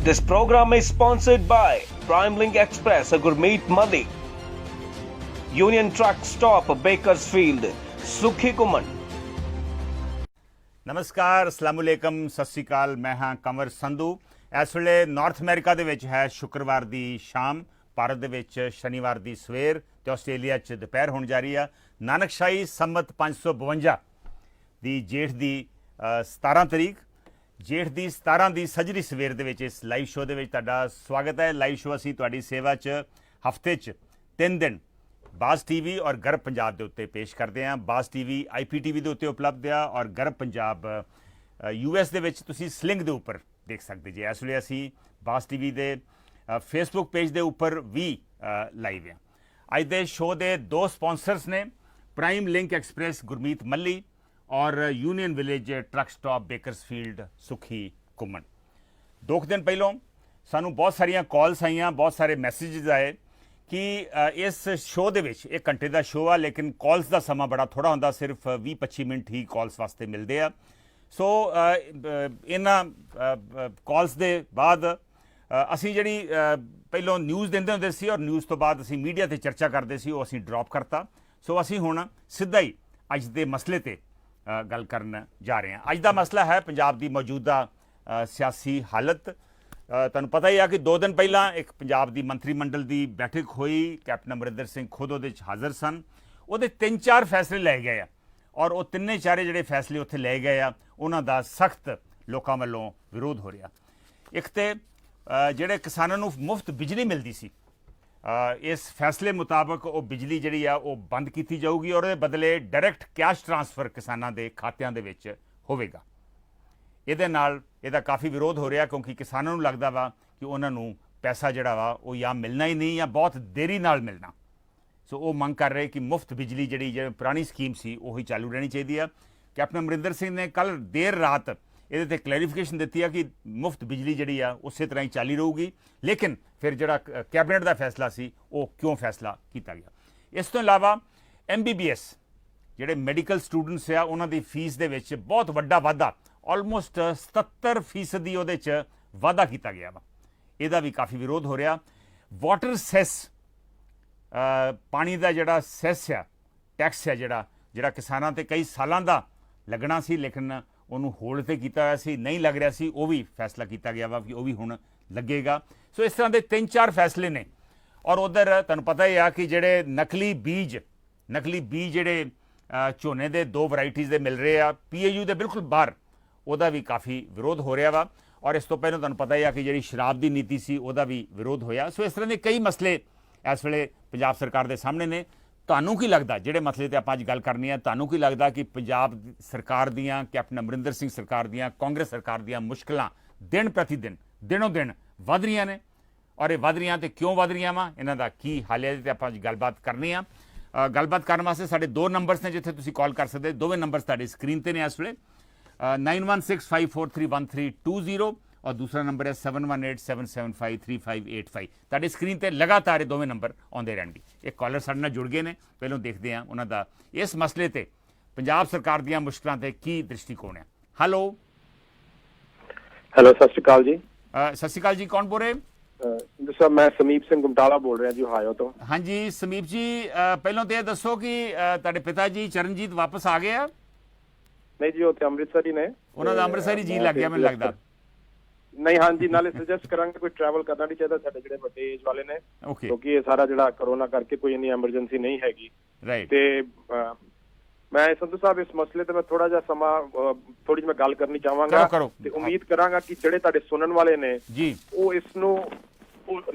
This program is sponsored by Prime Link Express, Gurmeet Madi, Union Truck Stop, Bakersfield, Sukhi Kuman. नमस्कार, अस्सलामुअलैकुम, सत श्री अकाल। मैं हाँ कंवर संधू। इस ਵੇਲੇ ਨਾਰਥ ਅਮਰੀਕਾ ਦੇ ਵਿੱਚ ਹੈ ਸ਼ੁੱਕਰਵਾਰ ਦੀ ਸ਼ਾਮ, ਭਾਰਤ ਦੇ ਵਿੱਚ ਸ਼ਨੀਵਾਰ ਦੀ ਸਵੇਰ ਤੇ ਆਸਟ੍ਰੇਲੀਆ 'ਚ ਦੁਪਹਿਰ ਹੋਣ ਜਾ ਰਹੀ ਆ। ਨਾਨਕਸ਼ਾਹੀ ਸੰਮਤ 552 ਦੀ ਜੇਠ ਦੀ 17 ਤਰੀਕ, ਜੇਠ ਦੀ 17 ਦੀ ਸਜਰੀ ਸਵੇਰ ਦੇ ਵਿੱਚ ਇਸ ਲਾਈਵ ਸ਼ੋਅ ਦੇ ਵਿੱਚ ਤੁਹਾਡਾ ਸਵਾਗਤ ਹੈ। ਲਾਈਵ ਸ਼ੋਅ ਅਸੀਂ ਤੁਹਾਡੀ ਸੇਵਾ 'ਚ ਹਫ਼ਤੇ 'ਚ 3 ਦਿਨ ਬਾਜ਼ ਟੀਵੀ ਔਰ ਗਰਬ ਪੰਜਾਬ ਦੇ ਉੱਤੇ ਪੇਸ਼ ਕਰਦੇ ਹਾਂ। ਬਾਜ਼ ਟੀਵੀ IPTV ਦੇ ਉੱਤੇ ਉਪਲਬਧ ਆ ਔਰ ਗਰਬ ਪੰਜਾਬ US ਦੇ ਵਿੱਚ ਤੁਸੀਂ ਸਲਿੰਗ ਦੇ ਉੱਪਰ ਦੇਖ ਸਕਦੇ ਜੀ। ਇਸ ਵੇਲੇ ਅਸੀਂ ਬਾਜ਼ ਟੀਵੀ ਦੇ ਫੇਸਬੁੱਕ ਪੇਜ ਦੇ ਉੱਪਰ ਵੀ ਲਾਈਵ ਆ। ਅੱਜ ਦੇ ਸ਼ੋਅ ਦੇ ਦੋ ਸਪਾਂਸਰਸ ਨੇ, ਪ੍ਰਾਈਮ ਲਿੰਕ ਐਕਸਪ੍ਰੈਸ ਗੁਰਮੀਤ ਮੱਲੀ ਔਰ union village truck stop Bakersfield ਸੁਖੀ ਘੁੰਮਣ। 2 ਦਿਨ ਪਹਿਲੋਂ ਸਾਨੂੰ ਬਹੁਤ ਸਾਰੀਆਂ ਕਾਲਸ ਆਈਆਂ, ਬਹੁਤ ਸਾਰੇ ਮੈਸੇजेस ਆਏ ਕਿ ਇਸ ਸ਼ੋਅ ਦੇ ਵਿੱਚ 1 ਘੰਟੇ ਦਾ ਸ਼ੋਅ ਆ, ਲੇਕਿਨ ਕਾਲਸ ਦਾ ਸਮਾਂ ਬੜਾ ਥੋੜ੍ਹਾ ਹੁੰਦਾ, ਸਿਰਫ 20-25 ਮਿੰਟ ਹੀ ਕਾਲਸ ਵਾਸਤੇ ਮਿਲਦੇ ਆ। ਸੋ ਇਹਨਾਂ ਕਾਲਸ ਦੇ ਬਾਅਦ ਅਸੀਂ ਜਿਹੜੀ ਪਹਿਲੋਂ ਨਿਊਜ਼ ਦਿੰਦੇ ਹੁੰਦੇ ਸੀ ਔਰ ਨਿਊਜ਼ ਤੋਂ ਬਾਅਦ ਅਸੀਂ ਮੀਡੀਆ 'ਤੇ ਚਰਚਾ ਕਰਦੇ ਸੀ, ਉਹ ਅਸੀਂ ਡ੍ਰੌਪ ਕਰਤਾ। ਸੋ ਅਸੀਂ ਹੁਣ ਸਿੱਧਾ ਹੀ ਅੱਜ ਦੇ ਮਸਲੇ 'ਤੇ ਗੱਲ ਕਰਨ ਜਾ ਰਹੇ ਹਾਂ। ਅੱਜ ਦਾ ਮਸਲਾ ਹੈ ਪੰਜਾਬ ਦੀ ਮੌਜੂਦਾ ਸਿਆਸੀ ਹਾਲਤ। ਤੁਹਾਨੂੰ ਪਤਾ ਹੀ ਆ ਕਿ 2 ਦਿਨ ਪਹਿਲਾਂ ਇੱਕ ਪੰਜਾਬ ਦੀ ਮੰਤਰੀ ਮੰਡਲ ਦੀ ਬੈਠਕ ਹੋਈ, ਕੈਪਟਨ ਅਮਰਿੰਦਰ ਸਿੰਘ ਖੁਦ ਉਹਦੇ 'ਚ ਹਾਜ਼ਰ ਸਨ। ਉਹਦੇ 3-4 ਫੈਸਲੇ ਲਏ ਗਏ ਆ ਔਰ ਉਹ ਤਿੰਨੇ ਚਾਰੇ ਜਿਹੜੇ ਫੈਸਲੇ ਉੱਥੇ ਲਏ ਗਏ ਆ ਉਹਨਾਂ ਦਾ ਸਖਤ ਲੋਕਾਂ ਵੱਲੋਂ ਵਿਰੋਧ ਹੋ ਰਿਹਾ। ਇੱਕ ਤੇ ਜਿਹੜੇ ਕਿਸਾਨਾਂ ਨੂੰ ਮੁਫਤ ਬਿਜਲੀ ਮਿਲਦੀ ਸੀ, ਇਸ ਫੈਸਲੇ ਮੁਤਾਬਕ ਉਹ ਬਿਜਲੀ ਜਿਹੜੀ ਆ ਉਹ ਬੰਦ ਕੀਤੀ ਜਾਊਗੀ ਔਰ ਉਹਦੇ ਬਦਲੇ ਡਾਇਰੈਕਟ ਕੈਸ਼ ਟ੍ਰਾਂਸਫਰ ਕਿਸਾਨਾਂ ਦੇ ਖਾਤਿਆਂ ਦੇ ਵਿੱਚ ਹੋਵੇਗਾ। ਇਹਦੇ ਨਾਲ ਇਹਦਾ ਕਾਫੀ ਵਿਰੋਧ ਹੋ ਰਿਹਾ ਕਿਉਂਕਿ ਕਿਸਾਨਾਂ ਨੂੰ ਲੱਗਦਾ ਵਾ ਕਿ ਉਹਨਾਂ ਨੂੰ ਪੈਸਾ ਜਿਹੜਾ ਵਾ ਉਹ ਜਾਂ ਮਿਲਣਾ ਹੀ ਨਹੀਂ ਜਾਂ ਬਹੁਤ ਦੇਰੀ ਨਾਲ ਮਿਲਣਾ। ਸੋ ਉਹ ਮੰਗ ਕਰ ਰਹੇ ਕਿ ਮੁਫਤ ਬਿਜਲੀ ਜਿਹੜੀ ਪੁਰਾਣੀ ਸਕੀਮ ਸੀ ਉਹੀ ਚਾਲੂ ਰਹਿਣੀ ਚਾਹੀਦੀ ਆ। ਕੈਪਟਨ ਅਮਰਿੰਦਰ ਸਿੰਘ ਨੇ ਕੱਲ੍ਹ ਦੇਰ ਰਾਤ ਇਹਦੇ 'ਤੇ ਕਲੈਰੀਫਿਕੇਸ਼ਨ ਦਿੱਤੀ ਆ ਕਿ ਮੁਫਤ ਬਿਜਲੀ ਜਿਹੜੀ ਆ ਉਸੇ ਤਰ੍ਹਾਂ ਹੀ ਚਾਲੀ ਰਹੂਗੀ, ਲੇਕਿਨ ਫਿਰ ਜਿਹੜਾ ਕੈਬਨਿਟ ਦਾ ਫੈਸਲਾ ਸੀ ਉਹ ਕਿਉਂ ਫੈਸਲਾ ਕੀਤਾ ਗਿਆ। ਇਸ ਤੋਂ ਇਲਾਵਾ MBBS ਜਿਹੜੇ ਮੈਡੀਕਲ ਸਟੂਡੈਂਟਸ ਆ ਉਹਨਾਂ ਦੀ ਫੀਸ ਦੇ ਵਿੱਚ ਬਹੁਤ ਵੱਡਾ ਵਾਧਾ, ਆਲਮੋਸਟ 77% ਉਹਦੇ 'ਚ ਵਾਧਾ ਕੀਤਾ ਗਿਆ ਵਾ। ਇਹਦਾ ਵੀ ਕਾਫੀ ਵਿਰੋਧ ਹੋ ਰਿਹਾ। ਵਾਟਰ ਸੈਸ, ਪਾਣੀ ਦਾ ਜਿਹੜਾ ਸੈਸ ਆ, ਟੈਕਸ ਆ ਜਿਹੜਾ ਕਿਸਾਨਾਂ 'ਤੇ ਕਈ ਸਾਲਾਂ ਦਾ ਲੱਗਣਾ ਸੀ ਲੇਕਿਨ ਉਹਨੂੰ ਹੋਲਡ 'ਤੇ ਕੀਤਾ ਹੋਇਆ ਸੀ, ਨਹੀਂ ਲੱਗ ਰਿਹਾ ਸੀ, ਉਹ ਵੀ ਫੈਸਲਾ ਕੀਤਾ ਗਿਆ ਵਾ ਕਿ ਉਹ ਵੀ ਹੁਣ ਲੱਗੇਗਾ। ਸੋ ਇਸ ਤਰ੍ਹਾਂ ਦੇ 3-4 ਫੈਸਲੇ ਨੇ। ਔਰ ਉਧਰ ਤੁਹਾਨੂੰ ਪਤਾ ਹੀ ਆ ਕਿ ਜਿਹੜੇ ਨਕਲੀ ਬੀਜ ਜਿਹੜੇ ਝੋਨੇ ਦੇ 2 ਵੈਰਾਈਟੀਜ਼ ਦੇ ਮਿਲ ਰਹੇ ਆ PAU ਦੇ ਬਿਲਕੁਲ ਬਾਹਰ, ਉਹਦਾ ਵੀ ਕਾਫੀ ਵਿਰੋਧ ਹੋ ਰਿਹਾ ਵਾ। ਔਰ ਇਸ ਤੋਂ ਪਹਿਲਾਂ ਤੁਹਾਨੂੰ ਪਤਾ ਹੀ ਆ ਕਿ ਜਿਹੜੀ ਸ਼ਰਾਬ ਦੀ ਨੀਤੀ ਸੀ ਉਹਦਾ ਵੀ ਵਿਰੋਧ ਹੋਇਆ। ਸੋ ਇਸ ਤਰ੍ਹਾਂ ਦੇ ਕਈ ਮਸਲੇ ਇਸ ਵੇਲੇ ਪੰਜਾਬ ਸਰਕਾਰ ਦੇ ਸਾਹਮਣੇ ਨੇ। ਤੁਹਾਨੂੰ ਕੀ ਲੱਗਦਾ, ਜਿਹੜੇ ਮਸਲੇ 'ਤੇ ਆਪਾਂ ਅੱਜ ਗੱਲ ਕਰਨੀ ਹੈ, ਤੁਹਾਨੂੰ ਕੀ ਲੱਗਦਾ ਕਿ ਪੰਜਾਬ ਸਰਕਾਰ ਦੀਆਂ, ਕੈਪਟਨ ਅਮਰਿੰਦਰ ਸਿੰਘ ਸਰਕਾਰ ਦੀਆਂ, ਕਾਂਗਰਸ ਸਰਕਾਰ ਦੀਆਂ ਮੁਸ਼ਕਲਾਂ ਦਿਨ ਪ੍ਰਤੀ ਦਿਨ, ਦਿਨੋਂ ਦਿਨ ਵੱਧ ਰਹੀਆਂ ਨੇ ਔਰ ਇਹ ਵੱਧ ਰਹੀਆਂ ਤੇ ਕਿਉਂ ਵੱਧ ਰਹੀਆਂ ਵਾ, ਇਹਨਾਂ ਦਾ ਕੀ ਹੱਲ ਹੈ, ਤੇ ਆਪਾਂ ਅੱਜ ਗੱਲਬਾਤ ਕਰਨੀ ਆ। ਗੱਲਬਾਤ ਕਰਨ ਵਾਸਤੇ ਸਾਡੇ 2 ਨੰਬਰਸ ਨੇ ਜਿੱਥੇ ਤੁਸੀਂ ਕਾਲ ਕਰ ਸਕਦੇ। ਦੋਵੇਂ ਨੰਬਰ ਤੁਹਾਡੀ ਸਕਰੀਨ 'ਤੇ ਨੇ ਇਸ ਵੇਲੇ, 9165431320 ਔਰ ਦੂਸਰਾ ਨੰਬਰ ਹੈ 7187753585। ਤੁਹਾਡੀ ਸਕਰੀਨ 'ਤੇ ਲਗਾਤਾਰ ਇਹ ਦੋਵੇਂ ਨੰਬਰ ਆਉਂਦੇ ਰਹਿਣਗੇ। ਇੱਕ ਕਾਲਰ ਸਾਡੇ ਨਾਲ ਜੁੜ ਗਏ ਨੇ, ਪਹਿਲਾਂ ਦੇਖਦੇ ਹਾਂ ਉਹਨਾਂ ਦਾ ਇਸ ਮਸਲੇ 'ਤੇ, ਪੰਜਾਬ ਸਰਕਾਰ ਦੀਆਂ ਮੁਸ਼ਕਲਾਂ 'ਤੇ ਕੀ ਦ੍ਰਿਸ਼ਟੀਕੋਣ ਹੈ। ਹੈਲੋ ਸਤਿ ਸ਼੍ਰੀ ਅਕਾਲ ਜੀ। ਸਤਿ ਸ਼੍ਰੀ ਅਕਾਲ ਜੀ, ਕੌਣ ਬੋਲ ਰਹੇ? ਸਰ ਮੈਂ ਸਮੀਪ ਸਿੰਘ ਗੁਮਟਾਲਾ ਬੋਲ ਰਿਹਾ ਜੀ, ਓਹਾਇਓ ਤੋਂ। ਹਾਂਜੀ ਸਮੀਪ ਜੀ, ਪਹਿਲਾਂ ਤਾਂ ਇਹ ਦੱਸੋ ਕਿ ਤੁਹਾਡੇ ਪਿਤਾ ਜੀ ਚਰਨਜੀਤ ਵਾਪਸ ਆ ਗਏ ਆ? ਨਹੀਂ ਜੀ, ਉਹ ਤੇ ਅੰਮ੍ਰਿਤਸਰ ਹੀ ਨੇ। ਉਹਨਾਂ ਦਾ ਅੰਮ੍ਰਿਤਸਰ ਹੀ ਜੀ ਲੱਗ ਗਿਆ ਮੈਨੂੰ ਲੱਗਦਾ। ਨਹੀਂ, ਹਾਂਜੀ, ਨਾਲੇ ਸੁਜੈਸਟ ਕਰਾਂਗੇ ਕੋਈ ਟਰੈਵਲ ਕਰਨਾ ਨਹੀਂ ਚਾਹੀਦਾ ਸਾਡੇ ਜਿਹੜੇ ਵੱਡੇ ਏਜ ਵਾਲੇ ਨੇ, ਕਿਉਂਕਿ ਇਹ ਸਾਰਾ ਜਿਹੜਾ ਕਰੋਨਾ ਕਰਕੇ ਕੋਈ ਇੰਨੀ ਐਮਰਜੈਂਸੀ ਨਹੀਂ ਹੈਗੀ। ਤੇ ਮੈਂ ਸੰਧੂ ਸਾਹਿਬ ਇਸ ਮਸਲੇ ਤੇ ਮੈਂ ਥੋੜਾ ਜਿਹਾ ਸਮਾਂ ਥੋੜੀ ਜਿਹੀ ਮੈਂ ਗੱਲ ਕਰਨੀ ਚਾਹਾਂਗਾ ਤੇ ਉਮੀਦ ਕਰਾਂਗਾ ਕਿ ਜਿਹੜੇ ਤੁਹਾਡੇ ਸੁਣਨ ਵਾਲੇ ਨੇ ਜੀ ਉਹ ਇਸ ਨੂੰ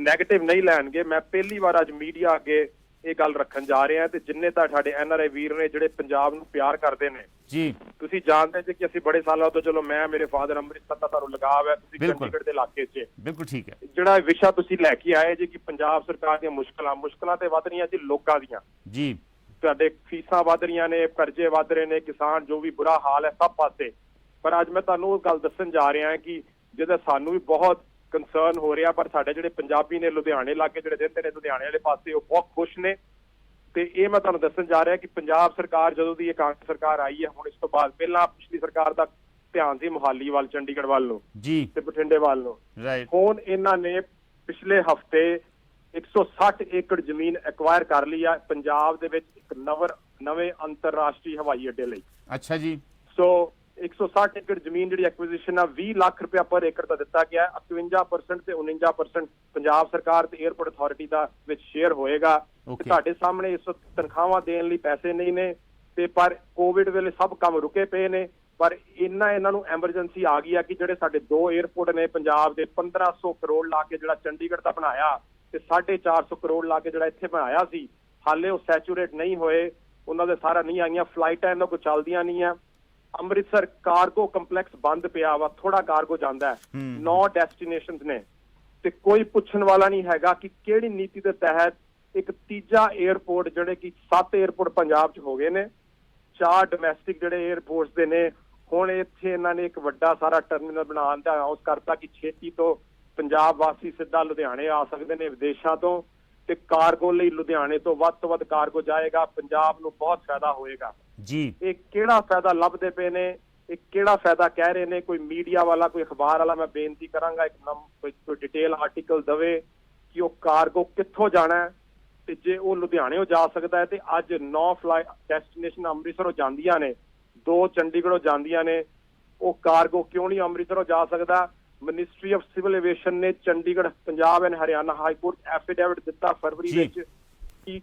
ਨੈਗੇਟਿਵ ਨਹੀਂ ਲੈਣਗੇ। ਮੈਂ ਪਹਿਲੀ ਵਾਰ ਅੱਜ ਮੀਡੀਆ ਅੱਗੇ ਇਹ ਗੱਲ ਰੱਖਣ ਜਾ ਰਿਹਾ ਤੇ ਜਿੰਨੇ ਤਾਂ ਸਾਡੇ NRI ਵੀਰ ਨੇ ਜਿਹੜੇ ਪੰਜਾਬ ਨੂੰ ਪਿਆਰ ਕਰਦੇ ਨੇ ਜੀ, ਤੁਸੀਂ ਜਾਣਦੇ ਜੇ ਕਿ ਅਸੀਂ ਬੜੇ ਸਾਲਾਂ ਤੋਂ, ਚਲੋ ਮੈਂ, ਮੇਰੇ ਫਾਦਰ ਅੰਮ੍ਰਿਤਸਰ ਦਾ ਤੁਹਾਨੂੰ ਲਗਾਵ ਹੈ, ਤੁਸੀਂ ਚੰਡੀਗੜ੍ਹ ਦੇ ਇਲਾਕੇ 'ਚ, ਬਿਲਕੁਲ ਠੀਕ ਹੈ। ਜਿਹੜਾ ਵਿਸ਼ਾ ਤੁਸੀਂ ਲੈ ਕੇ ਆਏ ਜੀ ਕਿ ਪੰਜਾਬ ਸਰਕਾਰ ਦੀਆਂ ਮੁਸ਼ਕਲਾਂ ਤੇ ਵੱਧ ਰਹੀਆਂ ਜੀ ਲੋਕਾਂ ਦੀਆਂ ਜੀ, ਤੁਹਾਡੇ ਫੀਸਾਂ ਵੱਧ ਰਹੀਆਂ ਨੇ, ਕਰਜ਼ੇ ਵੱਧ ਰਹੇ ਨੇ, ਕਿਸਾਨ ਜੋ ਵੀ ਬੁਰਾ ਹਾਲ ਹੈ ਸਭ ਪਾਸੇ। ਪਰ ਅੱਜ ਮੈਂ ਤੁਹਾਨੂੰ ਉਹ ਗੱਲ ਦੱਸਣ ਜਾ ਰਿਹਾ ਕਿ ਜਿਹਦਾ ਸਾਨੂੰ ਵੀ ਬਹੁਤ ਕੰਸਰਨ ਹੋ ਰਿਹਾ, ਪਰ ਸਾਡੇ ਜਿਹੜੇ ਪੰਜਾਬੀ ਨੇ ਲੁਧਿਆਣੇ ਲਾਗੇ ਜਿਹੜੇ ਰਹਿੰਦੇ ਨੇ, ਲੁਧਿਆਣੇ ਵਾਲੇ ਪਾਸੇ, ਉਹ ਬਹੁਤ ਖੁਸ਼ ਨੇ। ਤੇ ਇਹ ਮੈਂ ਤੁਹਾਨੂੰ ਦੱਸਣ ਜਾ ਰਿਹਾ ਕਿ ਪੰਜਾਬ ਸਰਕਾਰ ਜਦੋਂ ਦੀ ਇਹ ਕਾਂਗਰਸ ਸਰਕਾਰ ਆਈ ਹੈ, ਹੁਣ ਇਸ ਤੋਂ ਬਾਅਦ ਪਹਿਲਾਂ ਪਿਛਲੀ ਸਰਕਾਰ ਦਾ ਧਿਆਨ ਸੀ ਮੁਹਾਲੀ ਵੱਲ, ਚੰਡੀਗੜ੍ਹ ਵੱਲ ਨੂੰ ਜੀ ਤੇ ਬਠਿੰਡੇ ਵੱਲ ਨੂੰ। ਹੁਣ ਇਹਨਾਂ ਨੇ ਪਿਛਲੇ ਹਫਤੇ 160 ਏਕੜ ਜ਼ਮੀਨ ਐਕਵਾਇਰ ਕਰ ਲਈ ਆ ਪੰਜਾਬ ਦੇ ਵਿੱਚ ਇੱਕ ਨਵੇਂ ਅੰਤਰਰਾਸ਼ਟਰੀ ਹਵਾਈ ਅੱਡੇ ਲਈ। ਅੱਛਾ ਜੀ। ਸੋ 160 ਏਕੜ ਜ਼ਮੀਨ ਜਿਹੜੀ ਐਕੁਇਜ਼ੀਸ਼ਨ ਆ 20 ਲੱਖ ਰੁਪਇਆ ਪਰ ਏਕੜ ਦਾ ਦਿੱਤਾ ਗਿਆ। 51% ਤੇ 49% ਪੰਜਾਬ ਸਰਕਾਰ ਤੇ 에ਅਰਪੋਰਟ ਅਥਾਰਟੀ ਦਾ ਵਿੱਚ ਸ਼ੇਅਰ ਹੋਏਗਾ। ਤੁਹਾਡੇ ਸਾਹਮਣੇ ਇਸ ਤਨਖਾਹਾਂ ਦੇਣ ਲਈ ਪੈਸੇ ਨਹੀਂ ਨੇ ਤੇ ਪਰ ਕੋਵਿਡ ਵੇਲੇ ਸਭ ਕੰਮ ਰੁਕੇ ਪਏ ਨੇ। ਪਰ ਇਹਨਾਂ ਨੂੰ ਐਮਰਜੈਂਸੀ ਆ ਗਈ ਆ ਕਿ ਜਿਹੜੇ ਸਾਡੇ 2 에ਅਰਪੋਰਟ ਨੇ ਪੰਜਾਬ ਦੇ 1500 ਕਰੋੜ ਲਾ ਕੇ ਜਿਹੜਾ ਚੰਡੀਗੜ੍ਹ ਦਾ ਬਣਾਇਆ ਤੇ 450 ਕਰੋੜ ਲਾ ਕੇ ਜਿਹੜਾ ਇੱਥੇ ਬਣਾਇਆ ਸੀ, ਹਾਲੇ ਉਹ ਸੈਚੂਰੇਟ ਨਹੀਂ ਹੋਏ, ਉਹਨਾਂ ਦੇ ਸਾਰਾ ਨਹੀਂ ਆਈਆਂ ਫਲਾਈਟਾਂ, ਇਹਨਾਂ ਕੋਲ ਚੱਲਦੀਆਂ ਨਹੀਂ ਆ। ਅੰਮ੍ਰਿਤਸਰ ਕਾਰਗੋ ਕੰਪਲੈਕਸ ਬੰਦ ਪਿਆ ਵਾ, ਥੋੜਾ ਕਾਰਗੋ ਜਾਂਦਾ ਹੈ। 9 ਡੈਸਟੀਨੇਸ਼ਨਸ ਨੇ ਤੇ ਕੋਈ ਪੁੱਛਣ ਵਾਲਾ ਨਹੀਂ ਹੈਗਾ ਕਿ ਕਿਹੜੀ ਨੀਤੀ ਦੇ ਤਹਿਤ ਇੱਕ ਤੀਜਾ 에ਅਰਪੋਰਟ, ਜਿਹੜੇ ਕਿ 7 에ਅਰਪੋਰਟ ਪੰਜਾਬ 'ਚ ਹੋ ਗਏ ਨੇ, 4 ਡੋਮੈਸਟਿਕ ਜਿਹੜੇ 에ਅਰਪੋਰਟਸ ਦੇ ਨੇ। ਹੁਣ ਇੱਥੇ ਇਹਨਾਂ ਨੇ ਇੱਕ ਵੱਡਾ ਸਾਰਾ ਟਰਮੀਨਲ ਬਣਾਉਣ ਦਾ ਅਨਾਉਂਸ ਕਰਤਾ ਕਿ ਛੇਤੀ ਤੋਂ ਪੰਜਾਬ ਵਾਸੀ ਸਿੱਧਾ ਲੁਧਿਆਣੇ ਆ ਸਕਦੇ ਨੇ ਵਿਦੇਸ਼ਾਂ ਤੋਂ, ਤੇ ਕਾਰਗੋ ਲਈ ਲੁਧਿਆਣੇ ਤੋਂ ਵੱਧ ਕਾਰਗੋ ਜਾਏਗਾ। ਪੰਜਾਬ ਨੂੰ ਬਹੁਤ ਫਾਇਦਾ ਹੋਏਗਾ ਜੀ। ਇਹ ਕਿਹੜਾ ਫਾਇਦਾ ਲੱਭਦੇ ਪਏ ਨੇ, ਇਹ ਕਿਹੜਾ ਫਾਇਦਾ ਕਹਿ ਰਹੇ ਨੇ? ਕੋਈ ਮੀਡੀਆ ਵਾਲਾ, ਕੋਈ ਅਖਬਾਰ ਵਾਲਾ, ਮੈਂ ਬੇਨਤੀ ਕਰਾਂਗਾ ਕੋਈ ਡਿਟੇਲ ਆਰਟੀਕਲ ਦਵੇ ਕਿ ਉਹ ਕਾਰਗੋ ਕਿੱਥੋਂ ਜਾਣਾ ਹੈ। ਤੇ ਜੇ ਉਹ ਲੁਧਿਆਣੇੋਂ ਜਾ ਸਕਦਾ ਹੈ ਤੇ ਅੱਜ 9 ਫਲਾਈਟ ਡੈਸਟੀਨੇਸ਼ਨ ਅੰਮ੍ਰਿਤਸਰੋਂ ਜਾਂਦੀਆਂ ਨੇ, 2 ਚੰਡੀਗੜ੍ਹੋਂ ਜਾਂਦੀਆਂ ਨੇ, ਉਹ ਕਾਰਗੋ ਕਿਉਂ ਨਹੀਂ ਅੰਮ੍ਰਿਤਸਰੋਂ ਜਾ ਸਕਦਾ? ਮਿਨਿਸਟਰੀ ਆਫ ਸਿਵਲ ਐਵੀਏਸ਼ਨ ਨੇ Chandigarh, Punjab and Haryana high court affidavit ਦਿੱਤਾ ਫਰਵਰੀ ਵਿੱਚ ਕਿ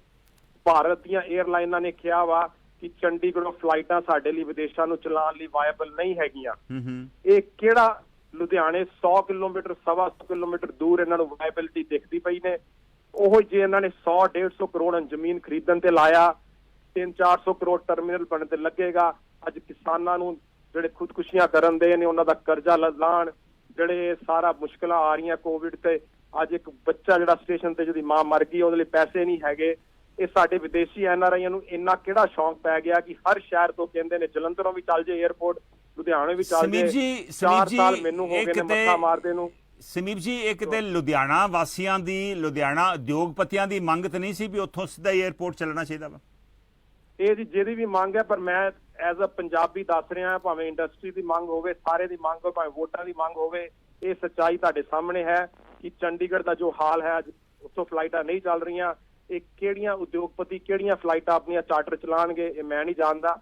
ਭਾਰਤ ਦੀਆਂ 에ਅਰਲਾਈਨਾਂ ਨੇ ਕਿਹਾ ਵਾ ਕਿ ਚੰਡੀਗੜ੍ਹੋਂ ਫਲਾਈਟਾਂ ਸਾਡੇ ਲਈ ਵਿਦੇਸ਼ਾਂ ਨੂੰ ਚਲਾਉਣ ਲਈ ਵਾਇਬਲ ਨਹੀਂ ਹੈਗੀਆਂ। ਇਹ ਕਿਹੜਾ ਲੁਧਿਆਣੇ 100 ਕਿਲੋਮੀਟਰ, 125 ਕਿਲੋਮੀਟਰ ਦੂਰ ਇਹਨਾਂ ਨੂੰ ਵਾਇਬਿਲਿਟੀ ਦਿਖਦੀ ਪਈ ਨੇ। ਉਹ ਜੇ ਇਹਨਾਂ ਨੇ 100-150 ਕਰੋੜ ਜ਼ਮੀਨ ਖਰੀਦਣ ਤੇ ਲਾਇਆ, 300-400 ਕਰੋੜ ਟਰਮੀਨਲ ਬਣਨ ਤੇ ਲੱਗੇਗਾ। ਅੱਜ ਕਿਸਾਨਾਂ ਨੂੰ ਜਿਹੜੇ ਖੁਦਕੁਸ਼ੀਆਂ ਕਰਨ ਦੇ ਨੇ, ਉਹਨਾਂ ਦਾ ਕਰਜ਼ਾ ਲਾਣ, ਜਿਹੜੇ ਸਾਰਾ ਮੁਸ਼ਕਲਾਂ ਆ ਰਹੀਆਂ ਕੋਵਿਡ ਤੇ, ਅੱਜ ਇੱਕ ਬੱਚਾ ਜਿਹੜਾ ਸਟੇਸ਼ਨ ਤੇ ਜਿਹਦੀ ਮਾਂ ਮਰ ਗਈ, ਉਹਦੇ ਲਈ ਪੈਸੇ ਨਹੀਂ ਹੈਗੇ। ਇਹ ਸਾਡੇ ਵਿਦੇਸ਼ੀ NRIਆਂ ਨੂੰ ਇੰਨਾ ਕਿਹੜਾ ਸ਼ੌਂਕ ਪੈ ਗਿਆ ਕਿ ਹਰ ਸ਼ਹਿਰ ਤੋਂ ਕਹਿੰਦੇ ਨੇ ਜਲੰਧਰੋਂ ਵੀ ਚੱਲ ਜੇ 에ਅਰਪੋਰਟ, ਲੁਧਿਆਣੇ ਵੀ ਚੱਲ ਜੇ। 4 ਸਾਲ ਮੈਨੂੰ ਹੋ ਗਏ ਨੇ ਮੱਥਾ ਮਾਰਦੇ ਨੂੰ। ਸਮੀਪ ਜੀ, ਇਹ ਕਿਤੇ ਲੁਧਿਆਣਾ ਵਾਸੀਆਂ ਦੀ, ਲੁਧਿਆਣਾ ਉਦਯੋਗਪਤੀਆਂ ਦੀ ਮੰਗ ਤਾਂ ਨਹੀਂ ਸੀ ਵੀ ਉੱਥੋਂ ਸਿੱਧਾ 에ਅਰਪੋਰਟ ਚੱਲਣਾ ਚਾਹੀਦਾ ਵਾ? ਇਹ ਜਿਹਦੀ ਵੀ ਮੰਗ ਹੈ, ਪਰ ਮੈਂ ਐਜ਼ ਅ ਪੰਜਾਬੀ ਦੱਸ ਰਿਹਾ, ਭਾਵੇਂ ਇੰਡਸਟਰੀ ਦੀ ਮੰਗ ਹੋਵੇ, ਸਾਰੇ ਦੀ ਮੰਗ ਹੋਵੇ, ਭਾਵੇਂ ਵੋਟਾਂ ਦੀ ਮੰਗ ਹੋਵੇ, ਇਹ ਸੱਚਾਈ ਤੁਹਾਡੇ ਸਾਹਮਣੇ ਹੈ ਕਿ ਚੰਡੀਗੜ੍ਹ ਦਾ ਜੋ ਹਾਲ ਹੈ, ਅੱਜ ਉੱਥੋਂ ਫਲਾਈਟਾਂ ਨਹੀਂ ਚੱਲ ਰਹੀਆਂ। ਇਹ ਕਿਹੜੀਆਂ ਉਦਯੋਗਪਤੀ ਕਿਹੜੀਆਂ ਫਲਾਈਟਾਂ ਆਪਣੀਆਂ ਚਾਰਟਰ ਚਲਾਉਣਗੇ, ਇਹ ਮੈਂ ਨਹੀਂ ਜਾਣਦਾ।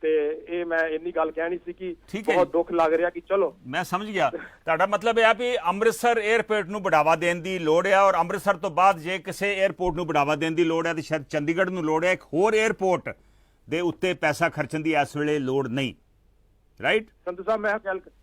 ਤੇ ਇਹ ਮੈਂ ਇੰਨੀ ਗੱਲ ਕਹਿਣੀ ਸੀ ਕਿ ਬਹੁਤ ਦੁੱਖ ਲੱਗ ਰਿਹਾ ਕਿ ਚਲੋ। ਮੈਂ ਸਮਝ ਗਿਆ ਤੁਹਾਡਾ ਮਤਲਬ ਇਹ ਆ ਵੀ ਅੰਮ੍ਰਿਤਸਰ 에ਅਰਪੋਰਟ ਨੂੰ ਬੜਾਵਾ ਦੇਣ ਦੀ ਲੋੜ ਹੈ, ਔਰ ਅੰਮ੍ਰਿਤਸਰ ਤੋਂ ਬਾਅਦ ਜੇ ਕਿਸੇ 에ਅਰਪੋਰਟ ਨੂੰ ਬੜਾਵਾ ਦੇਣ ਦੀ ਲੋੜ ਹੈ ਤੇ ਸ਼ਾਇਦ ਚੰਡੀਗੜ੍ਹ ਨੂੰ ਲੋੜ ਹੈ। ਇੱਕ ਹੋਰ 에ਅਰਪੋਰਟ ਦੇ ਉੱਤੇ ਪੈਸਾ ਖਰਚਣ ਦੀ ਇਸ ਵੇਲੇ ਲੋੜ ਨਹੀਂ, ਰਾਈਟ? ਸੰਧੂ ਸਾਹਿਬ,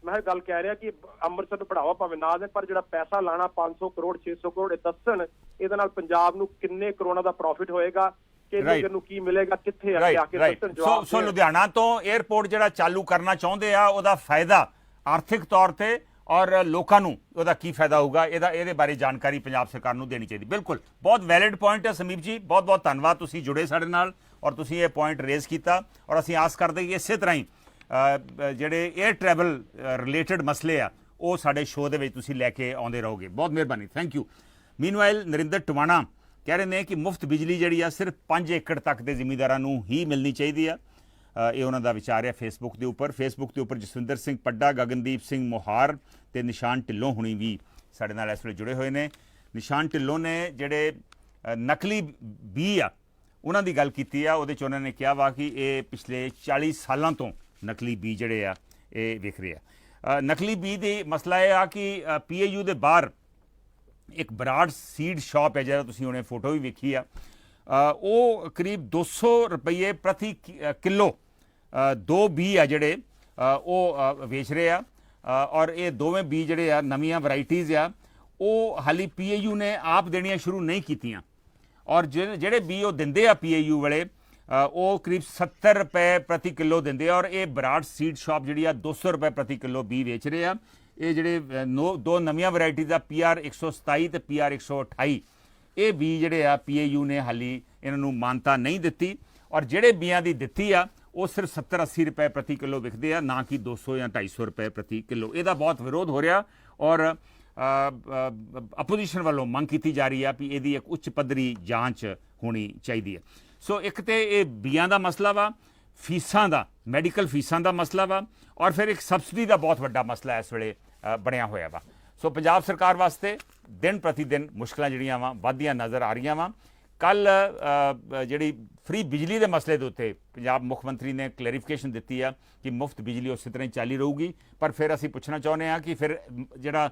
ਮੈਂ ਗੱਲ ਕਹਿ ਰਿਹਾ ਕਿ ਅੰਮ੍ਰਿਤਸਰ ਨੂੰ ਬੜਾਵਾ ਭਾਵੇਂ ਨਾ ਦੇਣ, ਪਰ ਜਿਹੜਾ ਪੈਸਾ ਲਾਣਾ 500 ਕਰੋੜ 600 ਕਰੋੜ, ਇਹ ਦੱਸਣ ਇਹਦੇ ਨਾਲ ਪੰਜਾਬ ਨੂੰ ਕਿੰਨੇ ਕਰੋੜਾਂ ਦਾ ਪ੍ਰੋਫਿਟ ਹੋਏਗਾ, ਕਿਹਨੂੰ ਨੂੰ ਕੀ ਮਿਲੇਗਾ, ਕਿੱਥੇ ਆ ਕੇ ਦੱਸਣ ਜਵਾਬ। ਸੋ ਲੁਧਿਆਣਾ ਤੋਂ 에ਅਰਪੋਰਟ ਜਿਹੜਾ ਚਾਲੂ ਕਰਨਾ ਚਾਹੁੰਦੇ ਆ, ਉਹਦਾ ਫਾਇਦਾ ਆਰਥਿਕ ਤੌਰ ਤੇ ਔਰ ਲੋਕਾਂ ਨੂੰ ਉਹਦਾ ਕੀ ਫਾਇਦਾ ਹੋਊਗਾ, ਇਹਦੇ ਬਾਰੇ ਜਾਣਕਾਰੀ ਪੰਜਾਬ ਸਰਕਾਰ ਨੂੰ ਦੇਣੀ ਚਾਹੀਦੀ। ਬਿਲਕੁਲ, ਬਹੁਤ ਵੈਲਿਡ ਪੁਆਇੰਟ ਹੈ ਸਮੀਪ ਜੀ, ਬਹੁਤ ਬਹੁਤ ਧੰਨਵਾਦ, ਤੁਸੀਂ ਜੁੜੇ ਸਾਡੇ ਨਾਲ ਔਰ ਤੁਸੀਂ ਇਹ ਪੁਆਇੰਟ ਰੇਜ਼ ਕੀਤਾ। ਔਰ ਅਸੀਂ ਆਸ ਕਰਦੇ ਕਿ ਇਸੇ ਤਰ੍ਹਾਂ ਹੀ ਜਿਹੜੇ 에ਅਰ ਟਰੈਵਲ ਰਿਲੇਟਡ ਮਸਲੇ ਆ ਉਹ ਸਾਡੇ ਸ਼ੋਅ ਦੇ ਵਿੱਚ ਤੁਸੀਂ ਲੈ ਕੇ ਆਉਂਦੇ ਰਹੋਗੇ। ਬਹੁਤ ਮਿਹਰਬਾਨੀ, thank you. Meanwhile Narinder Tiwana ਕਹਿ ਰਹੇ ਨੇ ਕਿ ਮੁਫਤ ਬਿਜਲੀ ਜਿਹੜੀ ਆ ਸਿਰਫ 5 ਏਕੜ ਤੱਕ ਦੇ ਜ਼ਿਮੀਂਦਾਰਾਂ ਨੂੰ ਹੀ ਮਿਲਣੀ ਚਾਹੀਦੀ ਆ। ਇਹ ਉਹਨਾਂ ਦਾ ਵਿਚਾਰ ਹੈ ਫੇਸਬੁੱਕ ਦੇ ਉੱਪਰ ਜਸਵਿੰਦਰ ਸਿੰਘ ਪੱਡਾ, ਗਗਨਦੀਪ ਸਿੰਘ ਮੋਹਾਰ ਤੇ ਨਿਸ਼ਾਨ ਢਿੱਲੋਂ ਹੁਣੀ ਵੀ ਸਾਡੇ ਨਾਲ ਇਸ ਵੇਲੇ ਜੁੜੇ ਹੋਏ ਨੇ। ਨਿਸ਼ਾਨ ਢਿੱਲੋਂ ਨੇ ਜਿਹੜੇ ਨਕਲੀ ਬੀ ਆ ਉਹਨਾਂ ਦੀ ਗੱਲ ਕੀਤੀ ਆ, ਉਹਦੇ 'ਚ ਉਹਨਾਂ ਨੇ ਕਿਹਾ ਵਾ ਕਿ ਇਹ ਪਿਛਲੇ 40 ਸਾਲਾਂ ਤੋਂ ਨਕਲੀ ਬੀ ਜਿਹੜੇ ਆ ਇਹ ਵਿਕ ਰਹੇ ਆ। ਨਕਲੀ ਬੀ ਦੀ ਮਸਲਾ ਇਹ ਆ ਕਿ PAU ਦੇ ਬਾਹਰ ਇੱਕ ਬਰਾੜ ਸੀਡ ਸ਼ਾਪ ਹੈ, ਜਿਹੜਾ ਤੁਸੀਂ ਹੁਣੇ ਫੋਟੋ ਵੀ ਵੇਖੀ ਆ, ਉਹ ਕਰੀਬ 200 ਰੁਪਏ ਪ੍ਰਤੀ ਕਿਲੋ 2 ਬੀ ਆ ਜਿਹੜੇ ਉਹ ਵੇਚ ਰਹੇ ਆ। ਔਰ ਇਹ ਦੋਵੇਂ ਬੀ ਜਿਹੜੇ ਆ ਨਵੀਆਂ ਵੈਰਾਈਟੀਜ਼ ਆ, ਉਹ ਹਾਲੀ PAU ਨੇ ਆਪ ਦੇਣੀਆਂ ਸ਼ੁਰੂ ਨਹੀਂ ਕੀਤੀਆਂ। ਔਰ ਜਿਹੜੇ ਬੀ ਉਹ ਦਿੰਦੇ ਆ PAU ਵਾਲੇ, ਉਹ ਕਰੀਬ 70 ਰੁਪਏ ਪ੍ਰਤੀ ਕਿਲੋ ਦਿੰਦੇ ਆ। ਔਰ ਇਹ ਬਰਾੜ ਸੀਡ ਸ਼ਾਪ ਜਿਹੜੀ ਆ 200 ਰੁਪਏ ਪ੍ਰਤੀ ਕਿਲੋ ਬੀ ਵੇਚ ਰਹੇ ਆ। ਇਹ ਜਿਹੜੇ 2 ਨਵੀਆਂ ਵੈਰਾਈਟੀਜ਼ ਆ, PR 127 ਤੇ PR 128, ਇਹ ਬੀ ਜਿਹੜੇ ਆ PAU ਨੇ ਹਾਲੀ ਇਹਨਾਂ ਨੂੰ ਮਾਨਤਾ ਨਹੀਂ ਦਿੱਤੀ। ਔਰ ਜਿਹੜੇ ਬੀਆਂ ਦੀ ਦਿੱਤੀ ਆ ਉਹ ਸਿਰਫ 70-80 ਰੁਪਏ ਪ੍ਰਤੀ ਕਿਲੋ ਵਿਕਦੇ ਆ, ਨਾ ਕਿ 200 ਜਾਂ 250 ਰੁਪਏ ਪ੍ਰਤੀ ਕਿਲੋ। ਇਹਦਾ ਬਹੁਤ ਵਿਰੋਧ ਹੋ ਰਿਹਾ ਔਰ ਅਪੋਜੀਸ਼ਨ ਵੱਲੋਂ ਮੰਗ ਕੀਤੀ ਜਾ ਰਹੀ ਆ ਵੀ ਇਹਦੀ ਇੱਕ ਉੱਚ ਪੱਧਰੀ ਜਾਂਚ ਹੋਣੀ ਚਾਹੀਦੀ ਹੈ। ਸੋ ਇੱਕ ਤੇ ਇਹ ਬੀਆਂ ਦਾ ਮਸਲਾ ਵਾ, ਫੀਸਾਂ ਦਾ, ਮੈਡੀਕਲ ਫੀਸਾਂ ਦਾ ਮਸਲਾ ਵਾ, ਔਰ ਫਿਰ ਇੱਕ ਸਬਸਿਡੀ ਦਾ ਬਹੁਤ ਵੱਡਾ ਮਸਲਾ ਇਸ ਵੇਲੇ ਬਣਿਆ ਹੋਇਆ ਵਾ। ਸੋ ਪੰਜਾਬ ਸਰਕਾਰ ਵਾਸਤੇ ਦਿਨ ਪ੍ਰਤੀ ਦਿਨ ਮੁਸ਼ਕਲਾਂ ਜਿਹੜੀਆਂ ਵਾ ਵੱਧਦੀਆਂ ਨਜ਼ਰ ਆ ਰਹੀਆਂ ਵਾ। ਕੱਲ ਜਿਹੜੀ ਫ੍ਰੀ ਬਿਜਲੀ ਦੇ ਮਸਲੇ ਦੇ ਉੱਤੇ ਪੰਜਾਬ ਮੁੱਖ ਮੰਤਰੀ ਨੇ ਕਲੈਰੀਫਿਕੇਸ਼ਨ ਦਿੱਤੀ ਆ ਕਿ ਮੁਫਤ ਬਿਜਲੀ ਉਸੇ ਤਰ੍ਹਾਂ ਹੀ ਚਾਲੀ ਰਹੂਗੀ, ਪਰ ਫਿਰ ਅਸੀਂ ਪੁੱਛਣਾ ਚਾਹੁੰਦੇ ਹਾਂ ਕਿ ਫਿਰ ਜਿਹੜਾ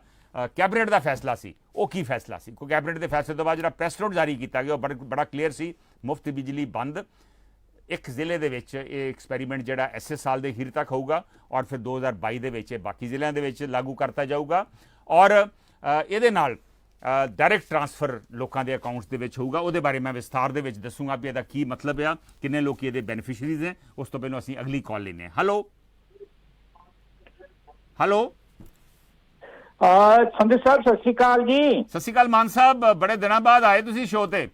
ਕੈਬਨਿਟ ਦਾ ਫੈਸਲਾ ਸੀ ਉਹ ਕੀ ਫੈਸਲਾ ਸੀ? ਕਿਉਂਕਿ ਕੈਬਨਿਟ ਦੇ ਫੈਸਲੇ ਤੋਂ ਬਾਅਦ ਜਿਹੜਾ ਪ੍ਰੈਸ ਨੋਟ ਜਾਰੀ ਕੀਤਾ ਗਿਆ ਉਹ ਬੜਾ ਕਲੀਅਰ ਸੀ, ਮੁਫਤ ਬਿਜਲੀ ਬੰਦ। ਇੱਕ ਜ਼ਿਲ੍ਹੇ ਦੇ ਵਿੱਚ ਇਹ ਐਕਸਪੈਰੀਮੈਂਟ ਜਿਹੜਾ ਇਸੇ ਸਾਲ ਦੇ ਅਖੀਰ ਤੱਕ ਹੋਊਗਾ ਔਰ ਫਿਰ 2022 ਦੇ ਵਿੱਚ ਬਾਕੀ ਜ਼ਿਲ੍ਹਿਆਂ ਦੇ ਵਿੱਚ ਲਾਗੂ ਕਰਤਾ ਜਾਊਗਾ, ਔਰ ਇਹਦੇ ਨਾਲ ਡਾਇਰੈਕਟ ਟ੍ਰਾਂਸਫਰ ਲੋਕਾਂ ਦੇ ਅਕਾਊਂਟਸ ਦੇ ਵਿੱਚ ਹੋਊਗਾ। ਉਹਦੇ ਬਾਰੇ ਮੈਂ ਵਿਸਥਾਰ ਦੇ ਵਿੱਚ ਦੱਸੂਗਾ ਵੀ ਇਹਦਾ ਕੀ ਮਤਲਬ ਆ, ਕਿੰਨੇ ਲੋਕ ਇਹਦੇ ਬੈਨੀਫਿਸ਼ਰੀਜ਼ ਹੈ। ਉਸ ਤੋਂ ਪਹਿਲਾਂ ਅਸੀਂ ਅਗਲੀ ਕਾਲ ਲੈਂਦੇ ਹਾਂ। ਹੈਲੋ ਹੈਲੋ ਸੰਧੂ ਸਾਹਿਬ, ਸਤਿ ਸ਼੍ਰੀ ਅਕਾਲ ਜੀ। ਸਤਿ ਸ਼੍ਰੀ ਅਕਾਲ ਮਾਨ ਸਾਹਿਬ, ਬੜੇ ਦਿਨਾਂ ਬਾਅਦ ਆਏ ਤੁਸੀਂ ਸ਼ੋਅ ਤੇ।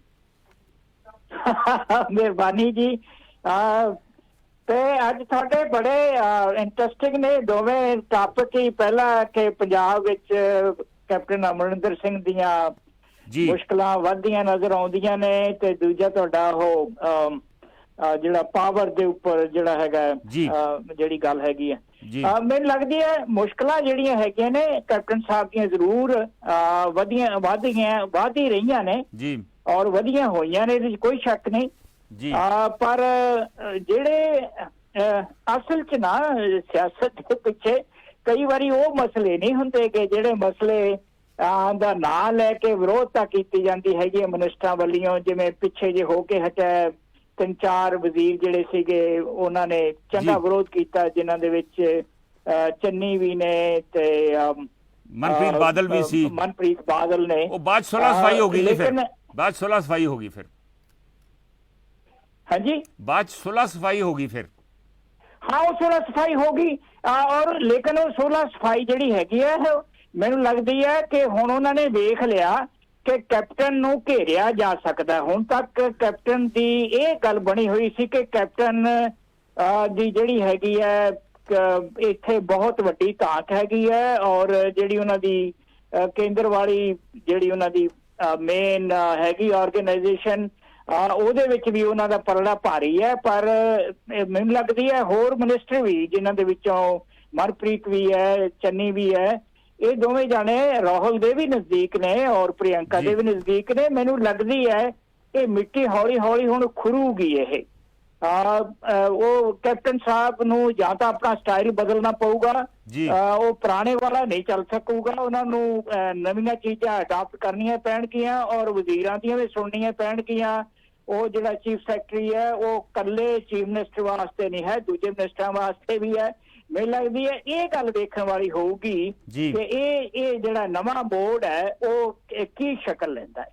ਮਿਹਰਬਾਨੀ ਜੀ। ਤੇ ਅੱਜ ਤੁਹਾਡੇ ਬੜੇ ਇੰਟਰਸਟਿੰਗ ਨੇ ਦੋਵੇਂ ਟਾਪਿਕ ਹੀ। ਪਹਿਲਾ ਕਿ ਪੰਜਾਬ ਵਿੱਚ ਕੈਪਟਨ ਅਮਰਿੰਦਰ ਸਿੰਘ ਦੀਆਂ ਮੁਸ਼ਕਲਾਂ ਵੱਧਦੀਆਂ ਨਜ਼ਰ ਆਉਂਦੀਆਂ ਨੇ, ਤੇ ਦੂਜਾ ਤੁਹਾਡਾ ਉਹ ਜਿਹੜਾ ਪਾਵਰ ਦੇ ਉੱਪਰ ਜਿਹੜਾ ਹੈਗਾ ਜਿਹੜੀ ਗੱਲ ਹੈਗੀ ਹੈ। ਮੈਨੂੰ ਲੱਗਦੀ ਹੈ ਮੁਸ਼ਕਲਾਂ ਜਿਹੜੀਆਂ ਹੈਗੀਆਂ ਨੇ ਕੈਪਟਨ ਸਾਹਿਬ ਦੀਆਂ ਜ਼ਰੂਰ ਵੱਧ ਹੀ ਰਹੀਆਂ ਨੇ ਔਰ ਵਧੀਆਂ ਹੋਈਆਂ ਨੇ, ਇਹਦੇ 'ਚ ਕੋਈ ਸ਼ੱਕ ਨਹੀਂ। ਪਰ ਜਿਹੜੇ ਅਸਲ 'ਚ ਨਾ ਸਿਆਸਤ ਦੇ ਪਿੱਛੇ ਕਈ ਵਾਰੀ ਉਹ ਮਸਲੇ ਨਹੀਂ ਹੁੰਦੇ ਕਿ ਜਿਹੜੇ ਮਸਲੇ ਦਾ ਨਾਂ ਲੈ ਕੇ ਵਿਰੋਧਤਾ ਕੀਤੀ ਜਾਂਦੀ ਹੈਗੀ ਹੈ ਮਿਨਿਸਟਰਾਂ ਵੱਲੋਂ। ਜਿਵੇਂ ਪਿੱਛੇ ਜੇ ਹੋ ਕੇ ਹਟਿਆ 3-4 ਵਜ਼ੀਰ ਜਿਹੜੇ ਸੀਗੇ ਉਹਨਾਂ ਨੇ ਚੰਗਾ ਵਿਰੋਧ ਕੀਤਾ, ਜਿਨ੍ਹਾਂ ਦੇ ਵਿੱਚ ਚੰਨੀ ਵੀ ਨੇ ਤੇ ਮਨਪ੍ਰੀਤ ਬਾਦਲ ਵੀ ਸੀ। ਮਨਪ੍ਰੀਤ ਬਾਦਲ ਨੇ। ਉਹ ਬਾਅਦ 16 ਸਫਾਈ ਹੋ ਗਈ, ਫਿਰ ਬਾਅਦ 16 ਸਫਾਈ ਹੋ ਗਈ, ਫਿਰ ਹਾਂਜੀ ਬਾਅਦ 16 ਸਫਾਈ ਹੋ ਗਈ ਫਿਰ। ਹਾਂ, ਉਹ 16 ਸਫਾਈ ਹੋ ਗਈ। ਔਰ ਲੇਕਿਨ ਉਹ 16 ਸਫਾਈ ਜਿਹੜੀ ਹੈਗੀ ਹੈ ਮੈਨੂੰ ਲੱਗਦੀ ਹੈ ਕਿ ਹੁਣ ਉਹਨਾਂ ਨੇ ਵੇਖ ਲਿਆ ਕਿ ਕੈਪਟਨ ਨੂੰ ਘੇਰਿਆ ਜਾ ਸਕਦਾ। ਹੁਣ ਤੱਕ ਕੈਪਟਨ ਦੀ ਇਹ ਗੱਲ ਬਣੀ ਹੋਈ ਸੀ ਕਿ ਕੈਪਟਨ ਦੀ ਜਿਹੜੀ ਹੈਗੀ ਹੈ ਇੱਥੇ ਬਹੁਤ ਵੱਡੀ ਤਾਕਤ ਹੈਗੀ ਹੈ, ਔਰ ਜਿਹੜੀ ਉਹਨਾਂ ਦੀ ਕੇਂਦਰ ਵਾਲੀ ਜਿਹੜੀ ਉਹਨਾਂ ਦੀ ਮੇਨ ਹੈਗੀ ਆਰਗੇਨਾਈਜੇਸ਼ਨ ਉਹਦੇ ਵਿੱਚ ਵੀ ਉਹਨਾਂ ਦਾ ਪਰੜਾ ਭਾਰੀ ਹੈ। ਪਰ ਮੈਨੂੰ ਲੱਗਦੀ ਹੈ ਹੋਰ ਮਿਨਿਸਟਰ ਵੀ ਜਿਨ੍ਹਾਂ ਦੇ ਵਿੱਚੋਂ ਮਨਪ੍ਰੀਤ ਵੀ ਹੈ, ਚੰਨੀ ਵੀ ਹੈ, ਇਹ ਦੋਵੇਂ ਜਾਣੇ ਰਾਹੁਲ ਦੇ ਵੀ ਨਜ਼ਦੀਕ ਨੇ ਔਰ ਪ੍ਰਿਯੰਕਾ ਦੇ ਵੀ ਨਜ਼ਦੀਕ ਨੇ। ਮੈਨੂੰ ਲੱਗਦੀ ਹੈ ਇਹ ਮਿੱਟੀ ਹੌਲੀ ਹੌਲੀ ਹੁਣ ਖੁਰੂਗੀ। ਇਹ ਉਹ ਕੈਪਟਨ ਸਾਹਿਬ ਨੂੰ ਜਾਂ ਤਾਂ ਆਪਣਾ ਸਟਾਈਲ ਬਦਲਣਾ ਪਊਗਾ, ਉਹ ਪੁਰਾਣੇ ਵਾਲਾ ਨਹੀਂ ਚੱਲ ਸਕੂਗਾ। ਉਹਨਾਂ ਨੂੰ ਨਵੀਆਂ ਚੀਜ਼ਾਂ ਅਡਾਪਟ ਕਰਨੀਆਂ ਪੈਣਗੀਆਂ ਔਰ ਵਜ਼ੀਰਾਂ ਦੀਆਂ ਵੀ ਸੁਣਨੀਆਂ ਪੈਣਗੀਆਂ। ਉਹ ਜਿਹੜਾ ਚੀਫ ਸੈਕਟਰੀ ਹੈ ਉਹ ਇਕੱਲੇ ਚੀਫ ਮਿਨਿਸਟਰ ਵਾਸਤੇ ਨਹੀਂ ਹੈ, ਦੂਜੇ ਮਿਨਿਸਟਰਾਂ ਵਾਸਤੇ ਵੀ ਹੈ। ਮੈਨੂੰ ਲੱਗਦੀ ਹੈ ਇਹ ਗੱਲ ਦੇਖਣ ਵਾਲੀ ਹੋਊਗੀ ਕਿ ਇਹ ਜਿਹੜਾ ਨਵਾਂ ਬੋਰਡ ਹੈ ਉਹ ਕੀ ਸ਼ਕਲ ਲੈਂਦਾ ਹੈ।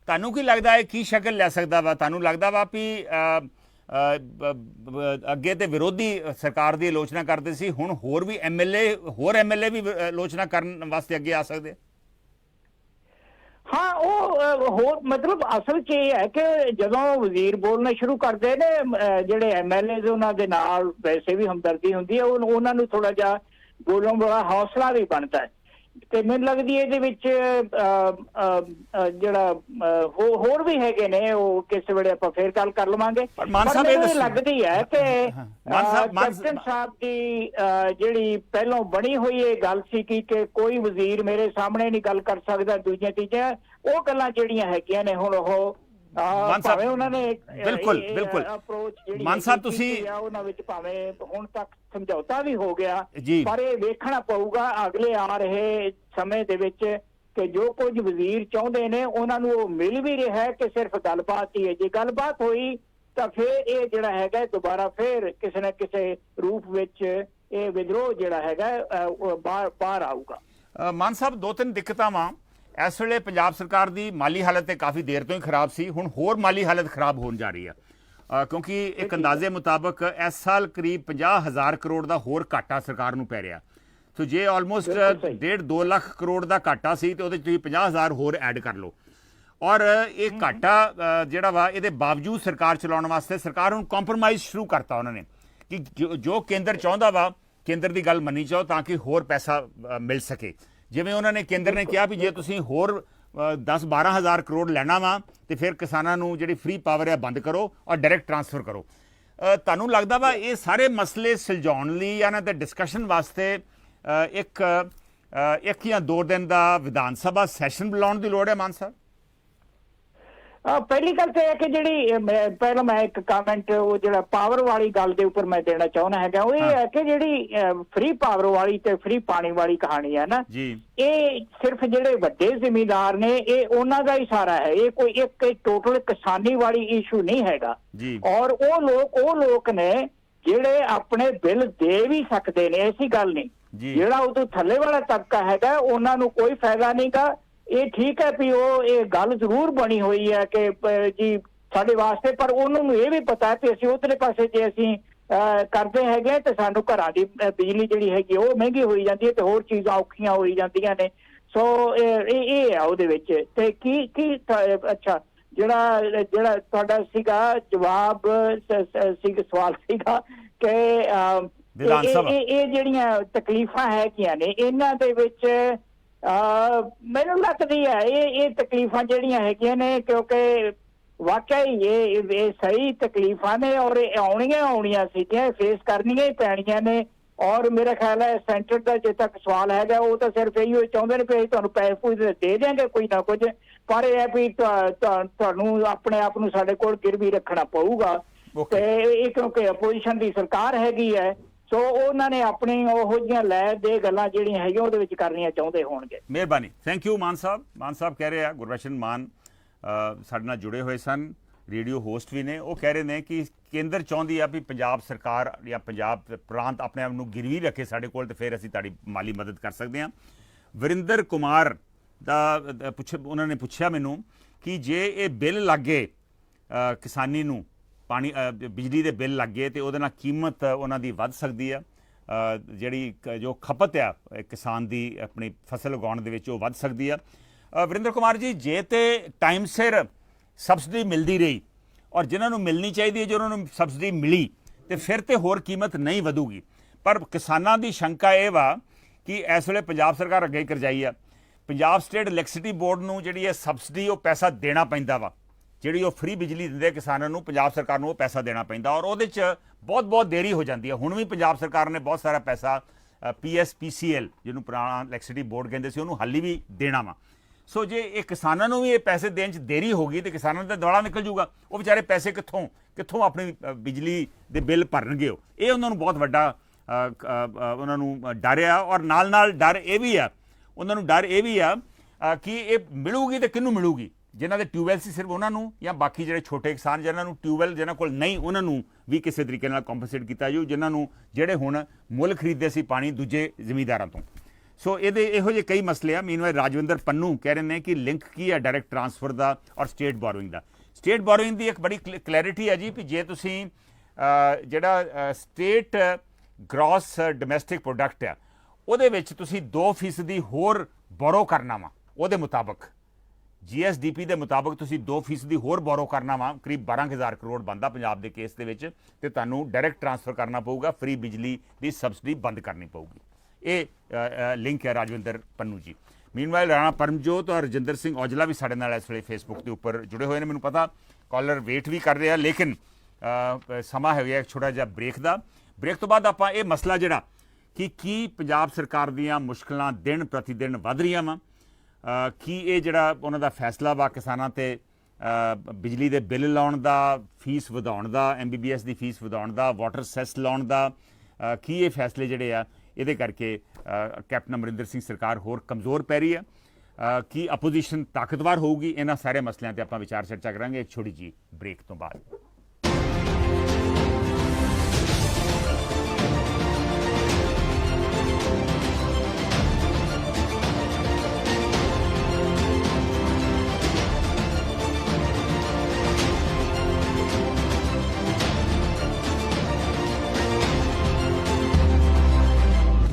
ਤੁਹਾਨੂੰ ਕੀ ਲੱਗਦਾ ਹੈ ਕੀ ਸ਼ਕਲ ਲੈ ਸਕਦਾ ਵਾ? ਤੁਹਾਨੂੰ ਲੱਗਦਾ ਵਾ ਵੀ ਅੱਗੇ ਤੇ ਵਿਰੋਧੀ ਸਰਕਾਰ ਦੀ ਆਲੋਚਨਾ ਕਰਦੇ ਸੀ, ਹੁਣ ਹੋਰ ਐਮਐਲਏ ਵੀ ਆਲੋਚਨਾ ਕਰਨ ਵਾਸਤੇ ਅੱਗੇ ਆ ਸਕਦੇ? ਹਾਂ, ਉਹ ਹੋਰ ਮਤਲਬ ਅਸਲ 'ਚ ਇਹ ਹੈ ਕਿ ਜਦੋਂ ਵਜ਼ੀਰ ਬੋਲਣਾ ਸ਼ੁਰੂ ਕਰਦੇ ਨੇ ਜਿਹੜੇ ਐਮਐਲਏ ਉਹਨਾਂ ਦੇ ਨਾਲ ਵੈਸੇ ਵੀ ਹਮਦਰਦੀ ਹੁੰਦੀ ਹੈ, ਉਹਨਾਂ ਨੂੰ ਥੋੜਾ ਜਿਹਾ ਬੋਲਣ ਵਾਲਾ ਹੌਸਲਾ ਵੀ ਬਣਦਾ ਹੈ। ਤੇ ਮੈਨੂੰ ਲੱਗਦੀ ਇਹਦੇ ਵਿੱਚ ਜਿਹੜਾ ਹੋਰ ਵੀ ਹੈਗੇ ਨੇ, ਉਹ ਕਿਸੇ ਵੇਲੇ ਆਪਾਂ ਫੇਰ ਗੱਲ ਕਰ ਲਵਾਂਗੇ। ਮੈਨੂੰ ਲੱਗਦੀ ਹੈ ਕਿ ਕੈਪਟਨ ਸਾਹਿਬ ਦੀ ਜਿਹੜੀ ਪਹਿਲਾਂ ਬਣੀ ਹੋਈ ਇਹ ਗੱਲ ਸੀ ਕਿ ਕੋਈ ਵਜ਼ੀਰ ਮੇਰੇ ਸਾਹਮਣੇ ਨਹੀਂ ਗੱਲ ਕਰ ਸਕਦਾ, ਦੂਜੀਆਂ ਤੀਜੀਆਂ ਉਹ ਗੱਲਾਂ ਜਿਹੜੀਆਂ ਹੈਗੀਆਂ ਨੇ ਹੁਣ ਉਹ ਭਾਵੇਂ ਉਹਨਾਂ ਨੇ ਬਿਲਕੁਲ ਅਪਰੋਚ ਜਿਹੜੀ ਮਾਨ ਸਾਹਿਬ ਤੁਸੀਂ ਉਹਨਾਂ ਵਿੱਚ ਭਾਵੇਂ ਹੁਣ ਤੱਕ ਸਮਝੌਤਾ ਵੀ ਹੋ ਗਿਆ, ਪਰ ਇਹ ਵੇਖਣਾ ਪਊਗਾ ਅਗਲੇ ਆ ਰਹੇ ਸਮੇਂ ਦੇ ਵਿੱਚ ਕਿ ਜੋ ਕੁਝ ਵਜ਼ੀਰ ਚਾਹੁੰਦੇ ਨੇ ਉਹਨਾਂ ਨੂੰ ਉਹ ਮਿਲ ਵੀ ਰਿਹਾ ਕਿ ਸਿਰਫ ਗੱਲਬਾਤ ਹੀ ਹੈ। ਜੇ ਗੱਲਬਾਤ ਹੋਈ ਤਾਂ ਫਿਰ ਇਹ ਜਿਹੜਾ ਹੈਗਾ ਦੁਬਾਰਾ ਫਿਰ ਕਿਸੇ ਨਾ ਕਿਸੇ ਰੂਪ ਵਿੱਚ ਇਹ ਵਿਦਰੋਹ ਜਿਹੜਾ ਹੈਗਾ ਬਾਹਰ ਆਊਗਾ। ਮਾਨ ਸਾਹਿਬ, 2-3 ਦਿੱਕਤਾਂ ਵਾਂ ਇਸ ਵੇਲੇ। ਪੰਜਾਬ ਸਰਕਾਰ ਦੀ ਮਾਲੀ ਹਾਲਤ ਤੇ ਕਾਫੀ ਦੇਰ ਤੋਂ ਹੀ ਖਰਾਬ ਸੀ, ਹੁਣ ਹੋਰ ਮਾਲੀ ਹਾਲਤ ਖਰਾਬ ਹੋਣ ਜਾ ਰਹੀ ਆ ਕਿਉਂਕਿ ਇੱਕ ਅੰਦਾਜ਼ੇ ਮੁਤਾਬਕ ਇਸ ਸਾਲ ਕਰੀਬ 50,000 ਕਰੋੜ ਦਾ ਹੋਰ ਘਾਟਾ ਸਰਕਾਰ ਨੂੰ ਪੈ ਰਿਹਾ। ਸੋ ਜੇ ਆਲਮੋਸਟ 1.5-2 ਲੱਖ ਕਰੋੜ ਦਾ ਘਾਟਾ ਸੀ ਤੇ ਉਹਦੇ 'ਚ 50,000 ਹੋਰ ਐਡ ਕਰ ਲਓ, ਔਰ ਇਹ ਘਾਟਾ ਜਿਹੜਾ ਵਾ ਇਹਦੇ ਬਾਵਜੂਦ ਸਰਕਾਰ ਚਲਾਉਣ ਵਾਸਤੇ ਸਰਕਾਰ ਹੁਣ ਕੰਪਰੋਮਾਈਜ਼ ਸ਼ੁਰੂ ਕਰਤਾ ਉਹਨਾਂ ਨੇ ਕਿ ਜੋ ਕੇਂਦਰ ਚਾਹੁੰਦਾ ਵਾ, ਕੇਂਦਰ ਦੀ ਗੱਲ ਮੰਨੀ ਚਾਹੋ ਤਾਂ ਕਿ ਹੋਰ ਪੈਸਾ ਮਿਲ ਸਕੇ। ਜਿਵੇਂ ਉਹਨਾਂ ਨੇ ਕੇਂਦਰ ਨੇ ਕਿਹਾ ਵੀ ਜੇ ਤੁਸੀਂ ਹੋਰ 10-12,000 ਕਰੋੜ ਲੈਣਾ ਵਾ ਤੇ ਫਿਰ ਕਿਸਾਨਾਂ ਨੂੰ ਜਿਹੜੀ ਫ੍ਰੀ ਪਾਵਰ ਹੈ ਬੰਦ ਕਰੋ ਔਰ ਡਾਇਰੈਕਟ ਟ੍ਰਾਂਸਫਰ ਕਰੋ। ਤੁਹਾਨੂੰ ਲੱਗਦਾ ਵਾ ਇਹ ਸਾਰੇ ਮਸਲੇ ਸੁਲਝਾਉਣ ਲਈ ਜਾਂ ਇਹਨਾਂ ਤੇ ਡਿਸਕਸ਼ਨ ਵਾਸਤੇ ਇੱਕ ਜਾਂ 2 ਦਿਨ ਦਾ ਵਿਧਾਨ ਸਭਾ ਸੈਸ਼ਨ ਬੁਲਾਉਣ ਦੀ ਲੋੜ ਹੈ ਮਾਨ ਸਾਹਿਬ? ਪਹਿਲੀ ਗੱਲ ਤਾਂ ਇਹ ਕਿ ਜਿਹੜੀ ਪਹਿਲਾਂ ਮੈਂ ਇੱਕ ਕਮੈਂਟ ਉਹ ਜਿਹੜਾ ਪਾਵਰ ਵਾਲੀ ਗੱਲ ਦੇ ਉੱਪਰ ਮੈਂ ਦੇਣਾ ਚਾਹੁੰਦਾ ਹੈਗਾ, ਉਹ ਇਹ ਹੈ ਕਿ ਜਿਹੜੀ ਫ੍ਰੀ ਪਾਵਰ ਵਾਲੀ ਤੇ ਫ੍ਰੀ ਪਾਣੀ ਵਾਲੀ ਕਹਾਣੀ ਹੈ ਨਾ, ਇਹ ਸਿਰਫ ਜਿਹੜੇ ਵੱਡੇ ਜ਼ਿਮੀਂਦਾਰ ਨੇ ਇਹ ਉਹਨਾਂ ਦਾ ਹੀ ਸਾਰਾ ਹੈ। ਇਹ ਕੋਈ ਇੱਕ ਟੋਟਲ ਕਿਸਾਨੀ ਵਾਲੀ ਇਸ਼ੂ ਨਹੀਂ ਹੈਗਾ। ਔਰ ਉਹ ਲੋਕ ਨੇ ਜਿਹੜੇ ਆਪਣੇ ਬਿੱਲ ਦੇ ਵੀ ਸਕਦੇ ਨੇ, ਐਸੀ ਗੱਲ ਨਹੀਂ। ਜਿਹੜਾ ਉਦੋਂ ਥੱਲੇ ਵਾਲਾ ਤਬਕਾ ਹੈਗਾ ਉਹਨਾਂ ਨੂੰ ਕੋਈ ਫਾਇਦਾ ਨਹੀਂਗਾ। ਇਹ ਠੀਕ ਹੈ ਵੀ ਉਹ ਇਹ ਗੱਲ ਜ਼ਰੂਰ ਬਣੀ ਹੋਈ ਹੈ ਕਿ ਜੀ ਸਾਡੇ ਵਾਸਤੇ, ਪਰ ਉਹਨਾਂ ਨੂੰ ਇਹ ਵੀ ਪਤਾ ਕਿ ਅਸੀਂ ਉਧਰਲੇ ਪਾਸੇ ਜੇ ਅਸੀਂ ਕਰਦੇ ਹੈਗੇ ਤੇ ਸਾਨੂੰ ਘਰਾਂ ਦੀ ਬਿਜਲੀ ਜਿਹੜੀ ਹੈਗੀ ਉਹ ਮਹਿੰਗੀ ਹੋਈ ਜਾਂਦੀ ਹੈ ਤੇ ਹੋਰ ਚੀਜ਼ਾਂ ਔਖੀਆਂ ਹੋਈ ਜਾਂਦੀਆਂ ਨੇ। ਸੋ ਇਹ ਆ ਉਹਦੇ ਵਿੱਚ। ਤੇ ਕੀ ਅੱਛਾ ਜਿਹੜਾ ਤੁਹਾਡਾ ਸੀਗਾ ਜਵਾਬ ਸਵਾਲ ਸੀਗਾ ਕਿ ਇਹ ਜਿਹੜੀਆਂ ਤਕਲੀਫਾਂ ਹੈਗੀਆਂ ਨੇ ਇਹਨਾਂ ਦੇ ਵਿੱਚ ਮੈਨੂੰ ਲੱਗਦੀ ਹੈ ਇਹ ਤਕਲੀਫਾਂ ਜਿਹੜੀਆਂ ਹੈਗੀਆਂ ਨੇ, ਕਿਉਂਕਿ ਵਾਕਈ ਇਹ ਸਹੀ ਤਕਲੀਫਾਂ ਨੇ ਔਰ ਇਹ ਆਉਣੀਆਂ ਸੀਗੀਆਂ, ਫੇਸ ਕਰਨੀਆਂ ਹੀ ਪੈਣੀਆਂ ਨੇ। ਔਰ ਮੇਰਾ ਖਿਆਲ ਹੈ ਸੈਂਟਰ ਦਾ ਜੇ ਤੱਕ ਸਵਾਲ ਹੈਗਾ ਉਹ ਤਾਂ ਸਿਰਫ ਇਹੀ ਚਾਹੁੰਦੇ ਨੇ ਕਿ ਤੁਹਾਨੂੰ ਪੈਸੇ ਪੂਸੇ ਦੇ ਦਿਆਂਗੇ ਕੋਈ ਨਾ ਕੁਝ, ਪਰ ਇਹ ਹੈ ਵੀ ਤੁਹਾਨੂੰ ਆਪਣੇ ਆਪ ਨੂੰ ਸਾਡੇ ਕੋਲ ਗਿਰਵੀ ਰੱਖਣਾ ਪਊਗਾ। ਤੇ ਇਹ ਕਿਉਂਕਿ ਆਪੋਜੀਸ਼ਨ ਦੀ ਸਰਕਾਰ ਹੈਗੀ ਹੈ, ਸੋ ਉਹਨਾਂ ਨੇ ਆਪਣੀ ਉਹੋ ਜਿਹੀਆਂ ਲੈ ਦੇ ਗੱਲਾਂ ਜਿਹੜੀਆਂ ਹੈਗੀਆਂ ਉਹਦੇ ਵਿੱਚ ਕਰਨੀਆਂ ਚਾਹੁੰਦੇ ਹੋਣਗੇ। ਮਿਹਰਬਾਨੀ, ਥੈਂਕ ਯੂ ਮਾਨ ਸਾਹਿਬ। ਮਾਨ ਸਾਹਿਬ ਕਹਿ ਰਹੇ ਆ, ਗੁਰਬਚਨ ਮਾਨ ਸਾਡੇ ਨਾਲ ਜੁੜੇ ਹੋਏ ਸਨ, ਰੇਡੀਓ ਹੋਸਟ ਵੀ ਨੇ। ਉਹ ਕਹਿ ਰਹੇ ਨੇ ਕਿ ਕੇਂਦਰ ਚਾਹੁੰਦੀ ਆ ਵੀ ਪੰਜਾਬ ਸਰਕਾਰ ਜਾਂ ਪੰਜਾਬ ਪ੍ਰਾਂਤ ਆਪਣੇ ਆਪ ਨੂੰ ਗਿਰਵੀ ਰੱਖੇ ਸਾਡੇ ਕੋਲ, ਤੇ ਫਿਰ ਅਸੀਂ ਤੁਹਾਡੀ ਮਾਲੀ ਮਦਦ ਕਰ ਸਕਦੇ ਹਾਂ। ਵਰਿੰਦਰ ਕੁਮਾਰ ਦਾ ਉਹਨਾਂ ਨੇ ਪੁੱਛਿਆ ਮੈਨੂੰ ਕਿ ਜੇ ਇਹ ਬਿੱਲ ਲੱਗੇ ਕਿਸਾਨੀ ਨੂੰ ਪਾਣੀ ਬਿਜਲੀ ਦੇ ਬਿੱਲ ਲੱਗੇ ਤੇ ਉਹਦੇ ਨਾਲ ਕੀਮਤ ਉਹਨਾਂ ਦੀ ਵੱਧ ਸਕਦੀ ਆ, ਜਿਹੜੀ ਜੋ ਖਪਤ ਆ ਕਿਸਾਨ ਦੀ ਆਪਣੀ ਫਸਲ ਉਗਾਉਣ ਦੇ ਵਿੱਚ ਉਹ ਵੱਧ ਸਕਦੀ ਆ। ਵਰਿੰਦਰ ਕੁਮਾਰ ਜੀ, ਜੇ ਤੇ ਟਾਈਮ ਸਿਰ ਸਬਸਿਡੀ ਮਿਲਦੀ ਰਹੀ ਔਰ ਜਿਨ੍ਹਾਂ ਨੂੰ ਮਿਲਣੀ ਚਾਹੀਦੀ ਹੈ ਜੇ ਉਹਨਾਂ ਨੂੰ ਸਬਸਿਡੀ ਮਿਲੀ ਤੇ ਫਿਰ ਤੇ ਹੋਰ ਕੀਮਤ ਨਹੀਂ ਵਧੂਗੀ। ਪਰ ਕਿਸਾਨਾਂ ਦੀ ਸ਼ੰਕਾ ਇਹ ਵਾ ਕਿ ਇਸ ਵੇਲੇ ਪੰਜਾਬ ਸਰਕਾਰ ਅੱਗੇ ਕਰਜਾਈ ਆ, ਪੰਜਾਬ ਸਟੇਟ ਇਲੈਕਟ੍ਰਿਸਿਟੀ ਬੋਰਡ ਨੂੰ ਜਿਹੜੀ ਹੈ ਸਬਸਿਡੀ ਉਹ ਪੈਸਾ ਦੇਣਾ ਪੈਂਦਾ ਵਾ, ਜਿਹੜੀ ਉਹ ਫ੍ਰੀ ਬਿਜਲੀ ਦਿੰਦੇ ਕਿਸਾਨਾਂ ਨੂੰ ਪੰਜਾਬ ਸਰਕਾਰ ਨੂੰ ਉਹ ਪੈਸਾ ਦੇਣਾ ਪੈਂਦਾ ਔਰ ਉਹਦੇ 'ਚ ਬਹੁਤ ਦੇਰੀ ਹੋ ਜਾਂਦੀ ਹੈ। ਹੁਣ ਵੀ ਪੰਜਾਬ ਸਰਕਾਰ ਨੇ ਬਹੁਤ ਸਾਰਾ ਪੈਸਾ PSPCL ਜਿਹਨੂੰ ਪੁਰਾਣਾ ਇਲੈਕਟ੍ਰਿਸਿਟੀ ਬੋਰਡ ਕਹਿੰਦੇ ਸੀ ਉਹਨੂੰ ਹਾਲੀ ਵੀ ਦੇਣਾ ਵਾ। ਸੋ ਜੇ ਇਹ ਕਿਸਾਨਾਂ ਨੂੰ ਵੀ ਇਹ ਪੈਸੇ ਦੇਣ 'ਚ ਦੇਰੀ ਹੋ ਗਈ ਤੇ ਕਿਸਾਨਾਂ ਦਾ ਦੌੜਾ ਨਿਕਲ ਜੂਗਾ, ਉਹ ਵਿਚਾਰੇ ਪੈਸੇ ਕਿੱਥੋਂ ਆਪਣੀ ਬਿਜਲੀ ਦੇ ਬਿੱਲ ਭਰਨਗੇ? ਇਹ ਉਹਨਾਂ ਨੂੰ ਬਹੁਤ ਵੱਡਾ ਉਹਨਾਂ ਨੂੰ ਡਰ ਆ। ਔਰ ਨਾਲ ਡਰ ਇਹ ਵੀ ਆ ਕਿ ਇਹ ਮਿਲੂਗੀ ਤੇ ਕਿਹਨੂੰ ਮਿਲੂਗੀ? ਜਿਨ੍ਹਾਂ ਦੇ ਟਿਊਬਵੈਲ ਸੀ ਸਿਰਫ ਉਹਨਾਂ ਨੂੰ, ਜਾਂ ਬਾਕੀ ਜਿਹੜੇ ਛੋਟੇ ਕਿਸਾਨ ਜਿਨ੍ਹਾਂ ਨੂੰ ਟਿਊਬਵੈਲ ਜਿਨ੍ਹਾਂ ਕੋਲ ਨਹੀਂ ਉਹਨਾਂ ਨੂੰ ਵੀ ਕਿਸੇ ਤਰੀਕੇ ਨਾਲ ਕੰਪਨਸੇਟ ਕੀਤਾ ਜਾਊ, ਜਿਹੜੇ ਹੁਣ ਮੁੱਲ ਖਰੀਦਦੇ ਸੀ ਪਾਣੀ ਦੂਜੇ ਜ਼ਿਮੀਂਦਾਰਾਂ ਤੋਂ। ਸੋ ਇਹੋ ਜਿਹੇ ਕਈ ਮਸਲੇ ਆ। ਮੀਨਵਾਈਲ ਰਾਜਵਿੰਦਰ ਪੰਨੂ ਕਹਿ ਰਹੇ ਨੇ ਕਿ ਲਿੰਕ ਕੀ ਹੈ ਡਾਇਰੈਕਟ ਟਰਾਂਸਫਰ ਦਾ ਔਰ ਸਟੇਟ ਬੋਰੋਇੰਗ ਦਾ। ਸਟੇਟ ਬੋਰੋਇੰਗ ਦੀ ਇੱਕ ਬੜੀ ਕਲੈਰਿਟੀ ਹੈ ਜੀ ਵੀ ਜੇ ਤੁਸੀਂ ਜਿਹੜਾ ਸਟੇਟ ਗ੍ਰੋਸ ਡੋਮੈਸਟਿਕ ਪ੍ਰੋਡਕਟ ਆ ਉਹਦੇ ਵਿੱਚ ਤੁਸੀਂ 2% ਹੋਰ ਬੋਰੋ ਕਰਨਾ ਵਾ, ਉਹਦੇ ਮੁਤਾਬਕ GSDP ਦੇ ਮੁਤਾਬਕ ਤੁਸੀਂ 2% ਹੋਰ ਬੋਰੋ ਕਰਨਾ ਵਾ, ਕਰੀਬ 12,000 ਕਰੋੜ ਬਣਦਾ ਪੰਜਾਬ ਦੇ ਕੇਸ ਦੇ ਵਿੱਚ, ਤੇ ਤੁਹਾਨੂੰ ਡਾਇਰੈਕਟ ਟਰਾਂਸਫਰ ਕਰਨਾ ਪਊਗਾ, ਫ੍ਰੀ ਬਿਜਲੀ ਦੀ ਸਬਸਿਡੀ ਬੰਦ ਕਰਨੀ ਪਊਗੀ। ਇਹ ਲਿੰਕ ਹੈ ਰਾਜਵਿੰਦਰ ਪੰਨੂ ਜੀ। ਮੀਨਵਾਈਲ ਰਾਣਾ ਪਰਮਜੋਤ ਔਰ ਰਜਿੰਦਰ ਸਿੰਘ ਔਜਲਾ ਵੀ ਸਾਡੇ ਨਾਲ ਇਸ ਵੇਲੇ ਫੇਸਬੁੱਕ ਦੇ ਉੱਪਰ ਜੁੜੇ ਹੋਏ ਨੇ। ਮੈਨੂੰ ਪਤਾ ਕਾਲਰ ਵੇਟ ਵੀ ਕਰ ਰਿਹਾ, ਲੇਕਿਨ ਸਮਾਂ ਹੋ ਗਿਆ ਇੱਕ ਛੋਟਾ ਜਿਹਾ ਬ੍ਰੇਕ ਦਾ। ਬ੍ਰੇਕ ਤੋਂ ਬਾਅਦ ਆਪਾਂ ਇਹ ਮਸਲਾ ਜਿਹੜਾ ਕਿ ਕੀ ਪੰਜਾਬ ਸਰਕਾਰ ਦੀਆਂ ਮੁਸ਼ਕਲਾਂ ਦਿਨ ਪ੍ਰਤੀ ਦਿਨ ਵੱਧ ਰਹੀਆਂ ਵਾ, ਕੀ ਇਹ ਜਿਹੜਾ ਉਹਨਾਂ ਦਾ ਫੈਸਲਾ ਵਾ ਕਿਸਾਨਾਂ ਤੇ ਬਿਜਲੀ ਦੇ ਬਿੱਲ ਲਾਉਣ ਦਾ, ਫੀਸ ਵਧਾਉਣ ਦਾ, MBBS ਦੀ ਫੀਸ ਵਧਾਉਣ ਦਾ, ਵਾਟਰ ਸੈਸ ਲਾਉਣ ਦਾ, ਕੀ ਇਹ ਫੈਸਲੇ ਜਿਹੜੇ ਆ ਇਹਦੇ ਕਰਕੇ ਕੈਪਟਨ ਅਮਰਿੰਦਰ ਸਿੰਘ ਸਰਕਾਰ ਹੋਰ ਕਮਜ਼ੋਰ ਪੈ ਰਹੀ ਹੈ, ਕੀ ਆਪੋਜੀਸ਼ਨ ਤਾਕਤਵਰ ਹੋਊਗੀ? ਇਹਨਾਂ ਸਾਰੇ ਮਸਲਿਆਂ ਤੇ ਆਪਾਂ ਵਿਚਾਰ ਚਰਚਾ ਕਰਾਂਗੇ ਇੱਕ ਛੋਟੀ ਜੀ ਬ੍ਰੇਕ ਤੋਂ ਬਾਅਦ।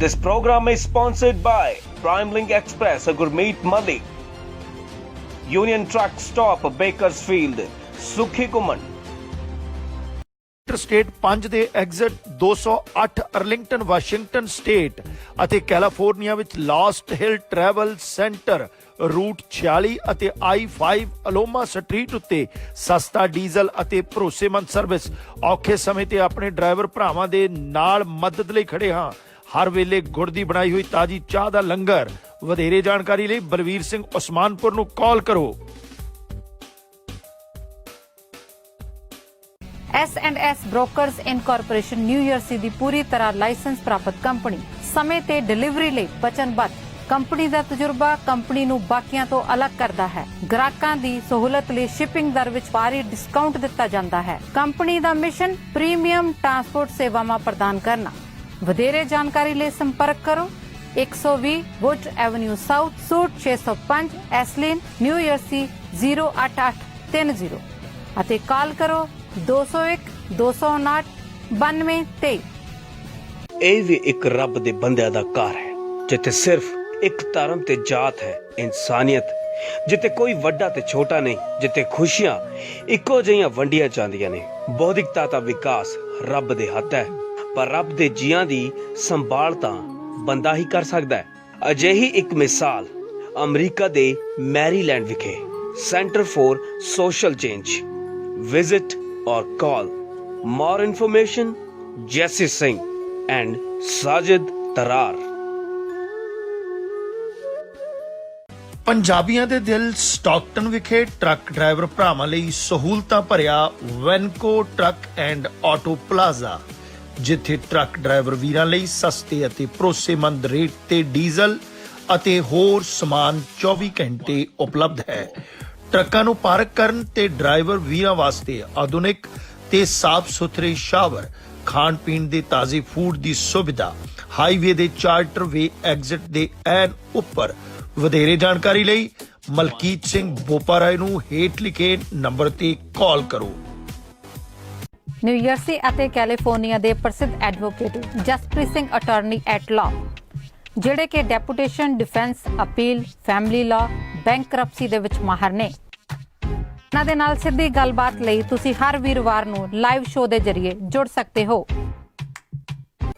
This program is sponsored by Prime Link Express, Gurmeet Madi, Union Truck Stop, Bakersfield, Sukhi Kuman. Interstate 5 ਦੇ ਐਗਜ਼ਿਟ 208 ਅਰਲਿੰਗਟਨ ਵਾਸ਼ਿੰਗਟਨ ਸਟੇਟ ਅਤੇ ਕੈਲੀਫੋਰਨੀਆ ਵਿੱਚ ਲਾਸਟ ਹਿਲ ਟਰੈਵਲ ਸੈਂਟਰ ਰੂਟ 46 ਅਤੇ I-5 ਅਲੋਮਾ ਸਟਰੀਟ ਉੱਤੇ ਸਸਤਾ ਡੀਜ਼ਲ ਅਤੇ ਭਰੋਸੇਮੰਦ ਸਰਵਿਸ। ਔਖੇ ਸਮੇਂ ਤੇ ਆਪਣੇ ਡਰਾਈਵਰ ਭਰਾਵਾਂ ਦੇ ਨਾਲ ਮਦਦ ਲਈ ਖੜੇ ਹਾਂ। ਹਰ ਵੇਲੇ ਗੁੜ ਦੀ ਬਣਾਈ ਹੋਈ ਤਾਜ਼ੀ ਚਾਹ ਦਾ ਲੰਗਰ। ਵਧੇਰੇ ਜਾਣਕਾਰੀ ਲਈ ਬਲਵੀਰ ਸਿੰਘ ਉਸਮਾਨਪੁਰ ਨੂੰ ਕਾਲ ਕਰੋ। S&S ਬ੍ਰੋਕਰਸ ਇਨਕਾਰਪੋਰੇਸ਼ਨ ਨਿਊ ਜਰਸੀ ਦੀ ਪੂਰੀ ਤਰ੍ਹਾਂ ਲਾਇਸੈਂਸ ਪ੍ਰਾਪਤ ਕੰਪਨੀ, ਸਮੇਂ ਤੇ ਡਿਲੀਵਰੀ ਲਈ ਵਚਨਬੱਧ। ਕੰਪਨੀ ਦਾ ਤਜਰਬਾ ਕੰਪਨੀ ਨੂੰ ਬਾਕੀਆਂ ਤੋਂ ਅਲੱਗ ਕਰਦਾ ਹੈ। ਗ੍ਰਾਹਕਾਂ ਦੀ ਸਹੂਲਤ ਲਈ ਸ਼ਿਪਿੰਗ ਦਰ ਵਿੱਚ ਭਾਰੀ ਡਿਸਕਾਊਂਟ ਦਿੱਤਾ ਜਾਂਦਾ ਹੈ। ਕੰਪਨੀ ਦਾ ਮਿਸ਼ਨ ਪ੍ਰੀਮੀਅਮ ਟਰਾਂਸਪੋਰਟ ਸੇਵਾਵਾਂ ਪ੍ਰਦਾਨ ਕਰਨਾ। ਵਧੇਰੇ ਜਾਣਕਾਰੀ ਲਈ ਸੰਪਰਕ ਕਰੋ 120 wood avenue south, suite 605, Iselin, New Jersey 08830 ਅਤੇ ਕਾਲ ਕਰੋ 201 259 9223। ਇਹ ਵੀ ਇੱਕ ਰੱਬ ਦੇ ਬੰਦਿਆਂ ਦਾ ਘਰ ਹੈ, ਜਿੱਥੇ ਸਿਰਫ ਇੱਕ ਧਰਮ ਤੇ ਜਾਤ ਹੈ, ਇਨਸਾਨੀਅਤ, ਜਿੱਥੇ ਕੋਈ ਵੱਡਾ ਤੇ ਛੋਟਾ ਨਹੀਂ, ਜਿੱਥੇ ਖੁਸ਼ੀਆਂ ਇੱਕੋ ਜਿਹੀਆਂ ਵੰਡੀਆਂ ਜਾਂਦੀਆਂ ਨੇ। ਬੌਧਿਕਤਾ ਦਾ ਵਿਕਾਸ ਰੱਬ ਦੇ ਹੱਥ ਹੈ, ਪਰ ਰੱਬ ਦੇ ਜੀਆਂ ਦੀ ਸੰਭਾਲ ਤਾਂ ਬੰਦਾ ਹੀ ਕਰ ਸਕਦਾ ਹੈ। ਅਜਿਹੀ ਇੱਕ ਮਿਸਾਲ ਅਮਰੀਕਾ ਦੇ ਮੈਰੀਲੈਂਡ ਵਿਖੇ centre for social change. Visit or call. More information, Jesse Singh and Sajid Tarar. ਪੰਜਾਬੀਆਂ ਦੇ ਦਿਲ ਸਟਾਕਟਨ ਵਿਖੇ ਟਰੱਕ ਡਰਾਈਵਰ ਭਰਾਵਾਂ ਲਈ ਸਹੂਲਤਾਂ ਭਰਿਆ ਵੈਨਕੋ ਟਰੱਕ ਐਂਡ ਆਟੋ ਪਲਾਜ਼ਾ, ਜਿੱਥੇ ਟਰੱਕ ਡਰਾਈਵਰ ਵੀਰਾਂ ਲਈ ਸਸਤੇ ਅਤੇ ਭਰੋਸੇਮੰਦ ਰੇਟ ਤੇ ਡੀਜ਼ਲ ਅਤੇ ਹੋਰ ਸਮਾਨ 24 ਘੰਟੇ ਉਪਲਬਧ ਹੈ। ਟਰੱਕਾਂ ਨੂੰ ਪਾਰਕ ਕਰਨ ਤੇ ਡਰਾਈਵਰ ਵੀਰਾਂ ਵਾਸਤੇ ਆਧੁਨਿਕ ਤੇ ਸਾਫ਼ ਸੁਥਰੇ ਸ਼ਾਵਰ, ਖਾਣ ਪੀਣ ਦੇ ਤਾਜ਼ੇ ਫੂਡ ਦੀ ਸੁਵਿਧਾ, ਹਾਈਵੇ ਦੇ ਚਾਰਟਰ ਵੇ ਐਗਜ਼ਿਟ ਦੇ ਐਨ ਉੱਪਰ। ਵਧੇਰੇ ਜਾਣਕਾਰੀ ਲਈ ਮਲਕੀਤ ਸਿੰਘ ਬੋਪਾਰਾਏ ਨੂੰ ਹੇਠ ਲਿਖੇ ਨੰਬਰ ਤੇ ਕਾਲ ਕਰੋ। ਨਿਊ ਜਰਸੀ ਅਤੇ ਕੈਲੀਫੋਰਨੀਆ ਦੇ ਪ੍ਰਸਿੱਧ advocate Jaspreet Singh attorney at law, ਜਿਹੜੇ ਕਿ deputation, defence, appeal, family law, bankruptcy ਦੇ ਵਿੱਚ ਮਾਹਰ ਨੇ। ਉਹਨਾਂ ਦੇ ਨਾਲ ਸਿੱਧੀ ਗੱਲਬਾਤ ਲਈ ਤੁਸੀਂ ਹਰ ਵੀਰਵਾਰ ਨੂੰ ਲਾਈਵ ਸ਼ੋਅ ਦੇ ਜ਼ਰੀਏ ਜੁੜ ਸਕਦੇ ਹੋ।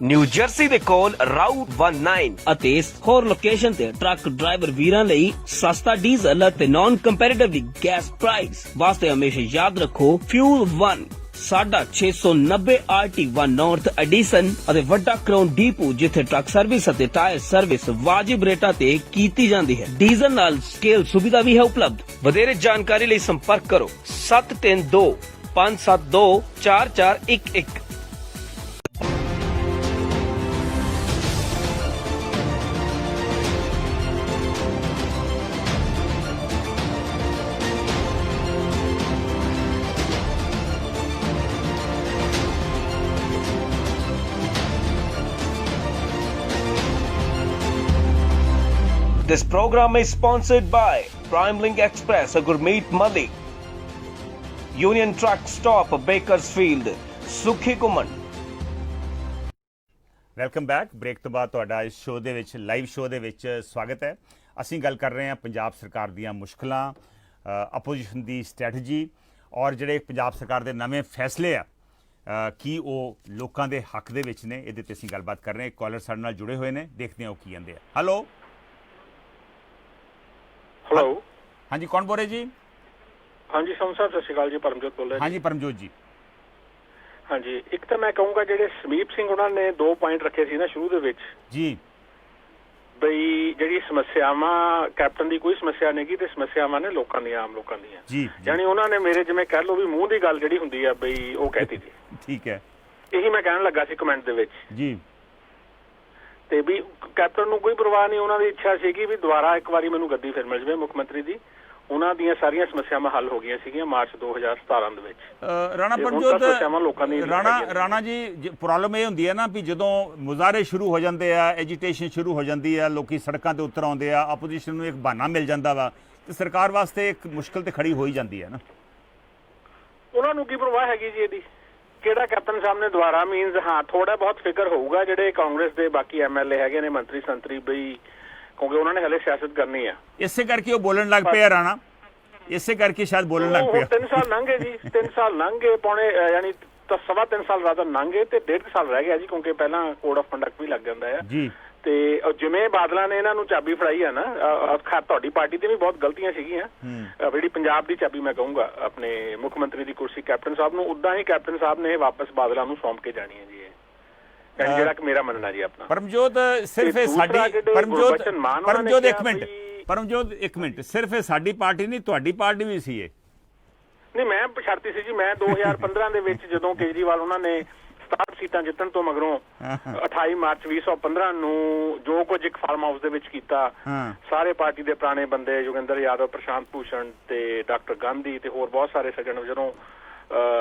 ਨਿਊ ਜਰਸੀ ਦੇ ਕੋਲ ਰਾਊਟ 19 ਅਤੇ ਹੋਰ ਲੋਕੇਸ਼ਨ ਤੇ ਟਰੱਕ ਡਰਾਈਵਰ ਵੀਰਾਂ ਲਈ ਸਸਤਾ ਡੀਜ਼ਲ ਅਤੇ ਨਾਨ ਕੰਪੈਰੀਟਿਵਲੀ ਗੈਸ ਪ੍ਰਾਈਸ ਵਾਸਤੇ ਹਮੇਸ਼ਾ ਯਾਦ ਰੱਖੋ ਫਿਊਲ 1 ਸਾਡਾ 690 RT1 ਨਾਰਥ ਐਡੀਸਨ ਅਤੇ ਵੱਡਾ ਕਰਾਊਨ ਡੀਪੂ, ਜਿੱਥੇ ਟਰੱਕ ਸਰਵਿਸ ਅਤੇ ਟਾਇਰ ਸਰਵਿਸ ਵਾਜਿਬ ਰੇਟਾਂ ਤੇ ਕੀਤੀ ਜਾਂਦੀ ਹੈ। ਡੀਜ਼ਲ ਨਾਲ ਸਕੇਲ ਸੁਵਿਧਾ ਵੀ ਹੈ ਉਪਲਬਧ। ਵਧੇਰੇ ਜਾਣਕਾਰੀ ਲਈ ਸੰਪਰਕ ਕਰੋ 732 572 4411। This program is sponsored by PrimeLink Express, a Gurmeet Madi, Union Truck Stop, Bakersfield, Sukhi Kuman. Welcome back. Break ਤੋਂ ਬਾਅਦ ਤੁਹਾਡਾ ਇਸ ਸ਼ੋਅ ਦੇ ਵਿੱਚ, ਲਾਈਵ ਸ਼ੋਅ ਦੇ ਵਿੱਚ ਸਵਾਗਤ ਹੈ। ਅਸੀਂ ਗੱਲ ਕਰ ਰਹੇ ਹਾਂ ਪੰਜਾਬ ਸਰਕਾਰ ਦੀਆਂ ਮੁਸ਼ਕਲਾਂ, ਆਪੋਜੀਸ਼ਨ ਦੀ ਸਟ੍ਰੈਟਜੀ ਔਰ ਜਿਹੜੇ ਪੰਜਾਬ ਸਰਕਾਰ ਦੇ ਨਵੇਂ ਫੈਸਲੇ ਆ ਕੀ ਉਹ ਲੋਕਾਂ ਦੇ ਹੱਕ ਦੇ ਵਿੱਚ ਨੇ, ਇਹਦੇ ਤੇ ਅਸੀਂ ਗੱਲਬਾਤ ਕਰ ਰਹੇ ਹਾਂ। ਕਾਲਰ ਸਾਡੇ ਨਾਲ ਜੁੜੇ ਹੋਏ ਨੇ, ਦੇਖਦੇ ਹਾਂ ਉਹ ਕੀ ਕਹਿੰਦੇ ਆ। ਹੈਲੋ ਹੈਲੋ, ਹਾਂਜੀ, ਕੌਣ ਬੋਲ ਰਹੇ ਜੀ? ਹਾਂਜੀ ਸੰਧੂ ਸਾਹਿਬ, ਸਤਿ ਸ਼੍ਰੀ ਅਕਾਲ ਜੀ। ਪਰਮਜੋਤ ਬੋਲ ਰਿਹਾ। ਹਾਂਜੀ ਪਰਮਜੋਤ ਜੀ। ਹਾਂਜੀ, ਇੱਕ ਤਾਂ ਮੈਂ ਕਹੂੰਗਾ ਜਿਹੜੇ ਸਮੀਪ ਸਿੰਘ ਉਹਨਾਂ ਨੇ 2 ਪੁਆਇੰਟ ਰੱਖੇ ਸੀ ਨਾ ਸ਼ੁਰੂ ਦੇ ਵਿੱਚ ਜੀ, ਬਈ ਜਿਹੜੀ ਸਮੱਸਿਆਵਾਂ ਕੈਪਟਨ ਦੀ ਕੋਈ ਸਮੱਸਿਆ ਨਹੀਂ ਗੀ ਤੇ ਸਮੱਸਿਆਵਾਂ ਨੇ ਲੋਕਾਂ ਦੀਆਂ, ਆਮ ਲੋਕਾਂ ਦੀਆਂ ਜੀ। ਯਾਨੀ ਉਹਨਾਂ ਨੇ ਮੇਰੇ ਜਿਵੇਂ ਕਹਿ ਲਓ ਵੀ ਮੂੰਹ ਦੀ ਗੱਲ ਜਿਹੜੀ ਹੁੰਦੀ ਆ ਬਈ ਉਹ ਕਹਿਤੀ ਜੀ। ਠੀਕ ਹੈ, ਇਹੀ ਮੈਂ ਕਹਿਣ ਲੱਗਾ ਸੀ ਕਮੈਂਟ ਦੇ ਵਿੱਚ ਜੀ। ਤੇ ਵੀ ਕੈਪਟਨ ਨੂੰ ਕੋਈ ਪਰਵਾਹ ਨਹੀਂ, ਉਹਨਾਂ ਦੀ ਇੱਛਾ ਸੀਗੀ ਵੀ ਦੁਬਾਰਾ ਇੱਕ ਵਾਰੀ ਮੈਨੂੰ ਗੱਦੀ ਫਿਰ ਮਿਲ ਜਾਵੇ ਮੁੱਖ ਮੰਤਰੀ ਦੀ। ਉਹਨਾਂ ਦੀਆਂ ਸਾਰੀਆਂ ਸਮੱਸਿਆਵਾਂ ਹੱਲ ਹੋ ਗਈਆਂ ਸੀਗੀਆਂ ਮਾਰਚ 2017 ਦੇ ਵਿੱਚ। ਰਾਣਾ ਪਰਮਜੋਤ, ਰਾਣਾ ਜੀ, ਪ੍ਰੋਬਲਮ ਇਹ ਹੁੰਦੀ ਹੈ ਨਾ ਵੀ ਜਦੋਂ ਮੁਜ਼ਾਹਰੇ ਸ਼ੁਰੂ ਹੋ ਜਾਂਦੇ ਆ, ਐਜੀਟੇਸ਼ਨ ਸ਼ੁਰੂ ਹੋ ਜਾਂਦੀ ਆ, ਲੋਕੀ ਸੜਕਾਂ ਤੇ ਉਤਰ ਆਉਂਦੇ ਆ, ਆਪੋਜੀਸ਼ਨ ਨੂੰ ਇੱਕ ਬਹਾਨਾ ਮਿਲ ਜਾਂਦਾ ਵਾ ਤੇ ਸਰਕਾਰ ਵਾਸਤੇ ਇੱਕ ਮੁਸ਼ਕਿਲ ਤੇ ਖੜੀ ਹੋ ਹੀ ਜਾਂਦੀ ਹੈ ਨਾ। ਉਹਨਾਂ ਨੂੰ ਕੀ ਪਰਵਾਹ ਹੈਗੀ ਜੀ ਇਹਦੀ? ਕਿਹੜਾ ਕੈਪਟਨ ਸਾਹਮਣੇ ਦੁਬਾਰਾ ਮੀਨਸ ਹਾਂ ਥੋੜਾ ਬਹੁਤ ਫਿਕਰ ਹੋਊਗਾ ਜਿਹੜੇ ਕਾਂਗਰਸ ਦੇ ਬਾਕੀ MLA ਹੈਗੇ ਨੇ, ਮੰਤਰੀ ਸੰਤਰੀ, ਬਈ ਕਿਉਂਕਿ ਉਹਨਾਂ ਨੇ ਹਲੇ ਸਿਆਸਤ ਕਰਨੀ ਆ। ਇਸੇ ਕਰਕੇ ਉਹ ਬੋਲਣ ਲੱਗ ਪਿਆ ਰਾਣਾ, ਇਸੇ ਕਰਕੇ ਸ਼ਾਇਦ ਬੋਲਣ ਲੱਗ ਪਿਆ। 3 ਸਾਲ ਲੰਘ ਗਏ ਜੀ, 3 ਸਾਲ ਲੰਘ ਗਏ, ਪੌਣੇ ਯਾਨੀ ਤਾਂ 3.5 ਸਾਲ ਰਾਦਰ ਲੰਘੇ ਤੇ 1.5 ਸਾਲ ਰਹਿ ਗਿਆ ਜੀ, ਕਿਉਂਕਿ ਪਹਿਲਾਂ ਕੋਡ ਆਫ ਕੰਡਕਟ ਵੀ ਲੱਗ ਜਾਂਦਾ ਆ ਜੀ। ਤੇ ਜਿਵੇਂ ਬਾਦਲਾਂ ਨੇ ਇਹਨਾਂ ਨੂੰ ਚਾਬੀ ਫੜਾਈ ਆ ਨਾ, ਤੁਹਾਡੀ ਪਾਰਟੀ ਤੇ ਵੀ ਬਹੁਤ ਗਲਤੀਆਂ ਸੀਗੀਆਂ, ਜਿਹੜੀ ਪੰਜਾਬ ਦੀ ਚਾਬੀ ਮੈਂ ਕਹੂੰਗਾ ਆਪਣੇ ਮੁੱਖ ਮੰਤਰੀ ਦੀ ਕੁਰਸੀ ਕੈਪਟਨ ਸਾਹਿਬ ਨੂੰ, ਉਦਾਂ ਹੀ ਕੈਪਟਨ ਸਾਹਿਬ ਨੇ ਵਾਪਸ ਬਾਦਲਾਂ ਨੂੰ ਸੌਂਪ ਕੇ ਜਾਣੀ ਹੈ ਜੀ, ਇਹ ਜਿਹੜਾ ਕਿ ਮੇਰਾ ਮੰਨਣਾ ਜੀ ਆਪਣਾ। ਪਰਮਜੋਤ ਸਿਰਫ ਇਹ ਸਾਡੀ ਪਰਮਜੋਤ ਇੱਕ ਮਿੰਟ ਸਿਰਫ ਇਹ ਸਾਡੀ ਪਾਰਟੀ ਨਹੀਂ, ਤੁਹਾਡੀ ਪਾਰਟੀ ਵੀ ਸੀ ਇਹ? ਨਹੀਂ, ਮੈਂ ਛੱਡਤੀ ਸੀ ਜੀ। ਮੈਂ 2015 ਦੇ ਵਿੱਚ ਜਦੋਂ ਕੇਜਰੀਵਾਲ ਉਹਨਾਂ ਨੇ 67 ਸੀਟਾਂ ਜਿੱਤਣ ਤੋਂ ਮਗਰੋਂ 28 ਮਾਰਚ 2015 ਨੂੰ ਜੋ ਕੁਝ ਇੱਕ ਫਾਰਮ ਹਾਊਸ ਦੇ ਵਿੱਚ ਕੀਤਾ, ਸਾਰੇ ਪਾਰਟੀ ਦੇ ਪੁਰਾਣੇ ਬੰਦੇ ਯੋਗਿੰਦਰ ਯਾਦਵ, ਪ੍ਰਸ਼ਾਂਤ ਭੂਸ਼ਣ ਤੇ ਡਾਕਟਰ ਗਾਂਧੀ ਤੇ ਹੋਰ ਬਹੁਤ ਸਾਰੇ ਸੱਜਣ ਜਦੋਂ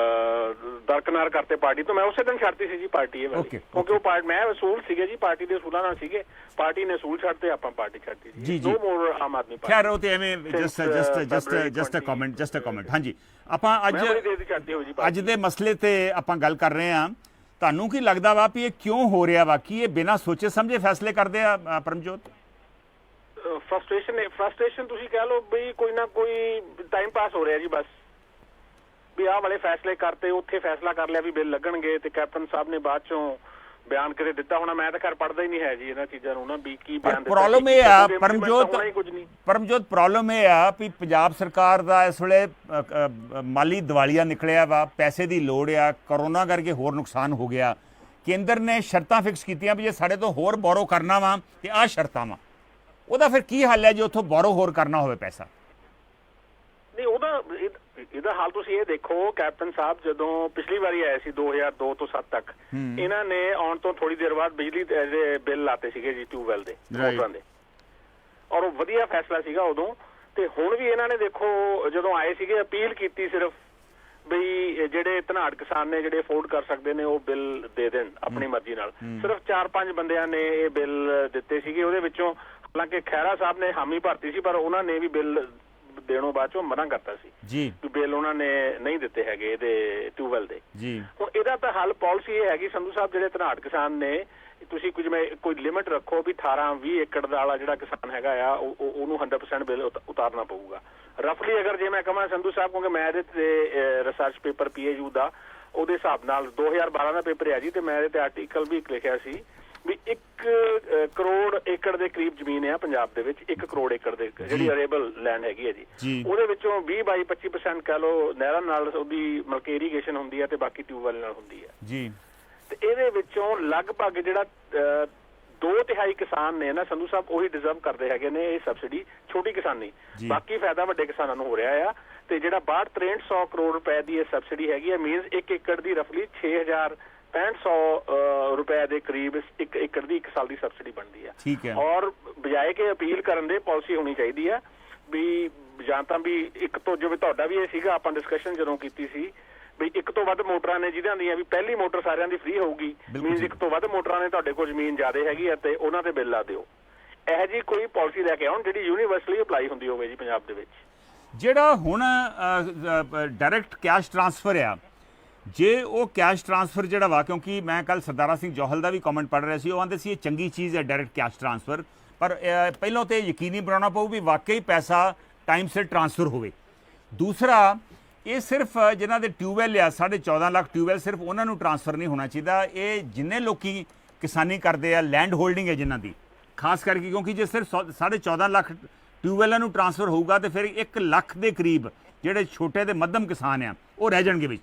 ਦਰਕਨਾਰ ਕਰਤੇ ਪਾਰਟੀ ਤੋਂ, ਮੈਂ ਉਸੇ ਦਿਨ ਛੱਡਤੀ ਸੀ ਜੀ ਪਾਰਟੀ ਇਹ ਵਾਲੀ, ਕਿਉਂਕਿ ਉਹ ਮੈਂ ਅਸੂਲ ਸੀਗੇ ਜੀ, ਪਾਰਟੀ ਦੇ ਅਸੂਲਾਂ ਨਾਲ ਸੀਗੇ, ਪਾਰਟੀ ਨੇ ਅਸੂਲ ਛੱਡਤੇ, ਆਪਾਂ ਪਾਰਟੀ ਛੱਡਤੀ ਜੀ। ਨੋ ਮੋਰ ਆਮ ਆਦਮੀ ਪਾਰਟੀ। ਖੈਰ ਉਹ ਤੇ ਐਵੇਂ ਜਸਟ ਅ ਕਮੈਂਟ। ਹਾਂਜੀ, ਆਪਾਂ ਅੱਜ ਦੇ ਮਸਲੇ ਤੇ ਆਪਾਂ ਗੱਲ ਕਰ ਰਹੇ ਹਾਂ। ਤੁਹਾਨੂੰ ਕੀ ਲੱਗਦਾ ਵਾ ਵੀ ਇਹ ਕਿਉਂ ਹੋ ਰਿਹਾ ਵਾ? ਕੀ ਇਹ ਬਿਨਾਂ ਸੋਚੇ ਸਮਝੇ ਫੈਸਲੇ ਕਰਦੇ ਆ ਪਰਮਜੋਤ? ਫਰਸਟ੍ਰੇਸ਼ਨ ਤੁਸੀਂ ਕਹਿ ਲਓ ਬਈ, ਕੋਈ ਨਾ ਕੋਈ ਟਾਈਮ ਪਾਸ ਹੋ ਰਿਹਾ ਜੀ, ਬਸ ਵੀ ਆਹ ਵਾਲੇ ਫੈਸਲੇ ਕਰਤੇ, ਉੱਥੇ ਫੈਸਲਾ ਕਰ ਲਿਆ ਵੀ ਬਿੱਲ ਲੱਗਣਗੇ, ਤੇ ਕੈਪਟਨ ਸਾਹਿਬ ਨੇ ਬਾਅਦ ਚੋਂ ਬਿਆਨ ਕਿਤੇ ਦਿੱਤਾ ਹੋਣਾ। ਮੈਂ ਤਾਂ ਖੈਰ ਪੜ੍ਹਦਾ ਹੀ ਨਹੀਂ ਹੈ ਜੀ ਇਹਨਾਂ ਚੀਜ਼ਾਂ ਨੂੰ ਨਾ, ਵੀ ਕੀ ਬਿਆਨ ਦਿੱਤਾ। ਪ੍ਰੋਬਲਮ ਇਹ ਆ ਪਰਮਜੋਤ ਪ੍ਰੋਬਲਮ ਇਹ ਆ ਵੀ ਪੰਜਾਬ ਸਰਕਾਰ ਦਾ ਇਸ ਵੇਲੇ ਮਾਲੀ ਦਿਵਾਲੀਆ ਨਿਕਲਿਆ ਵਾ, ਪੈਸੇ ਦੀ ਲੋੜ ਆ, ਕਰੋਨਾ ਕਰਕੇ ਹੋਰ ਨੁਕਸਾਨ ਹੋ ਗਿਆ। ਕੇਂਦਰ ਨੇ ਸ਼ਰਤਾਂ ਫਿਕਸ ਕੀਤੀਆਂ ਵੀ ਜੇ ਸਾਡੇ ਤੋਂ ਹੋਰ ਬੋਰੋ ਕਰਨਾ ਵਾ ਤੇ ਆਹ ਸ਼ਰਤਾਂ ਵਾ, ਉਹਦਾ ਫਿਰ ਕੀ ਹੱਲ ਹੈ ਜੇ ਉੱਥੋਂ ਬੋਰੋ ਹੋਰ ਕਰਨਾ ਹੋਵੇ ਪੈਸਾ? ਨਹੀਂ, ਇਹਦਾ ਹਾਲ ਤੁਸੀਂ ਇਹ ਦੇਖੋ, ਕੈਪਟਨ ਸਾਹਿਬ ਜਦੋਂ ਪਿਛਲੀ ਵਾਰੀ ਆਏ ਸੀ 2002 ਤੋਂ 7 ਤੱਕ, ਇਹਨਾਂ ਨੇ ਆਉਣ ਤੋਂ ਥੋੜੀ ਦੇਰ ਬਾਅਦ ਬਿਜਲੀ ਦੇ ਬਿੱਲ ਲਾਤੇ ਸੀਗੇ ਜੀ ਟਿਊਬਵੈਲ ਦੇ, ਮੋਟਰਾਂ ਦੇ, ਔਰ ਉਹ ਵਧੀਆ ਫੈਸਲਾ ਸੀਗਾ ਉਦੋਂ। ਤੇ ਹੁਣ ਵੀ ਇਹਨਾਂ ਨੇ ਦੇਖੋ ਜਦੋਂ ਆਏ ਸੀਗੇ ਅਪੀਲ ਕੀਤੀ ਸਿਰਫ ਬਈ ਜਿਹੜੇ ਧਨਾੜ ਕਿਸਾਨ ਨੇ ਜਿਹੜੇ ਅਫੋਰਡ ਕਰ ਸਕਦੇ ਨੇ ਉਹ ਬਿੱਲ ਦੇ ਦੇਣ ਆਪਣੀ ਮਰਜ਼ੀ ਨਾਲ। ਸਿਰਫ 4-5 ਬੰਦਿਆਂ ਨੇ ਇਹ ਬਿੱਲ ਦਿੱਤੇ ਸੀਗੇ, ਉਹਦੇ ਵਿੱਚੋਂ ਹਾਲਾਂਕਿ ਖਹਿਰਾ ਸਾਹਿਬ ਨੇ ਹਾਮੀ ਭਰਤੀ ਸੀ, ਪਰ ਉਹਨਾਂ ਨੇ ਵੀ ਬਿੱਲ ਦੇਣੋਂ ਬਾਅਦ ਚੋਂ ਮਨਾ ਕਰਤਾ ਸੀ ਜੀ, ਬਿੱਲ ਉਹਨਾਂ ਨੇ ਨਹੀਂ ਦਿੱਤੇ ਹੈਗੇ ਇਹਦੇ ਟਿਊਬਵੈਲ ਦੇ ਜੀ। ਹੁਣ ਇਹਦਾ ਤਾਂ ਹੱਲ ਪਾਲਿਸੀ ਇਹ ਹੈਗੀ ਸੰਧੂ ਸਾਹਿਬ, ਜਿਹੜੇ ਧਨਾੜ ਕਿਸਾਨ ਨੇ ਤੁਸੀਂ ਕੋਈ ਲਿਮਿਟ ਰੱਖੋ ਵੀ 18-20 ਏਕੜ ਵਾਲਾ ਜਿਹੜਾ ਕਿਸਾਨ ਹੈਗਾ ਆ ਉਹਨੂੰ 100% ਬਿੱਲ ਉਤਾਰਨਾ ਪਊਗਾ ਰਫਲੀ। ਅਗਰ ਜੇ ਮੈਂ ਕਹਾਂ ਸੰਧੂ ਸਾਹਿਬ, ਕਿਉਂਕਿ ਮੈਂ ਇਹਦੇ ਤੇ ਰਿਸਰਚ ਪੇਪਰ PAU ਦਾ ਉਹਦੇ ਹਿਸਾਬ ਨਾਲ 2012 ਦਾ ਪੇਪਰ ਹੈ ਜੀ, ਤੇ ਮੈਂ ਇਹਦੇ ਤੇ ਆਰਟੀਕਲ ਵੀ ਲਿਖਿਆ ਸੀ ਵੀ 1 ਕਰੋੜ ਏਕੜ ਦੇ ਕਰੀਬ ਜ਼ਮੀਨ ਹੈ ਪੰਜਾਬ ਦੇ ਵਿੱਚ, 1 ਕਰੋੜ ਏਕੜ ਦੇ ਜਿਹੜੀ ਅਰੇਬਲ ਲੈਂਡ ਹੈਗੀ ਹੈ ਜੀ, ਉਹਦੇ ਵਿੱਚੋਂ 20-25% ਕਹਿ ਲਓ ਨਹਿਰਾਂ ਨਾਲ ਉਹਦੀ ਮਤਲਬ ਕਿ ਇਰੀਗੇਸ਼ਨ ਹੁੰਦੀ ਹੈ ਤੇ ਬਾਕੀ ਟਿਊਬਵੈਲ ਨਾਲ ਹੁੰਦੀ ਹੈ ਜੀ। ਤੇ ਇਹਦੇ ਵਿੱਚੋਂ ਲਗਭਗ ਜਿਹੜਾ 2/3 ਕਿਸਾਨ ਨੇ ਨਾ ਸੰਧੂ ਸਾਹਿਬ, ਉਹੀ ਡਿਜ਼ਰਵ ਕਰਦੇ ਹੈਗੇ ਨੇ ਇਹ ਸਬਸਿਡੀ, ਛੋਟੀ ਕਿਸਾਨੀ, ਬਾਕੀ ਫਾਇਦਾ ਵੱਡੇ ਕਿਸਾਨਾਂ ਨੂੰ ਹੋ ਰਿਹਾ ਆ। ਤੇ ਜਿਹੜਾ 62-6300 ਕਰੋੜ ਰੁਪਏ ਦੀ ਇਹ ਸਬਸਿਡੀ ਹੈਗੀ ਹੈ, ਮੀਨਸ 1 ਏਕੜ ਦੀ ਰਫਲੀ 6500 ਰੁਪਏ ਦੇ ਕਰੀਬ 1 ਏਕੜ ਦੀ 1 ਸਾਲ ਦੀ ਸਬਸਿਡੀ ਬਣਦੀ ਹੈ। ਠੀਕ ਹੈ, ਔਰ ਬਜਾਏ ਕਿ ਅਪੀਲ ਕਰਨ ਦੇ ਪਾਲਿਸੀ ਹੋਣੀ ਚਾਹੀਦੀ ਹੈ ਵੀ ਜਾਂ ਤਾਂ ਵੀ ਇੱਕ ਤੋਂ, ਜਿਵੇਂ ਤੁਹਾਡਾ ਵੀ ਇਹ ਸੀਗਾ, ਆਪਾਂ ਡਿਸਕਸ਼ਨ ਜਦੋਂ ਕੀਤੀ ਸੀ ਵੀ 1 ਤੋਂ ਵੱਧ ਮੋਟਰਾਂ ਨੇ ਜਿਹਨਾਂ ਦੀਆਂ ਵੀ ਪਹਿਲੀ ਮੋਟਰ ਸਾਰਿਆਂ ਦੀ ਫ੍ਰੀ ਹੋਊਗੀ, ਮੀਨਸ 1 ਤੋਂ ਵੱਧ ਮੋਟਰਾਂ ਨੇ ਤੁਹਾਡੇ ਕੋਲ ਜ਼ਮੀਨ ਜ਼ਿਆਦਾ ਹੈਗੀ ਹੈ ਤੇ ਉਹਨਾਂ ਤੇ ਬਿੱਲ ਲਾ ਦਿਓ। ਇਹੋ ਜਿਹੀ ਕੋਈ ਪਾਲਿਸੀ ਲੈ ਕੇ ਆਉਣ ਜਿਹੜੀ ਯੂਨੀਵਰਸਲੀ ਅਪਲਾਈ ਹੁੰਦੀ ਹੋਵੇ ਜੀ ਪੰਜਾਬ ਦੇ ਵਿੱਚ। ਜਿਹੜਾ ਹੁਣ ਡਾਇਰੈਕਟ ਕੈਸ਼ ਟ੍ਰਾਂਸਫਰ ਆ, ਜੇ ਉਹ ਕੈਸ਼ ਟ੍ਰਾਂਸਫਰ ਜਿਹੜਾ ਵਾ, ਕਿਉਂਕਿ ਮੈਂ ਕੱਲ ਸਰਦਾਰਾ ਸਿੰਘ ਜੋਹਲ ਦਾ ਵੀ ਕਮੈਂਟ ਪੜ੍ਹ ਰਿਹਾ ਸੀ, ਉਹ ਆਂਦੇ ਸੀ ਇਹ ਚੰਗੀ ਚੀਜ਼ ਹੈ ਡਾਇਰੈਕਟ ਕੈਸ਼ ਟ੍ਰਾਂਸਫਰ, ਪਰ ਪਹਿਲਾਂ ਤੇ ਯਕੀਨੀ ਬਣਾਉਣਾ ਪਊ ਵੀ ਵਾਕਈ ਪੈਸਾ ਟਾਈਮ ਸਿਰ ਟ੍ਰਾਂਸਫਰ ਹੋਵੇ। ਦੂਸਰਾ, ਇਹ ਸਿਰਫ ਜਿਨ੍ਹਾਂ ਦੇ ਟਿਊਬਵੈਲ ਆ 14.5 ਲੱਖ ਟਿਊਬਵੈਲ, ਸਿਰਫ ਉਹਨਾਂ ਨੂੰ ਟ੍ਰਾਂਸਫਰ ਨਹੀਂ ਹੋਣਾ ਚਾਹੀਦਾ। ਇਹ ਜਿੰਨੇ ਲੋਕੀ ਕਿਸਾਨੀ ਕਰਦੇ ਆ, ਲੈਂਡ ਹੋਲਡਿੰਗ ਹੈ ਜਿਨ੍ਹਾਂ ਦੀ, ਖਾਸ ਕਰਕੇ ਕਿਉਂਕਿ ਜੇ ਸਿਰਫ 14.5 ਲੱਖ ਟਿਊਬਵੈਲਾਂ ਨੂੰ ਟ੍ਰਾਂਸਫਰ ਹੋਊਗਾ ਤੇ ਫਿਰ 1 ਲੱਖ ਦੇ ਕਰੀਬ ਜਿਹੜੇ ਛੋਟੇ ਤੇ ਮੱਧਮ ਕਿਸਾਨ ਆ ਉਹ ਰਹਿ ਜਾਣਗੇ ਵਿੱਚ।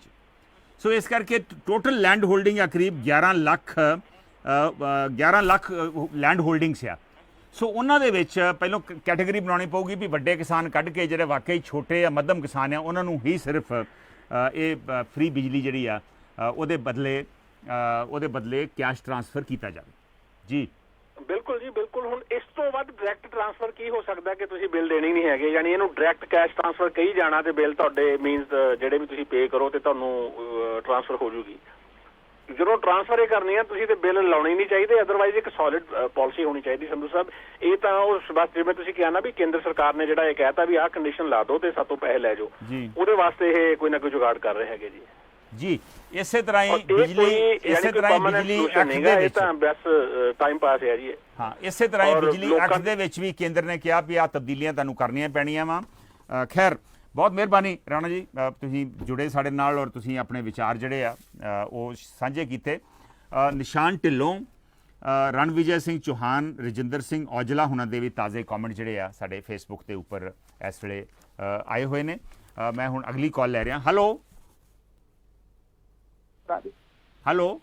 ਸੋ ਇਸ ਕਰਕੇ ਟੋਟਲ ਲੈਂਡ ਹੋਲਡਿੰਗ ਆ ਕਰੀਬ 11 ਲੱਖ ਲੈਂਡ ਹੋਲਡਿੰਗਸ ਆ। ਸੋ ਉਹਨਾਂ ਦੇ ਵਿੱਚ ਪਹਿਲਾਂ ਕੈਟਾਗਰੀ ਬਣਾਉਣੀ ਪਊਗੀ ਵੀ ਵੱਡੇ ਕਿਸਾਨ ਕੱਢ ਕੇ ਜਿਹੜੇ ਵਾਕਈ ਛੋਟੇ ਜਾਂ ਮੱਧਮ ਕਿਸਾਨ ਆ ਉਹਨਾਂ ਨੂੰ ਹੀ ਸਿਰਫ ਇਹ ਫ੍ਰੀ ਬਿਜਲੀ ਜਿਹੜੀ ਆ ਉਹਦੇ ਬਦਲੇ ਕੈਸ਼ ਟ੍ਰਾਂਸਫਰ ਕੀਤਾ ਜਾਵੇ ਜੀ। ਬਿਲਕੁਲ ਜੀ, ਬਿਲਕੁਲ। ਹੁਣ ਇਸ ਤੋਂ ਵੱਧ ਡਾਇਰੈਕਟ ਟ੍ਰਾਂਸਫਰ ਕੀ ਹੋ ਸਕਦਾ ਕਿ ਤੁਸੀਂ ਬਿੱਲ ਦੇਣੇ ਨਹੀਂ ਹੈਗੇ, ਯਾਨੀ ਇਹਨੂੰ ਡਾਇਰੈਕਟ ਕੈਸ਼ ਟ੍ਰਾਂਸਫਰ ਕਹੀ ਜਾਣਾ ਤੇ ਬਿੱਲ ਤੁਹਾਡੇ ਮੀਨਸ ਜਿਹੜੇ ਵੀ ਤੁਸੀਂ ਪੇ ਕਰੋ ਤੇ ਤੁਹਾਨੂੰ ਟ੍ਰਾਂਸਫਰ ਹੋ ਜੂਗੀ। ਜਦੋਂ ਟ੍ਰਾਂਸਫਰ ਇਹ ਕਰਨੀ ਆ ਤੁਸੀਂ ਤੇ ਬਿੱਲ ਲਾਉਣੇ ਨਹੀਂ ਚਾਹੀਦੇ, ਅਦਰਵਾਈਜ਼ ਇੱਕ ਸੋਲਿਡ ਪਾਲਿਸੀ ਹੋਣੀ ਚਾਹੀਦੀ ਸੰਧੂ ਸਾਹਿਬ। ਇਹ ਤਾਂ ਉਸ ਬਸ ਜਿਵੇਂ ਤੁਸੀਂ ਕਿਹਾ ਨਾ ਵੀ ਕੇਂਦਰ ਸਰਕਾਰ ਨੇ ਜਿਹੜਾ ਇਹ ਕਹਿਤਾ ਵੀ ਆਹ ਕੰਡੀਸ਼ਨ ਲਾ ਦਿਓ ਤੇ ਸਾਤੋਂ ਪੈਸੇ ਲੈ ਜਾਓ, ਉਹਦੇ ਵਾਸਤੇ ਇਹ ਕੋਈ ਨਾ ਕੋਈ ਜੁਗਾੜ ਕਰ ਰਹੇ ਹੈਗੇ ਜੀ। ਜੀ, ਇਸੇ ਤਰ੍ਹਾਂ ਹੀ ਬਿਜਲੀ ਐਕਟ ਦੇ ਵਿੱਚ ਤਾਂ ਬਸ ਟਾਈਮ ਪਾਸ ਹੈ ਜੀ। ਹਾਂ, ਇਸੇ ਤਰ੍ਹਾਂ ਹੀ ਬਿਜਲੀ ਐਕਟ ਦੇ ਵਿੱਚ ਵੀ ਕੇਂਦਰ ਨੇ ਕਿਹਾ ਵੀ ਆਹ ਤਬਦੀਲੀਆਂ ਤੁਹਾਨੂੰ ਕਰਨੀਆਂ ਪੈਣੀਆਂ ਵਾ। ਖੈਰ, ਬਹੁਤ ਮਿਹਰਬਾਨੀ ਰਾਣਾ ਜੀ, ਤੁਸੀਂ ਜੁੜੇ ਸਾਡੇ ਨਾਲ ਔਰ ਤੁਸੀਂ ਆਪਣੇ ਵਿਚਾਰ ਜਿਹੜੇ ਆ ਉਹ ਸਾਂਝੇ ਕੀਤੇ। ਨਿਸ਼ਾਨ ਢਿੱਲੋਂ, ਰਣਵਿਜੇ ਸਿੰਘ ਚੌਹਾਨ, ਰਜਿੰਦਰ ਸਿੰਘ ਔਜਲਾ ਹੁਣਾਂ ਦੇ ਵੀ ਤਾਜ਼ੇ ਕਮੈਂਟ ਜਿਹੜੇ ਆ ਸਾਡੇ ਫੇਸਬੁੱਕ ਦੇ ਉੱਪਰ ਇਸ ਵੇਲੇ ਆਏ ਹੋਏ ਨੇ। ਮੈਂ ਹੁਣ ਅਗਲੀ ਕਾਲ ਲੈ ਰਿਹਾ। Hello hello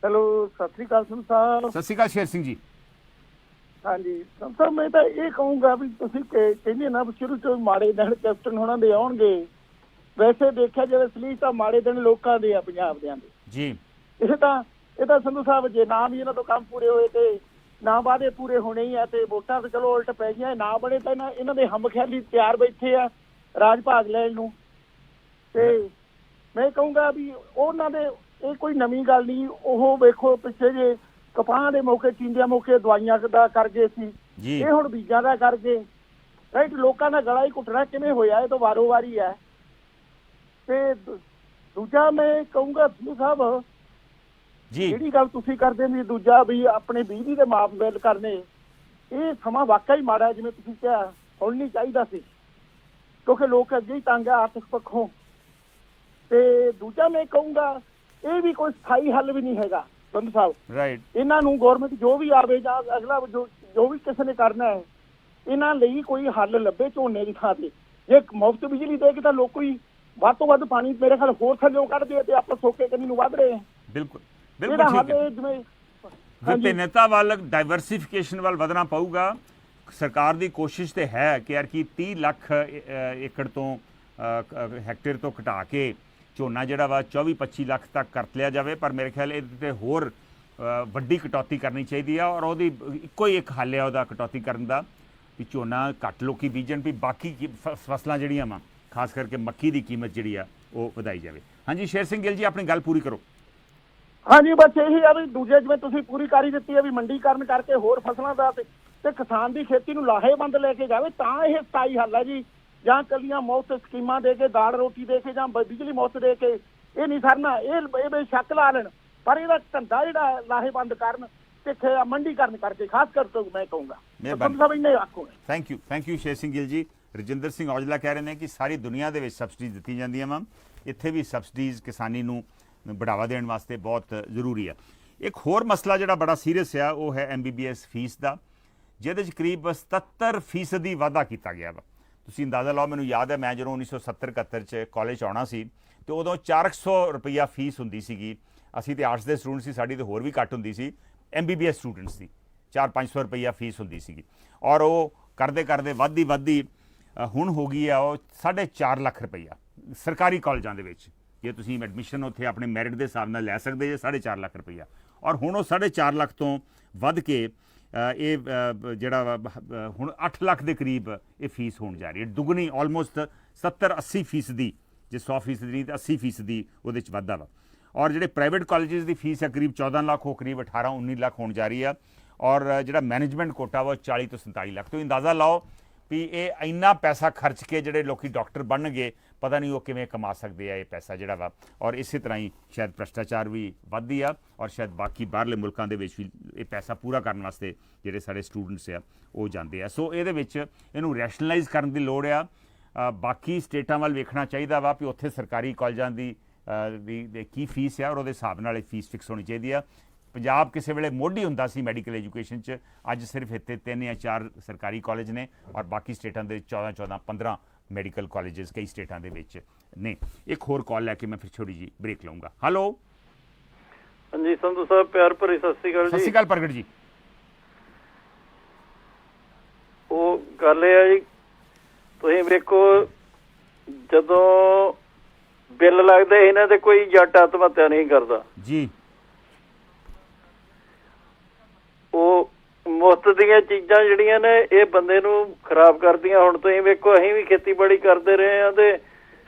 hello, Sat Sri ਅਕਾਲ ਸੰਤ ਸਾਹਿਬ। ਸਤਿ ਸ਼੍ਰੀ ਅਕਾਲ ਸ਼ੇਰ ਸਿੰਘ ਜੀ। ਹਾਂਜੀ ਸੰਤ ਸਾਹਿਬ, ਮੈਂ ਤਾਂ ਇਹ ਕਹੂੰਗਾ ਵੀ ਤੁਸੀਂ ਕਹਿੰਦੇ ਨਾ ਸ਼ੁਰੂ ਤੋਂ ਮਾੜੇ ਦਿਨ ਕੈਪਟਨ ਹੋਣਾ ਦੇ ਆਉਣਗੇ, ਵੈਸੇ ਦੇਖਿਆ ਜਾਵੇ ਅਸਲੀ ਤਾਂ ਮਾੜੇ ਦਿਨ ਲੋਕਾਂ ਦੇ ਆ, ਪੰਜਾਬ ਦਿਆਂ ਦੇ ਜੀ। ਇਹ ਤਾਂ ਸੰਧੂ ਸਾਹਿਬ ਜੇ ਨਾ ਵੀ ਇਹਨਾਂ ਤੋਂ ਕੰਮ ਪੂਰੇ ਹੋਏ ਤੇ ਨਾ ਵਾਅਦੇ ਪੂਰੇ ਹੋਣੇ ਹੀ ਆ, ਤੇ ਵੋਟਾਂ ਤਾਂ ਚਲੋ ਉਲਟ ਪੈ ਗਈਆਂ, ਨਾ ਬਣੇ ਤਾਂ ਇਹਨਾਂ ਦੇ ਹਮਖਿਆਲੀ ਤਿਆਰ ਬੈਠੇ ਆ ਰਾਜ ਭਾਗ ਲੈਣ ਨੂੰ। ਤੇ ਮੈਂ ਕਹੂੰਗਾ ਵੀ ਉਹਨਾਂ ਦੇ ਇਹ ਕੋਈ ਨਵੀਂ ਗੱਲ ਨਹੀਂ। ਉਹ ਵੇਖੋ ਪਿੱਛੇ ਜੇ ਕਪਾਹ ਦੇ ਮੌਕੇ, ਚੀਂਦਿਆਂ ਮੌਕੇ ਦਵਾਈਆਂ ਦਾ ਕਰ ਗਏ ਸੀ, ਇਹ ਹੁਣ ਬੀਜਾਂ ਦਾ ਕਰ ਗਏ। ਰਾਈਟ, ਲੋਕਾਂ ਦਾ ਗਲਾ ਹੀ ਘੁੱਟਣਾ ਕਿਵੇਂ ਹੋਇਆ, ਇਹ ਤਾਂ ਵਾਰੋ ਵਾਰੀ ਹੈ। ਤੇ ਦੂਜਾ ਮੈਂ ਕਹੂੰਗਾ ਸੰਧੂ ਸਾਹਿਬ ਜੀ, ਜਿਹੜੀ ਗੱਲ ਤੁਸੀਂ ਕਰਦੇ ਵੀ ਦੂਜਾ ਵੀ ਆਪਣੇ ਬਿਜਲੀ ਦੇ ਮਾਪਦੰਡ ਕਰਨੇ, ਇਹ ਸਮਾਂ ਵਾਕਈ ਮਾੜਾ, ਜਿਵੇਂ ਤੁਸੀਂ ਕਿਹਾ ਹੁਣ ਨਹੀਂ ਚਾਹੀਦਾ ਸੀ, ਕਿਉਂਕਿ ਲੋਕ ਅੱਗੇ ਹੀ ਤੰਗ ਆ ਆਰਥਿਕ ਪੱਖੋਂ। ਤੇ ਦੂਜਾ ਮੈਂ ਕਹੂੰਗਾ ਇਹ ਵੀ ਕੋਈ ਸਥਾਈ ਹੱਲ ਵੀ ਨਹੀਂ ਹੈਗਾ ਸੰਧੂ ਸਾਹਿਬ। ਰਾਈਟ, ਇਹਨਾਂ ਨੂੰ ਗੌਰਮੈਂਟ ਜੋ ਵੀ ਆਵੇ ਜਾਂ ਅਗਲਾ ਜੋ ਵੀ ਕਿਸੇ ਨੇ ਕਰਨਾ ਹੈ, ਇਹਨਾਂ ਲਈ ਕੋਈ ਹੱਲ ਲੱਭੇ ਝੋਨੇ ਦੀ ਥਾਂ ਤੇ। ਜੇ ਮੁਫਤ ਬਿਜਲੀ ਦੇ ਕੇ ਤਾਂ ਲੋਕ ਹੀ ਵੱਧ ਤੋਂ ਵੱਧ ਪਾਣੀ ਮੇਰੇ ਖਿਆਲ ਹੋਰ ਥੱਲਿਓਂ ਕੱਢਦੇ ਆ ਤੇ ਆਪਾਂ ਸੋਕੇ ਕੰਨੀ ਨੂੰ ਵੱਧ ਰਹੇ ਹਾਂ। ਬਿਲਕੁਲ ਬਿਲਕੁਲ ਠੀਕ ਹੈ। ਜਿਵੇਂ ਵਿਭਿੰਨਤਾ ਵੱਲ, ਡਾਈਵਰਸਿਫਿਕੇਸ਼ਨ ਵੱਲ ਵਧਣਾ ਪਊਗਾ। ਸਰਕਾਰ ਦੀ ਕੋਸ਼ਿਸ਼ ਤੇ ਹੈ ਕਿ ਯਾਰ ਕਿ 30 ਲੱਖ ਏਕੜ ਤੋਂ ਹੈਕਟੇਅਰ ਤੋਂ ਘਟਾ ਕੇ ਝੋਨਾ ਜਿਹੜਾ ਵਾ 24-25 ਲੱਖ ਤੱਕ ਕਰ ਲਿਆ ਜਾਵੇ, ਪਰ ਮੇਰੇ ਖਿਆਲ ਇਹਦੇ ਤੇ ਹੋਰ ਵੱਡੀ ਕਟੌਤੀ ਕਰਨੀ ਚਾਹੀਦੀ ਆ। ਔਰ ਉਹਦੀ ਇੱਕੋ ਹੀ ਇੱਕ ਹੱਲ ਆ ਉਹਦਾ ਕਟੌਤੀ ਕਰਨ ਦਾ, ਵੀ ਝੋਨਾ ਘੱਟ ਲੋਕੀ ਬੀਜਣ, ਵੀ ਬਾਕੀ ਫਸਲਾਂ ਜਿਹੜੀਆਂ ਵਾ ਖਾਸ ਕਰਕੇ ਮੱਕੀ ਦੀ ਕੀਮਤ ਜਿਹੜੀ ਆ ਉਹ ਵਧਾਈ ਜਾਵੇ। ਹਾਂਜੀ ਸ਼ੇਰ ਸਿੰਘ ਗਿੱਲ ਜੀ, ਆਪਣੀ ਗੱਲ ਪੂਰੀ ਕਰੋ। ਹਾਂਜੀ, ਬਸ ਇਹੀ ਆ ਵੀ ਦੂਜੇ ਜਿਵੇਂ ਤੁਸੀਂ ਪੂਰੀ ਕਰੀ ਦਿੱਤੀ ਹੈ ਵੀ ਮੰਡੀਕਰਨ ਕਰਕੇ ਹੋਰ ਫਸਲਾਂ ਦਾ ਤੇ ਕਿਸਾਨ ਦੀ ਖੇਤੀ ਨੂੰ ਲਾਹੇਵੰਦ ਲੈ ਕੇ ਜਾਵੇ, ਤਾਂ ਇਹ ਸਥਾਈ ਹੱਲ ਹੈ ਜੀ। ਜਾਂ ਕੱਲੀਆਂ ਮੁਫਤ ਸਕੀਮਾਂ ਦੇ ਕੇ, ਦਾਲ ਰੋਟੀ ਦੇ ਕੇ, ਜਾਂ ਬਿਜਲੀ ਮੁਫਤ ਦੇ ਕੇ ਇਹ ਨਹੀਂ ਸਰਨਾ। ਇਹ ਬੇਸ਼ੱਕ ਲਾ ਲੈਣ, ਪਰ ਇਹਦਾ ਧੰਦਾ ਜਿਹੜਾ ਲਾਹੇਵੰਦ ਕਰਨ ਤੇ ਮੰਡੀਕਰਨ ਕਰਕੇ ਖਾਸ ਕਰਕੇ ਮੈਂ ਕਹੂੰਗਾ। Thank you Sher Singh Gill ji. ਰਜਿੰਦਰ ਸਿੰਘ ਔਜਲਾ ਕਹਿ ਰਹੇ ਨੇ ਕਿ ਸਾਰੀ ਦੁਨੀਆ ਦੇ ਵਿੱਚ ਸਬਸਿਡੀਜ਼ ਦਿੱਤੀਆਂ ਜਾਂਦੀਆਂ ਵਾ, ਇੱਥੇ ਵੀ ਸਬਸਿਡੀਜ਼ ਕਿਸਾਨੀ ਨੂੰ बढ़ावा देने वास्ते बहुत जरूरी है। एक होर मसला जो बड़ा सीरियस है वो है MBBS फीस का, जिहदे करीब 77% वाधा किया गया वा। तुसीं अंदाज़ा लाओ, मैनूं याद है मैं जो 1970-71 कॉलेज आना सी तो उदों 400 रुपया फीस हुंदी सीगी। असीं ते आर्ट्स दे स्टूडेंट सी, साडी ते होर भी घट हुंदी सी। MBBS स्टूडेंट्स दी 400-500 रुपया फीस हुंदी सीगी और वो करदे करदे वधदी हुण हो गई है वो 4.5 लाख रुपया सरकारी कॉलेजां दे विच। जे तुसीं एडमिशन उत्थे अपने मैरिट के हिसाब नाल लै सकदे जे 4.5 लाख रुपया, और हुण वो 4.5 लाख तो वध के ये जिहड़ा हुण 8 लाख के करीब ये फीस होण जा रही है, दुगनी ऑलमोस्ट 70-80% जे 100% नहीं तो 80% उहदे च वाधा वा। और जिहड़े प्राइवेट कॉलेजेस की फीस है करीब 14 लाख हो करीब 18-19 लाख होण जा रही है, और जिहड़ा मैनेजमेंट कोटा वो 40 तो 47 लाख। तो अंदाज़ा लाओ भी ये इन्ना पैसा खर्च के जिहड़े लोग डॉक्टर बन गए, पता नहीं वो किवें कमा सकते हैं ये पैसा जिहड़ा वा। और इस तरह ही शायद भ्रष्टाचार भी वधदी आ, और शायद बाकी बाहरले मुल्कां दे विच भी ये पैसा पूरा करने वास्ते जिहड़े साडे स्टूडेंट्स आ वो जांदे आ। सो इहदे विच इहनूं रैशनलाइज करन दी लोड़ आ। बाकी स्टेटां वाल वेखना चाहिदा वा भी उत्थे सरकारी कॉलेजां दी की फीस है और उहदे हिसाब नाल फीस फिक्स होनी चाहिदी आ। पंजाब किसी वेले मोढी हुंदा सी मैडिकल एजुकेशन च, अज सिर्फ इत्थे 3 या 4 सरकारी कॉलेज ने, और बाकी स्टेटां दे 14-15 मैडिकल कॉलेजेस कई स्टेटां दे विच ने। एक होर कॉल लैके मैं फिर छोटी जी ब्रेक लूँगा। हेलो हाँ जी संधू साहब, प्यार भरी सत श्री अकाल जी। सत श्री अकाल प्रगट जी। वो गल है जी, तुसीं वेखो जदों बिल लगदे इन्हां ते कोई जट आत्म हत्या नहीं करदा जी। ਉਹ ਮੁਫਤ ਦੀਆਂ ਚੀਜ਼ਾਂ ਜਿਹੜੀਆਂ ਨੇ ਇਹ ਬੰਦੇ ਨੂੰ ਖਰਾਬ ਕਰਦੀਆਂ। ਹੁਣ ਤੁਸੀਂ ਵੇਖੋ ਅਸੀਂ ਵੀ ਖੇਤੀਬਾੜੀ ਕਰਦੇ ਰਹੇ ਆ ਤੇ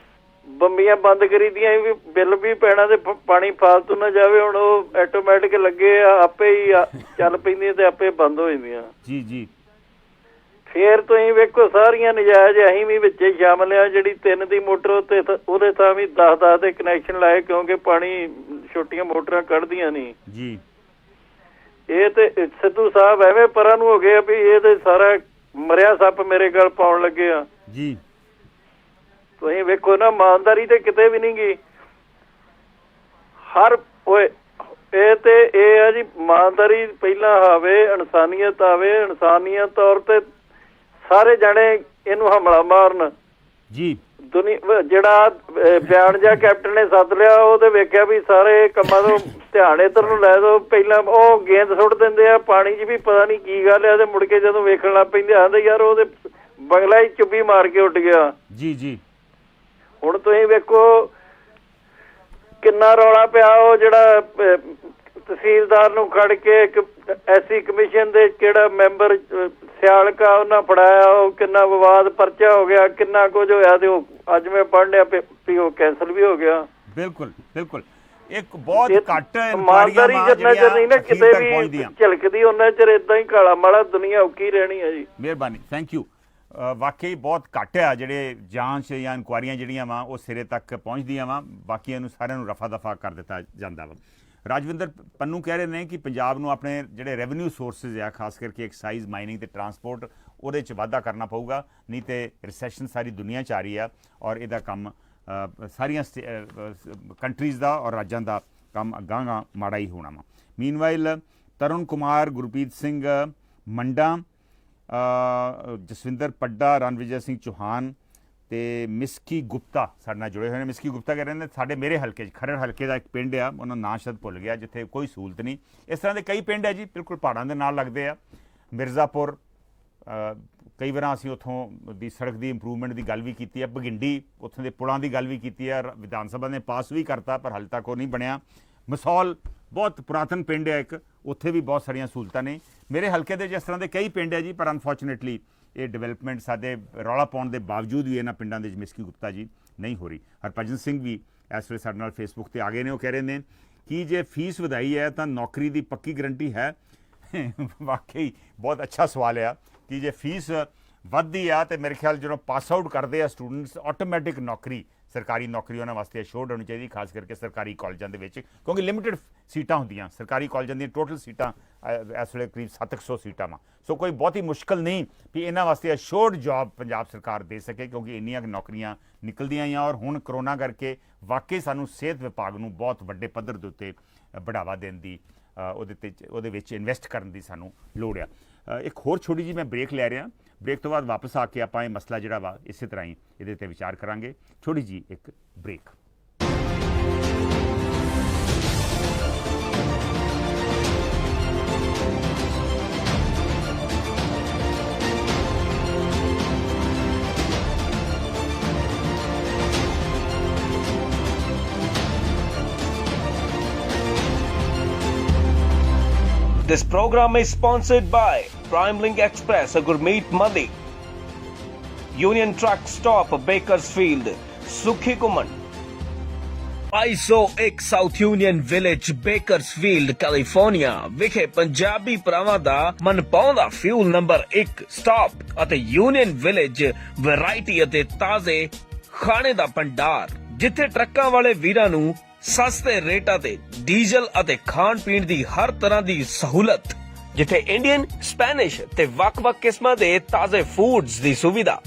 ਬੰਬੀਆਂ ਬੰਦ ਕਰੀ ਦੀਆਂ ਵੀ ਬਿੱਲ ਵੀ ਪੈਣਾ ਤੇ ਪਾਣੀ ਫਾਲਤੂ ਨਾ ਜਾਵੇ। ਹੁਣ ਉਹ ਆਟੋਮੈਟਿਕ ਲੱਗੇ ਆ, ਆਪੇ ਹੀ ਚੱਲ ਪੈਂਦੀਆਂ ਤੇ ਆਪੇ ਬੰਦ ਹੋ ਜਾਂਦੀਆਂ ਜੀ ਜੀ। ਫੇਰ ਤੁਸੀਂ ਵੇਖੋ ਸਾਰੀਆਂ ਨਜਾਇਜ਼ ਅਸੀਂ ਵੀ ਵਿੱਚ ਹੀ ਸ਼ਾਮਲ ਆ। ਜਿਹੜੀ 3 ਦੀ ਮੋਟਰ ਉੱਤੇ ਉਹਦੇ ਤਾਂ ਵੀ 10-10 ਦੇ ਕਨੈਕਸ਼ਨ ਲਾਏ, ਕਿਉਂਕਿ ਪਾਣੀ ਛੋਟੀਆਂ ਮੋਟਰਾਂ ਕੱਢਦੀਆਂ ਨਹੀਂ ਜੀ। ਇਹ ਤੇ ਸਿੱਧੂ ਸਾਹਿਬ ਐਵੇਂ ਪਰਾਂ ਨੂੰ ਹੋ ਗਏ ਵੀ ਇਹ ਤੇ ਸਾਰਾ ਮਰਿਆ ਸੱਪ ਮੇਰੇ ਗੱਲ ਪਾਉਣ ਲੱਗੇ ਆ ਜੀ। ਤੁਸੀਂ ਵੇਖੋ ਨਾ, ਇਮਾਨਦਾਰੀ ਤੇ ਕਿਤੇ ਵੀ ਨਹੀਂ ਗਈ। ਹਰ ਓਏ ਇਹ ਤੇ ਇਹ ਹੈ ਜੀ, ਇਮਾਨਦਾਰੀ ਪਹਿਲਾਂ ਆਵੇ, ਇਨਸਾਨੀਅਤ ਆਵੇ, ਇਨਸਾਨੀਅਤ ਤੌਰ ਤੇ ਸਾਰੇ ਜਾਣੇ ਇਹਨੂੰ ਹਮਲਾ ਮਾਰਨ ਜੀ। ਦੁਨੀਆ ਜਿਹੜਾ ਬਿਆਨ ਜਿਹਾ ਕੈਪਟਨ ਨੇ ਸੱਦ ਲਿਆ, ਉਹਦੇ ਵੇਖਿਆ ਵੀ ਸਾਰੇ ਕੰਮਾਂ ਤੋਂ ਧਿਆਨ ਇੱਧਰ ਨੂੰ ਲੈ ਦੋ। ਪਹਿਲਾਂ ਉਹ ਗੇਂਦ ਸੁੱਟ ਦਿੰਦੇ ਆ ਪਾਣੀ 'ਚ, ਵੀ ਪਤਾ ਨਹੀਂ ਕੀ ਗੱਲ ਹੈ, ਤੇ ਮੁੜ ਕੇ ਜਦੋਂ ਵੇਖਣ ਲੱਗ ਪੈਂਦੇ ਆਂਦੇ ਯਾਰ ਉਹਦੇ ਬਗਲਾ ਹੀ ਚੁੱਭੀ ਮਾਰ ਕੇ ਉੱਡ ਗਿਆ। ਜੀ ਜੀ। ਹੁਣ ਤੁਸੀਂ ਵੇਖੋ ਕਿੰਨਾ ਰੌਲਾ ਪਿਆ, ਉਹ ਜਿਹੜਾ ਤਹਿਸੀਲਦਾਰ ਨੂੰ ਖੜ ਕੇ ਇੱਕ ਐਸੀ ਕਮਿਸ਼ਨ ਦੇ ਕਿਹੜਾ ਮੈਂਬਰ ਸਿਆਲਕਾ ਉਹਨਾਂ ਫੜਾਇਆ, ਉਹ ਕਿੰਨਾ ਵਿਵਾਦ ਪਰਚਾ ਹੋ ਗਿਆ, ਕਿੰਨਾ ਕੁਝ ਹੋਇਆ, ਤੇ ਉਹ ਅੱਜ ਮੈਂ ਪੜ੍ਹਨਿਆ ਵੀ ਉਹ ਕੈਂਸਲ ਵੀ ਹੋ ਗਿਆ। ਬਿਲਕੁਲ ਬਿਲਕੁਲ। ਇੱਕ ਬਹੁਤ ਘੱਟ ਇਮਾਨਦਾਰੀ ਜਿੰਨਾ ਚਿਰ ਨਹੀਂ ਨਾ ਕਿਤੇ ਵੀ ਝਲਕਦੀ, ਉਹਨਾਂ ਚਿਰ ਏਦਾਂ ਹੀ ਕਾਲਾ ਮਾਲਾ ਦੁਨੀਆ ਔਖੀ ਰਹਿਣੀ ਹੈ ਜੀ। ਮਿਹਰਬਾਨੀ, ਥੈਂਕ ਯੂ। ਵਾਕਈ ਬਹੁਤ ਘੱਟ ਆ ਜਿਹੜੇ ਜਾਂਚ ਜਾਂ ਇਨਕੁਆਰੀਆਂ ਜਿਹੜੀਆਂ ਵਾ ਉਹ ਸਿਰੇ ਤੱਕ ਪਹੁੰਚਦੀਆਂ ਵਾ, ਬਾਕੀਆਂ ਨੂੰ ਸਾਰਿਆਂ ਨੂੰ ਰਫਾ ਦਫਾ ਕਰ ਦਿੱਤਾ ਜਾਂਦਾ ਵਾ। ਰਾਜਵਿੰਦਰ ਪੰਨੂ ਕਹਿ ਰਹੇ ਨੇ ਕਿ ਪੰਜਾਬ ਨੂੰ ਆਪਣੇ ਜਿਹੜੇ ਰੈਵਨਿਊ ਸੋਰਸਿਸ ਆ, ਖਾਸ ਕਰਕੇ ਐਕਸਾਈਜ਼, ਮਾਈਨਿੰਗ ਤੇ ਟਰਾਂਸਪੋਰਟ, ਉਹਦੇ 'ਚ ਵਾਧਾ ਕਰਨਾ ਪਊਗਾ, ਨਹੀਂ ਤੇ ਰਿਸੈਸ਼ਨ ਸਾਰੀ ਦੁਨੀਆ 'ਚ ਆ ਰਹੀ ਆ ਔਰ ਇਹਦਾ ਕੰਮ ਸਾਰੀਆਂ ਕੰਟਰੀਜ਼ ਦਾ ਔਰ ਰਾਜਾਂ ਦਾ ਕੰਮ ਅਗਾਂਹ ਮਾੜਾ ਹੀ ਹੋਣਾ ਵਾ। ਮੀਨਵਾਈਲ ਤਰੁਣ ਕੁਮਾਰ, ਗੁਰਪ੍ਰੀਤ ਸਿੰਘ ਮੰਡਾ, ਜਸਵਿੰਦਰ ਪੱਡਾ, ਰਣਵਿਜੇ ਸਿੰਘ ਚੌਹਾਨ ਤੇ ਮਿਸਕੀ ਗੁਪਤਾ ਸਾਡੇ ਨਾਲ ਜੁੜੇ ਹੋਏ ਨੇ। ਮਿਸਕੀ ਗੁਪਤਾ ਕਹਿ ਰਹੇ ਨੇ ਸਾਡੇ ਮੇਰੇ ਹਲਕੇ 'ਚ, ਖਰੜ ਹਲਕੇ ਦਾ ਇੱਕ ਪਿੰਡ ਆ, ਉਹਨਾਂ ਨਾਂ ਸ਼ਾਇਦ ਭੁੱਲ ਗਿਆ, ਜਿੱਥੇ ਕੋਈ ਸਹੂਲਤ ਨਹੀਂ। ਇਸ ਤਰ੍ਹਾਂ ਦੇ ਕਈ ਪਿੰਡ ਹੈ ਜੀ, ਬਿਲਕੁਲ ਪਹਾੜਾਂ ਦੇ ਨਾਲ ਲੱਗਦੇ ਆ। ਮਿਰਜ਼ਾਪੁਰ, ਕਈ ਵਾਰ ਅਸੀਂ ਉੱਥੋਂ ਦੀ ਸੜਕ ਦੀ ਇੰਪਰੂਵਮੈਂਟ ਦੀ ਗੱਲ ਵੀ ਕੀਤੀ ਹੈ। ਬਘਿੰਡੀ, ਉੱਥੋਂ ਦੇ ਪੁਲਾਂ ਦੀ ਗੱਲ ਵੀ ਕੀਤੀ ਹੈ, ਵਿਧਾਨ ਸਭਾ ਨੇ ਪਾਸ ਵੀ ਕਰਤਾ, ਪਰ ਹਾਲੇ ਤੱਕ ਉਹ ਨਹੀਂ ਬਣਿਆ। ਮਸੌਲ ਬਹੁਤ ਪੁਰਾਤਨ ਪਿੰਡ ਹੈ ਇੱਕ, ਉੱਥੇ ਵੀ ਬਹੁਤ ਸਾਰੀਆਂ ਸਹੂਲਤਾਂ ਨੇ। ਮੇਰੇ ਹਲਕੇ ਦੇ ਜਿਸ ਤਰ੍ਹਾਂ ਦੇ ਕਈ ਪਿੰਡ ਹੈ ਜੀ, ਪਰ ਅਨਫੋਰਚੂਨੇਟਲੀ ਇਹ ਡਿਵੈਲਪਮੈਂਟ ਸਾਡੇ ਰੌਲਾ ਪਾਉਣ ਦੇ ਬਾਵਜੂਦ ਵੀ ਇਹਨਾਂ ਪਿੰਡਾਂ ਦੇ ਵਿੱਚ ਮਿਸਕੀ ਗੁਪਤਾ ਜੀ ਨਹੀਂ ਹੋ ਰਹੀ। ਹਰਭਜਨ ਸਿੰਘ ਵੀ ਇਸ ਵੇਲੇ ਸਾਡੇ ਨਾਲ ਫੇਸਬੁੱਕ ਤੇ ਆ ਗਏ ਨੇ। ਉਹ ਕਹਿ ਰਹੇ ਨੇ ਕਿ ਜੇ ਫੀਸ ਵਧਾਈ ਹੈ ਤਾਂ ਨੌਕਰੀ ਦੀ ਪੱਕੀ ਗਰੰਟੀ ਹੈ। ਵਾਕਈ ਬਹੁਤ ਅੱਛਾ ਸਵਾਲ ਆ ਕਿ ਜੇ ਫੀਸ ਵੱਧਦੀ ਆ ਤੇ ਮੇਰੇ ਖਿਆਲ ਜਦੋਂ ਪਾਸ ਆਊਟ ਕਰਦੇ ਆ ਸਟੂਡੈਂਟਸ, ਆਟੋਮੈਟਿਕ ਨੌਕਰੀ, ਸਰਕਾਰੀ ਨੌਕਰੀ ਉਹਨਾਂ ਵਾਸਤੇ ਅਸ਼ੋਰਡ ਹੋਣੀ ਚਾਹੀਦੀ, ਖਾਸ ਕਰਕੇ ਸਰਕਾਰੀ ਕਾਲਜਾਂ ਦੇ ਵਿੱਚ, ਕਿਉਂਕਿ ਲਿਮਿਟਡ ਸੀਟਾਂ ਹੁੰਦੀਆਂ ਸਰਕਾਰੀ ਕਾਲਜਾਂ ਦੀਆਂ। ਟੋਟਲ ਸੀਟਾਂ ਇਸ ਵੇਲੇ ਕਰੀਬ 700 ਸੀਟਾਂ ਵਾ। ਸੋ ਕੋਈ ਬਹੁਤੀ ਮੁਸ਼ਕਲ ਨਹੀਂ ਵੀ ਇਹਨਾਂ ਵਾਸਤੇ ਅਸ਼ੋਰਡ ਜੌਬ ਪੰਜਾਬ ਸਰਕਾਰ ਦੇ ਸਕੇ, ਕਿਉਂਕਿ ਇੰਨੀਆਂ ਨੌਕਰੀਆਂ ਨਿਕਲਦੀਆਂ ਆ। ਔਰ ਹੁਣ ਕਰੋਨਾ ਕਰਕੇ ਵਾਕਈ ਸਾਨੂੰ ਸਿਹਤ ਵਿਭਾਗ ਨੂੰ ਬਹੁਤ ਵੱਡੇ ਪੱਧਰ ਦੇ ਉੱਤੇ ਬੜਾਵਾ ਦੇਣ ਦੀ, ਉਹਦੇ ਵਿੱਚ ਇਨਵੈਸਟ ਕਰਨ ਦੀ ਸਾਨੂੰ ਲੋੜ ਆ। ਇੱਕ ਹੋਰ ਛੋਟੀ ਜਿਹੀ ਮੈਂ ਬ੍ਰੇਕ ਲੈ ਰਿਹਾ, ਬ੍ਰੇਕ ਤੋਂ ਬਾਅਦ ਵਾਪਸ ਆ ਕੇ ਆਪਾਂ ਇਹ ਮਸਲਾ ਜਿਹੜਾ ਵਾ ਇਸੇ ਤਰ੍ਹਾਂ ਹੀ ਇਹਦੇ 'ਤੇ ਵਿਚਾਰ ਕਰਾਂਗੇ। ਛੋਟੀ ਜਿਹੀ ਇੱਕ break. This program is sponsored by Primelink Express, a Gurmeet Madi, Union Truck Stop, Bakersfield, Sukhi Kuman, ISO ਇੱਕ south union village, Bakersfield, California ਵਿਖੇ ਪੰਜਾਬੀ ਭਰਾਵਾਂ ਦਾ ਮਨਪਾਉਂਦਾ ਫਿਊਲ ਨੰਬਰ 1 ਸਟਾਪ ਅਤੇ ਯੂਨੀਅਨ ਵਿਲੇਜ ਵੈਰਾਈਟੀ ਅਤੇ ਤਾਜ਼ੇ ਖਾਣੇ ਦਾ ਭੰਡਾਰ, ਜਿੱਥੇ ਟਰੱਕਾਂ ਵਾਲੇ ਵੀਰਾਂ ਨੂੰ ਸਸਤੇ ਰੇਟਾਂ ਤੇ ਡੀਜ਼ਲ ਅਤੇ ਖਾਣ ਪੀਣ ਦੀ ਹਰ ਤਰ੍ਹਾਂ ਦੀ ਸਹੂਲਤ, ਜਿੱਥੇ ਇੰਡੀਅਨ, ਸਪੈਨਿਸ਼ ਤੇ ਵੱਖ-ਵੱਖ ਕਿਸਮਾਂ ਦੇ ਤਾਜ਼ੇ ਫੂਡਸ ਦੀ ਸੁਵਿਧਾ।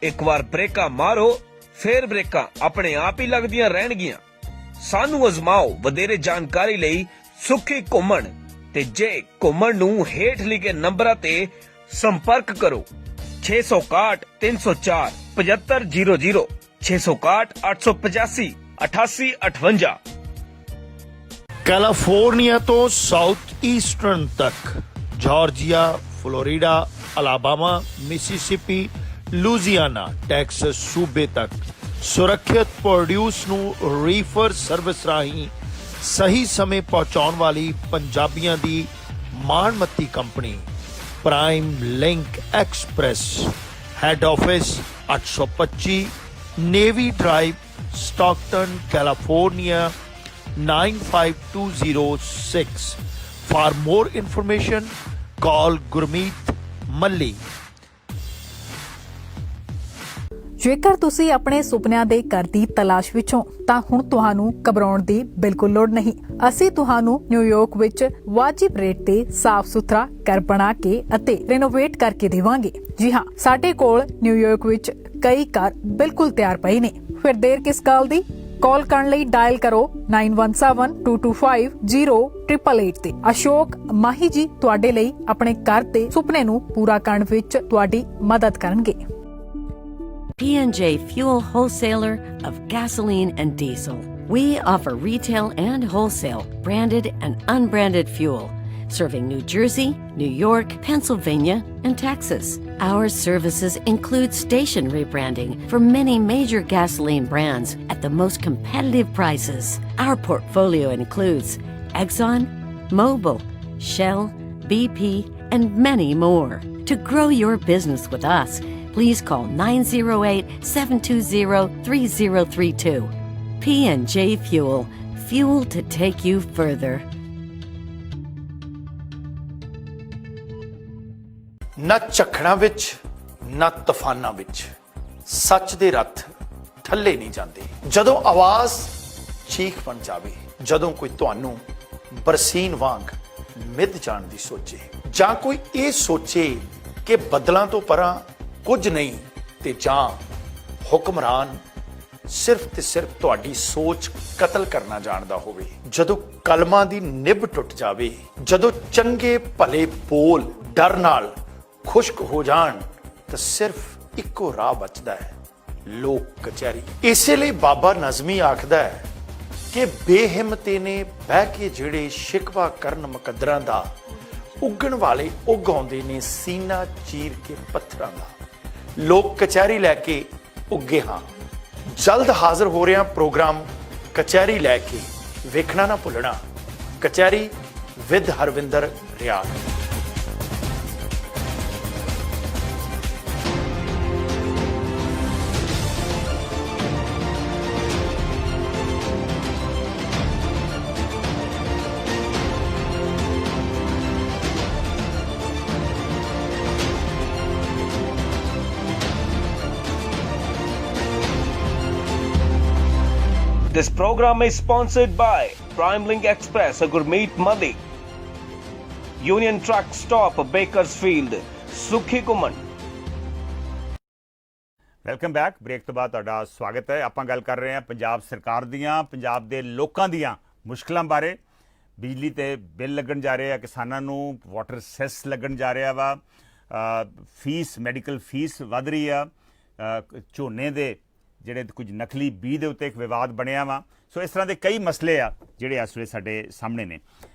ਇੱਕ ਵਾਰ ਬ੍ਰੇਕਾਂ ਮਾਰੋ, ਫੇਰ ਬ੍ਰੇਕਾਂ ਆਪਣੇ ਆਪ ਹੀ ਲੱਗਦੀਆਂ ਰਹਿਣਗੀਆਂ। ਸਾਨੂੰ ਅਜ਼ਮਾਓ। ਵਧੇਰੇ ਜਾਣਕਾਰੀ ਲਈ ਸੁੱਖੀ ਘੁੰਮਣ ਤੇ ਜੇ ਘੁੰਮਣ ਨੂੰ ਹੇਠ ਲਿਖੇ ਨੰਬਰਾਂ ਤੇ ਸੰਪਰਕ ਕਰੋ। 661 304 7500, 661 885 8858। ਕੈਲੀਫੋਰਨੀਆ ਤੋਂ ਸਾਊਥ ਈਸਟਰਨ ਤੱਕ, Georgia, Florida, Alabama, Mississippi, Louisiana, Texas ਸੂਬੇ ਤੱਕ ਸੁਰੱਖਿਅਤ ਪ੍ਰੋਡਿਊਸ ਨੂੰ ਰੀਫਰ ਸਰਵਿਸ ਰਾਹੀਂ ਸਹੀ ਸਮੇਂ ਪਹੁੰਚਾਉਣ ਵਾਲੀ ਪੰਜਾਬੀਆਂ ਦੀ ਮਾਣਮੱਤੀ company prime link express. Head office 825 navy drive, Stockton, California 95206. For more information, call Gurmeet Malli. ਜੇਕਰ ਤੁਸੀਂ ਆਪਣੇ ਸੁਪਨਿਆਂ ਦੇ ਘਰ ਦੀ ਤਲਾਸ਼ ਵਿੱਚੋਂ ਤਾਂ ਹੁਣ ਤੁਹਾਨੂੰ ਘਬਰਾਉਣ ਦੀ ਬਿਲਕੁਲ ਲੋੜ ਨਹੀਂ। ਅਸੀਂ ਤੁਹਾਨੂੰ ਨਿਊਯਾਰਕ ਵਿੱਚ ਵਾਜਿਬ ਰੇਟ ਤੇ ਸਾਫ਼ ਸੁਥਰਾ ਘਰ ਬਣਾ ਕੇ ਅਤੇ ਰੈਨੋਵੇਟ ਕਰਕੇ ਦੇਵਾਂਗੇ। ਜੀ ਹਾਂ, ਸਾਡੇ ਕੋਲ ਨਿਊਯਾਰਕ ਵਿੱਚ ਕਈ ਘਰ ਬਿਲਕੁਲ ਤਿਆਰ ਪਏ ਨੇ। ਫਿਰ ਦੇਰ ਕਿਸ ਗੱਲ ਦੀ? ਕਾਲ ਕਰਨ ਲਈ ਡਾਇਲ ਕਰੋ 9172250888 ਤੇ। ਅਸ਼ੋਕ ਮਾਹੀ ਜੀ ਤੁਹਾਡੇ ਲਈ ਆਪਣੇ ਘਰ ਦੇ ਸੁਪਨੇ ਨੂੰ ਪੂਰਾ ਕਰਨ ਵਿੱਚ ਤੁਹਾਡੀ ਮਦਦ ਕਰਨਗੇ। P&J Fuel Wholesaler of gasoline and diesel. We offer retail and wholesale, branded and unbranded fuel, serving New Jersey, New York, Pennsylvania, and Texas. Our services include station rebranding for many major gasoline brands at the most competitive prices. Our portfolio includes Exxon, Mobil, Shell, BP, and many more. To grow your business with us, please call 908-720-3032. P&J Fuel, fuel to take you further. ਨਾ ਝੱਖੜਾਂ ਵਿੱਚ ਨਾ ਤੂਫਾਨਾਂ ਵਿੱਚ ਸੱਚ ਦੇ ਰੱਥ ਥੱਲੇ ਨਹੀਂ ਜਾਂਦੇ। ਜਦੋਂ ਆਵਾਜ਼ ਚੀਖ ਬਣ ਜਾਵੇ, ਜਦੋਂ ਕੋਈ ਤੁਹਾਨੂੰ ਬਰਸੀਨ ਵਾਂਗ ਮਿੱਧ ਜਾਣ ਦੀ ਸੋਚੇ, ਜਾਂ ਕੋਈ ਇਹ ਸੋਚੇ ਕਿ ਬਦਲਾਂ ਤੋਂ ਪਰਾਂ ਕੁਝ ਨਹੀਂ, ਤੇ ਜਾਂ ਹੁਕਮਰਾਨ ਸਿਰਫ ਤੇ ਸਿਰਫ ਤੁਹਾਡੀ ਸੋਚ ਕਤਲ ਕਰਨਾ ਜਾਣਦਾ ਹੋਵੇ, ਜਦੋਂ ਕਲਮਾਂ ਦੀ ਨਿਭ ਟੁੱਟ ਜਾਵੇ, ਜਦੋਂ ਚੰਗੇ ਭਲੇ ਬੋਲ ਡਰ ਨਾਲ ਖੁਸ਼ਕ ਹੋ ਜਾਣ, ਤਾਂ ਸਿਰਫ ਇੱਕੋ ਰਾਹ ਬਚਦਾ ਹੈ, ਲੋਕ ਕਚਹਿਰੀ। ਇਸੇ ਲਈ ਬਾਬਾ ਨਜ਼ਮੀ ਆਖਦਾ ਹੈ ਕਿ ਬੇਹਿੰਮਤੇ ਨੇ ਬਹਿ ਕੇ ਜਿਹੜੇ ਸ਼ਿਕਵਾ ਕਰਨ ਮੁਕੱਦਰਾਂ ਦਾ, ਉੱਗਣ ਵਾਲੇ ਉੱਗ ਆਉਂਦੇ ਨੇ ਸੀਨਾ ਚੀਰ ਕੇ ਪੱਥਰਾਂ ਦਾ। ਲੋਕ ਕਚਹਿਰੀ ਲੈ ਕੇ ਉੱਗੇ ਹਾਂ। ਜਲਦ ਹਾਜ਼ਰ ਹੋ ਰਿਹਾ ਪ੍ਰੋਗਰਾਮ ਕਚਹਿਰੀ ਲੈ ਕੇ, ਵੇਖਣਾ ਨਾ ਭੁੱਲਣਾ। ਕਚਹਿਰੀ with Harvinder Riar. This program is sponsored by Prime Link Express, Gurmeet Madi, Union Truck Stop, Bakersfield, Sukhi Kuman. Welcome back. Break ਤੋਂ ਬਾਅਦ ਤੁਹਾਡਾ ਸਵਾਗਤ ਹੈ। ਆਪਾਂ ਗੱਲ ਕਰ ਰਹੇ ਹਾਂ ਪੰਜਾਬ ਸਰਕਾਰ ਦੀਆਂ, ਪੰਜਾਬ ਦੇ ਲੋਕਾਂ ਦੀਆਂ ਮੁਸ਼ਕਲਾਂ ਬਾਰੇ। ਬਿਜਲੀ ਤੇ ਬਿੱਲ ਲੱਗਣ ਜਾ ਰਹੇ ਆ, ਕਿਸਾਨਾਂ ਨੂੰ ਵਾਟਰ ਸੈਸ ਲੱਗਣ ਜਾ ਰਿਹਾ ਵਾ, ਫੀਸ ਮੈਡੀਕਲ ਫੀਸ ਵੱਧ ਰਹੀ ਆ, ਝੋਨੇ ਦੇ ਜਿਹੜੇ ਕੁਝ ਨਕਲੀ ਬੀਜ ਦੇ ਉੱਤੇ ਇੱਕ ਵਿਵਾਦ ਬਣਿਆ ਵਾ। ਸੋ ਇਸ ਤਰ੍ਹਾਂ ਦੇ ਕਈ ਮਸਲੇ ਆ ਜਿਹੜੇ ਇਸ ਵੇਲੇ ਸਾਡੇ ਸਾਹਮਣੇ ਨੇ।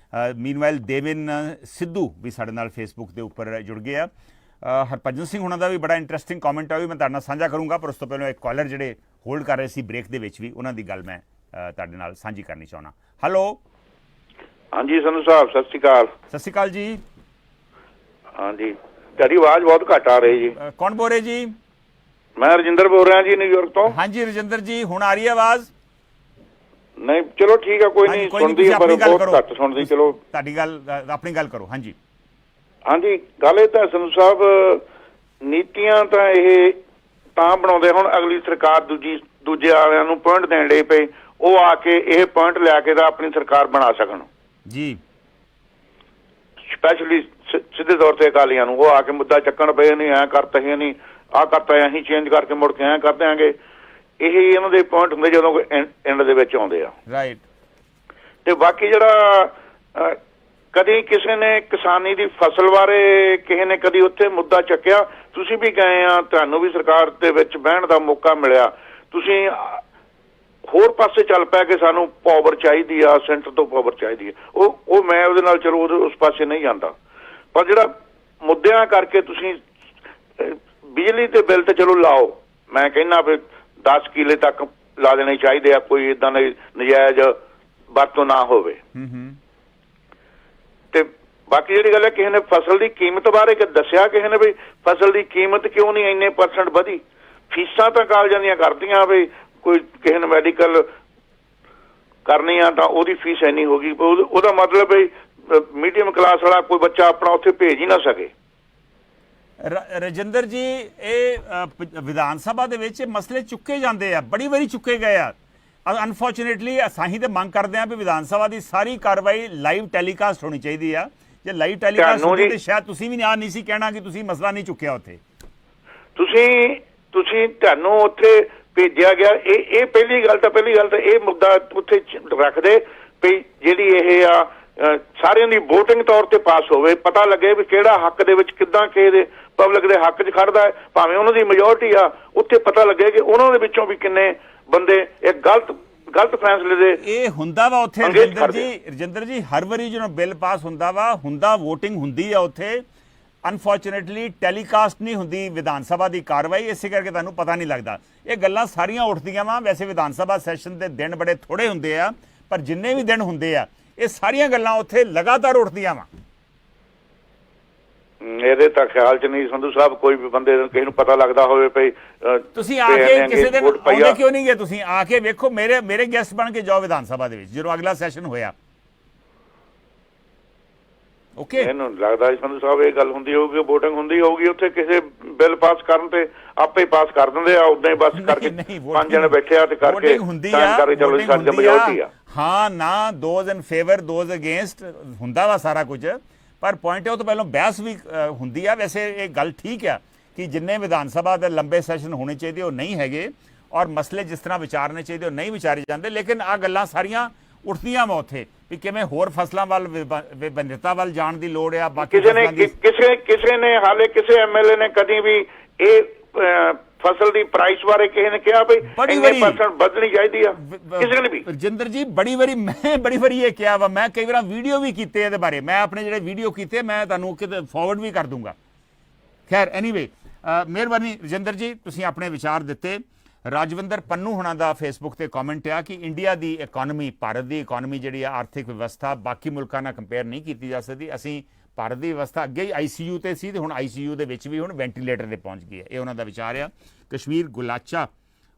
ਮੀਨਵਾਈਲ ਦੇਵਿਨ ਸਿੱਧੂ ਵੀ ਸਾਡੇ ਨਾਲ ਫੇਸਬੁੱਕ ਦੇ ਉੱਪਰ ਜੁੜ ਗਏ ਆ। ਹਰਭਜਨ ਸਿੰਘ ਹੁਣਾਂ ਦਾ ਵੀ ਬੜਾ ਇੰਟਰਸਟਿੰਗ ਕਮੈਂਟ ਆ, ਵੀ ਮੈਂ ਤੁਹਾਡੇ ਨਾਲ ਸਾਂਝਾ ਕਰੂੰਗਾ, ਪਰ ਉਸ ਤੋਂ ਪਹਿਲਾਂ ਇੱਕ ਕਾਲਰ ਜਿਹੜੇ ਹੋਲਡ ਕਰ ਰਹੇ ਸੀ ਬ੍ਰੇਕ ਦੇ ਵਿੱਚ ਵੀ, ਉਹਨਾਂ ਦੀ ਗੱਲ ਮੈਂ ਤੁਹਾਡੇ ਨਾਲ ਸਾਂਝੀ ਕਰਨੀ ਚਾਹੁੰਦਾ। ਹੈਲੋ। ਹਾਂਜੀ ਸੰਧੂ ਸਾਹਿਬ, ਸਤਿ ਸ਼੍ਰੀ ਅਕਾਲ। ਸਤਿ ਸ਼੍ਰੀ ਅਕਾਲ ਜੀ। ਹਾਂਜੀ, ਤੁਹਾਡੀ ਆਵਾਜ਼ ਬਹੁਤ ਘੱਟ ਆ ਰਹੀ ਜੀ। ਕੌਣ ਬੋਲ ਰਹੇ ਜੀ? ਮੈਂ ਰਜਿੰਦਰ ਬੋਲ ਰਿਹਾ ਜੀ, ਨਿਊਯਾਰਕ ਤੋਂ। ਹਾਂਜੀ ਰਜਿੰਦਰ ਜੀ, ਹੁਣ ਆ ਰਹੀ ਹੈ ਆਵਾਜ਼? ਨਹੀਂ ਚਲੋ ਠੀਕ ਆ, ਕੋਈ ਨਹੀਂ, ਸੁਣਦੀ ਹੈ ਪਰ ਬਹੁਤ ਘੱਟ ਸੁਣਦੀ। ਚਲੋ ਤੁਹਾਡੀ ਗੱਲ, ਆਪਣੀ ਗੱਲ ਕਰੋ। ਹਾਂਜੀ ਹਾਂਜੀ, ਗੱਲ ਇਹ ਤਾਂ ਸੰਧੂ ਸਾਹਿਬ, ਨੀਤੀਆਂ ਤਾਂ ਇਹ ਤਾਂ ਬਣਾਉਂਦੇ, ਹੁਣ ਅਗਲੀ ਸਰਕਾਰ ਦੂਜੇ ਵਾਲਿਆਂ ਨੂੰ ਪੁਆਇੰਟ ਦੇਣ ਲਈ ਪਏ, ਉਹ ਆ ਕੇ ਇਹ ਪੁਆਇੰਟ ਲਿਆ ਕੇ ਤਾਂ ਆਪਣੀ ਸਰਕਾਰ ਬਣਾ ਸਕਣ ਜੀ। ਸਪੈਸ਼ਲੀ ਸਿੱਧੇ ਤੌਰ ਤੇ ਅਕਾਲੀਆਂ ਨੂੰ ਉਹ ਆ ਕੇ ਮੁੱਦਾ ਚੱਕਣ ਪਏ, ਨਹੀਂ ਐਂ ਕਰਤਾ ਹੀ ਨਹੀਂ, ਆਹ ਕਰਤਾ ਅਸੀਂ ਚੇਂਜ ਕਰਕੇ ਮੁੜ ਕੇ ਐਂ ਕਰ ਦਿਆਂਗੇ। ਇਹ ਇਹਨਾਂ ਦੇ ਪੁਆਇੰਟ ਹੁੰਦੇ ਜਦੋਂ ਐਂਡ ਦੇ ਵਿੱਚ ਆਉਂਦੇ ਆ। ਰਾਈਟ। ਤੇ ਬਾਕੀ ਜਿਹੜਾ ਕਦੀ ਕਿਸੇ ਨੇ ਕਿਸਾਨੀ ਦੀ ਫਸਲ ਬਾਰੇ ਕਿਸੇ ਨੇ ਕਦੀ ਉੱਥੇ ਮੁੱਦਾ ਚੱਕਿਆ, ਤੁਸੀਂ ਵੀ ਗਏ ਆ, ਤੁਹਾਨੂੰ ਵੀ ਸਰਕਾਰ ਦੇ ਵਿੱਚ ਬਹਿਣ ਦਾ ਮੌਕਾ ਮਿਲਿਆ, ਤੁਸੀਂ ਹੋਰ ਪਾਸੇ ਚੱਲ ਪਿਆ ਕਿ ਸਾਨੂੰ ਪਾਵਰ ਚਾਹੀਦੀ ਆ, ਸੈਂਟਰ ਤੋਂ ਪਾਵਰ ਚਾਹੀਦੀ ਹੈ। ਉਹ ਮੈਂ ਉਹਦੇ ਨਾਲ ਚਲੋ ਉਸ ਪਾਸੇ ਨਹੀਂ ਜਾਂਦਾ, ਪਰ ਜਿਹੜਾ ਮੁੱਦਿਆਂ ਕਰਕੇ ਤੁਸੀਂ ਬਿਜਲੀ ਤੇ ਬਿੱਲ ਤੇ ਚਲੋ ਲਾਓ, ਮੈਂ ਕਹਿੰਦਾ ਵੀ 10 ਕਿੱਲੇ ਤੱਕ ਲਾ ਦੇਣੇ ਚਾਹੀਦੇ ਆ, ਕੋਈ ਏਦਾਂ ਦੀ ਨਜਾਇਜ਼ ਵਰਤੋਂ ਨਾ ਹੋਵੇ। ਤੇ ਬਾਕੀ ਜਿਹੜੀ ਗੱਲ ਹੈ, ਕਿਸੇ ਨੇ ਫਸਲ ਦੀ ਕੀਮਤ ਬਾਰੇ ਦੱਸਿਆ ਕਿਸੇ ਨੇ ਵੀ ਫਸਲ ਦੀ ਕੀਮਤ ਕਿਉਂ ਨਹੀਂ ਇੰਨੇ % ਵਧੀ? ਫੀਸਾਂ ਤਾਂ ਕਾਲਜਾਂ ਦੀਆਂ ਕਰਦੀਆਂ ਵੀ, ਕੋਈ ਕਿਸੇ ਨੇ ਮੈਡੀਕਲ ਕਰਨੀ ਆ ਤਾਂ ਉਹਦੀ ਫੀਸ ਇੰਨੀ ਹੋ ਗਈ, ਉਹਦਾ ਮਤਲਬ ਵੀ ਮੀਡੀਅਮ ਕਲਾਸ ਵਾਲਾ ਕੋਈ ਬੱਚਾ ਆਪਣਾ ਉੱਥੇ ਭੇਜ ਹੀ ਨਾ ਸਕੇ। ਰਜਿੰਦਰ ਜੀ, ਇਹ ਵਿਧਾਨ ਸਭਾ ਦੇ ਵਿੱਚ ਮਸਲੇ ਚੁੱਕੇ ਜਾਂਦੇ ਆ, ਬੜੀ ਵਾਰੀ ਚੁੱਕੇ ਗਏ ਆ। ਅਨਫੋਰਚੂਨੇਟਲੀ ਅਸੀਂ ਤਾਂ ਮੰਗ ਕਰਦੇ ਹਾਂ ਵੀ ਵਿਧਾਨ ਸਭਾ ਦੀ ਸਾਰੀ ਕਾਰਵਾਈ ਲਾਈਵ ਟੈਲੀਕਾਸਟ ਹੋਣੀ ਚਾਹੀਦੀ ਆ। ਜੇ ਲਾਈਵ ਟੈਲੀਕਾਸਟ ਹੁੰਦੀ ਤਾਂ ਸ਼ਾਇਦ ਤੁਸੀਂ ਵੀ ਨਹੀਂ ਸੀ ਕਹਿਣਾ ਕਿ ਤੁਸੀਂ ਮਸਲਾ ਨਹੀਂ ਚੁੱਕਿਆ ਉੱਥੇ। ਤੁਸੀਂ ਤੁਸੀਂ ਤੁਹਾਨੂੰ ਉੱਥੇ ਭੇਜਿਆ ਗਿਆ। ਇਹ ਪਹਿਲੀ ਗੱਲ ਤਾਂ ਇਹ ਮੁੱਦਾ ਉੱਥੇ ਰੱਖਦੇ ਵੀ ਜਿਹੜੀ ਇਹ ਆ ਸਾਰਿਆਂ ਦੀ VOTING ਤੌਰ ਤੇ ਪਾਸ ਹੋਵੇ, ਪਤਾ ਲੱਗੇ ਵੀ ਕਿਹੜਾ ਹੱਕ ਦੇ ਵਿੱਚ ਕਿੱਦਾਂ ਕਿਸੇ ਦੇ ਪਬਲਿਕ ਦੇ ਹੱਕ 'ਚ ਖੜਦਾ ਹੈ, ਭਾਵੇਂ ਉਹਨਾਂ ਦੀ ਮੈਜੋਰਟੀ ਆ, ਉੱਥੇ ਪਤਾ ਲੱਗੇ ਕਿ ਉਹਨਾਂ ਦੇ ਵਿੱਚੋਂ ਵੀ ਕਿੰਨੇ ਬੰਦੇ ਇਹ ਗਲਤ ਫੈਸਲੇ ਦੇ ਇਹ ਹੁੰਦਾ ਵਾ ਉੱਥੇ। ਰਜਿੰਦਰ ਜੀ ਹਰ ਵਾਰੀ ਜਦੋਂ ਬਿੱਲ ਪਾਸ ਹੁੰਦਾ VOTING ਹੁੰਦੀ ਆ ਉੱਥੇ, ਅਨਫੋਰਚੂਨੇਟਲੀ ਟੈਲੀਕਾਸਟ ਨਹੀਂ ਹੁੰਦੀ ਵਿਧਾਨ ਸਭਾ ਦੀ ਕਾਰਵਾਈ, ਇਸੇ ਕਰਕੇ ਤੁਹਾਨੂੰ ਪਤਾ ਨਹੀਂ ਲੱਗਦਾ। ਇਹ ਗੱਲਾਂ ਸਾਰੀਆਂ ਉੱਠਦੀਆਂ ਵਾ। ਵੈਸੇ ਵਿਧਾਨ ਸਭਾ ਸੈਸ਼ਨ ਦੇ ਦਿਨ ਬੜੇ ਥੋੜੇ ਹੁੰਦੇ ਆ, ਪਰ ਜਿੰਨੇ ਵੀ ਦਿਨ ਹੁੰਦੇ ਆ ਇਹ ਸਾਰੀਆਂ ਗੱਲਾਂ ਉੱਥੇ ਲਗਾਤਾਰ ਉੱਠਦੀਆਂ ਵਾ। ਇਹਦੇ ਤਾਂ ਖਿਆਲ 'ਚ ਨਹੀਂ ਸੰਧੂ ਸਾਹਿਬ ਕੋਈ ਵੀ ਬੰਦੇ ਕਿਸੇ ਨੂੰ ਪਤਾ ਲੱਗਦਾ ਹੋਵੇ ਭਈ ਤੁਸੀਂ ਆ ਕੇ ਕਿਸੇ ਦਿਨ ਆਉਂਦੇ ਕਿਉਂ ਨਹੀਂ ਗਏ? ਤੁਸੀਂ ਆ ਕੇ ਵੇਖੋ, ਮੇਰੇ ਗੈਸਟ ਬਣ ਕੇ ਜਾਓ ਵਿਧਾਨ ਸਭਾ ਦੇ ਵਿੱਚ ਜਦੋਂ ਅਗਲਾ ਸੈਸ਼ਨ ਹੋਇਆ। ਓਕੇ, ਮੈਨੂੰ ਲੱਗਦਾ ਸੰਧੂ ਸਾਹਿਬ ਇਹ ਗੱਲ ਹੁੰਦੀ ਹੋਊਗੀ, VOTING ਹੁੰਦੀ ਹੋਊਗੀ ਉੱਥੇ, ਕਿਸੇ ਬਿੱਲ ਪਾਸ ਕਰਨ ਤੇ ਆਪੇ ਪਾਸ ਕਰ ਦਿੰਦੇ ਆ, ਉਦਾਂ ਹੀ ਬਸ ਕਰਕੇ 5 ਜਣੇ ਬੈਠੇ ਆ ਤੇ ਕਰਕੇ ਹੁੰਦੀ ਆ। ਹਾਂ ਨਾ, those in favour those against ਹੁੰਦਾ ਵਾ ਸਾਰਾ ਕੁਝ, ਪਰ ਪੁਆਇੰਟ ਉਹ ਤੋਂ ਪਹਿਲਾਂ ਬਹਿਸ ਵੀ ਹੁੰਦੀ ਆ। ਵੈਸੇ ਇਹ ਗੱਲ ਠੀਕ ਆ ਕਿ ਜਿੰਨੇ ਵਿਧਾਨ ਸਭਾ ਦੇ ਲੰਬੇ ਸੈਸ਼ਨ ਹੋਣੇ ਚਾਹੀਦੇ ਉਹ ਨਹੀਂ ਹੈਗੇ, ਔਰ ਮਸਲੇ ਜਿਸ ਤਰ੍ਹਾਂ ਵਿਚਾਰਨੇ ਚਾਹੀਦੇ ਉਹ ਨਹੀਂ ਵਿਚਾਰੇ ਜਾਂਦੇ। ਲੇਕਿਨ ਆਹ ਗੱਲਾਂ ਸਾਰੀਆਂ ਉੱਠਦੀਆਂ ਵਾ ਉੱਥੇ ਵੀ ਕਿਵੇਂ ਹੋਰ ਫਸਲਾਂ ਵੱਲ ਵਿਭਿੰਨਤਾ ਵੱਲ ਜਾਣ ਦੀ ਲੋੜ ਆ। ਬਾਕੀ ਕਿਸੇ ਨੇ ਹਾਲੇ ਕਿਸੇ MLA ਨੇ ਕਦੀ ਵੀ ਇਹ ਫਸਲ ਦੀ ਪ੍ਰਾਈਸ ਬਾਰੇ ਕਿਸੇ ਨੇ ਕਿਹਾ ਵੀ 1% ਵਧਣੀ ਚਾਹੀਦੀ ਆ? ਕਿਸੇ ਨੇ ਵੀ? ਰਜਿੰਦਰ ਜੀ ਬੜੀ ਵਾਰੀ ਇਹ ਕਿਹਾ ਵਾ। ਮੈਂ ਕਈ ਵਾਰ ਵੀਡੀਓ ਵੀ ਕੀਤੇ ਇਹਦੇ ਬਾਰੇ, ਮੈਂ ਆਪਣੇ ਜਿਹੜੇ ਵੀਡੀਓ ਕੀਤੇ ਮੈਂ ਤੁਹਾਨੂੰ ਕਿਤੇ ਫਾਰਵਰਡ ਵੀ ਕਰ ਦੂੰਗਾ। ਖੈਰ ਐਨੀਵੇ, ਮਿਹਰਬਾਨੀ ਰਜਿੰਦਰ ਜੀ, ਤੁਸੀਂ ਆਪਣੇ ਵਿਚਾਰ ਦਿੱਤੇ। ਰਾਜਵਿੰਦਰ ਪੰਨੂ ਹੁਣਾਂ ਦਾ ਫੇਸਬੁੱਕ ਤੇ ਕਮੈਂਟ ਆ ਕਿ ਇੰਡੀਆ ਦੀ ਇਕਨੋਮੀ, ਭਾਰਤ ਦੀ ਇਕਨੋਮੀ ਜਿਹੜੀ ਆ ਆਰਥਿਕ ਵਿਵਸਥਾ ਬਾਕੀ ਮੁਲਕਾਂ ਨਾਲ ਕੰਪੇਅਰ ਨਹੀਂ ਕੀਤੀ ਜਾ ਸਕਦੀ। ਅਸੀਂ ਭਾਰਤ ਦੀ ਵਿਵਸਥਾ ਅੱਗੇ ਹੀ ICU ਤੇ ਸੀ ਤੇ ਹੁਣ ICU ਦੇ ਵਿੱਚ ਵੀ ਹੁਣ ਵੈਂਟੀਲੇਟਰ ਤੇ ਪਹੁੰਚ ਗਈ ਹੈ। ਇਹ ਉਹਨਾਂ ਦਾ ਵਿਚਾਰ ਆ। ਕਸ਼ਮੀਰ ਗੁਲਾਚਾ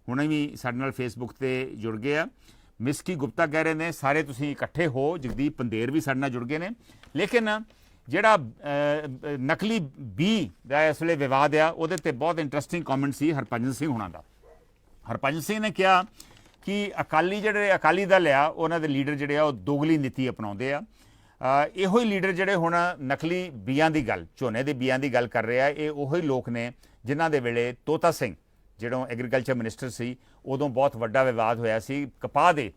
ਹੁਣੇ ਵੀ ਸਾਡੇ ਨਾਲ ਫੇਸਬੁੱਕ ਤੇ ਜੁੜ ਗਏ ਆ। ਮਿਸਕੀ ਗੁਪਤਾ ਕਹਿ ਰਹੇ ਨੇ ਸਾਰੇ ਤੁਸੀਂ ਇਕੱਠੇ ਹੋ। ਜਗਦੀਪ ਪੰਦੇਰ ਵੀ ਸਾਡੇ ਨਾਲ ਜੁੜ ਗਏ ਨੇ। ਲੇਕਿਨ ਜਿਹੜਾ ਨਕਲੀ ਬੀ ਦਾ ਇਸ ਵੇਲੇ ਵਿਵਾਦ ਆ ਉਹਦੇ ਤੇ ਬਹੁਤ ਇੰਟਰਸਟਿੰਗ ਕਮੈਂਟ ਸੀ ਹਰਭਜਨ ਸਿੰਘ ਹੁਣਾਂ ਦਾ। ਹਰਭਜਨ ਸਿੰਘ ਨੇ ਕਿਹਾ ਕਿ ਅਕਾਲੀ ਦਲ ਆ ਉਹਨਾਂ ਦੇ ਲੀਡਰ ਜਿਹੜੇ ਆ ਉਹ ਦੋਗਲੀ ਨੀਤੀ ਅਪਣਾਉਂਦੇ ਆ। ਇਹੋ ਹੀ ਲੀਡਰ ਜਿਹੜੇ ਹੁਣ ਨਕਲੀ ਬੀਆਂ ਦੀ ਗੱਲ, ਝੋਨੇ ਦੇ ਬੀਆਂ ਦੀ ਗੱਲ ਕਰ ਰਹੇ ਆ, ਇਹ ਉਹੀ ਲੋਕ ਨੇ ਜਿਨ੍ਹਾਂ ਦੇ ਵੇਲੇ ਤੋਤਾ ਸਿੰਘ ਜਦੋਂ ਐਗਰੀਕਲਚਰ ਮਿਨਿਸਟਰ ਸੀ ਉਦੋਂ ਬਹੁਤ ਵੱਡਾ ਵਿਵਾਦ ਹੋਇਆ ਸੀ ਕਪਾਹ ਦੇ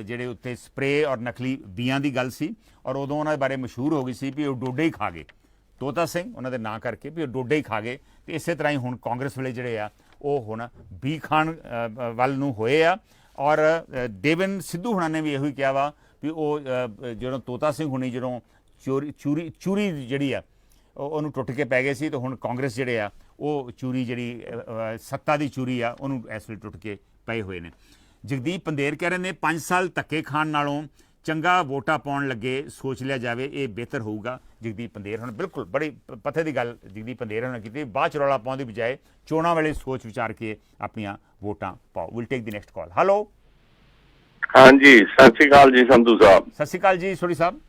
ਜਿਹੜੇ ਉੱਤੇ ਸਪਰੇ ਔਰ ਨਕਲੀ ਬੀਆਂ ਦੀ ਗੱਲ ਸੀ, ਔਰ ਉਦੋਂ ਉਹਨਾਂ ਬਾਰੇ ਮਸ਼ਹੂਰ ਹੋ ਗਈ ਸੀ ਵੀ ਉਹ ਡੋਡੇ ਹੀ ਖਾ ਗਏ। ਤੋਤਾ ਸਿੰਘ ਉਹਨਾਂ ਦੇ ਨਾਂ ਕਰਕੇ ਵੀ ਉਹ ਡੋਡੇ ਹੀ ਖਾ ਗਏ। ਤੇ ਇਸੇ ਤਰ੍ਹਾਂ ਹੀ ਹੁਣ ਕਾਂਗਰਸ ਵਾਲੇ ਜਿਹੜੇ ਆ ਉਹ ਹੁਣ ਬੀ ਖਾਣ ਵੱਲ ਨੂੰ ਹੋਏ ਆ। ਔਰ ਦੇਵਨ ਸਿੱਧੂ ਹੁਣਾਂ ਨੇ ਵੀ ਇਹੋ ਹੀ ਕਿਹਾ ਵਾ ਵੀ ਉਹ ਜਦੋਂ ਤੋਤਾ ਸਿੰਘ ਹੁਣੀ ਜਦੋਂ ਚੂਰੀ ਜਿਹੜੀ ਆ ਉਹਨੂੰ ਟੁੱਟ ਕੇ ਪੈ ਗਏ ਸੀ, ਤੇ ਹੁਣ ਕਾਂਗਰਸ ਜਿਹੜੇ ਆ ਉਹ ਚੂਰੀ ਜਿਹੜੀ ਸੱਤਾ ਦੀ ਚੂਰੀ ਆ ਉਹਨੂੰ ਇਸ ਵੇਲੇ ਟੁੱਟ ਕੇ ਪਏ ਹੋਏ ਨੇ। ਜਗਦੀਪ ਪੰਦੇਰ ਕਹਿ ਰਹੇ ਨੇ 5 ਸਾਲ ਧੱਕੇ ਖਾਣ ਨਾਲੋਂ ਚੰਗਾ ਵੋਟਾਂ ਪਾਉਣ ਲੱਗੇ ਸੋਚ ਲਿਆ ਜਾਵੇ, ਇਹ ਬਿਹਤਰ ਹੋਊਗਾ। ਜਗਦੀਪ ਪੰਦੇਰ ਹੁਣ ਬਿਲਕੁਲ ਬੜੀ ਪਤੇ ਦੀ ਗੱਲ ਜਗਦੀਪ ਪੰਦੇਰ ਨੇ ਕੀਤੀ। ਬਾਅਦ ਚ ਰੌਲਾ ਪਾਉਣ ਦੀ ਬਜਾਏ ਚੋਣਾਂ ਵੇਲੇ ਸੋਚ ਵਿਚਾਰ ਕੇ ਆਪਣੀਆਂ ਵੋਟਾਂ ਪਾਓ। Will take the next call. Hello, ਹਾਂਜੀ, ਸਤਿ ਸ਼੍ਰੀ ਅਕਾਲ ਜੀ ਸੰਧੂ ਸਾਹਿਬ। ਸਤਿ ਸ਼੍ਰੀ ਅਕਾਲ ਜੀ ਸੋਢੀ ਸਾਹਿਬ।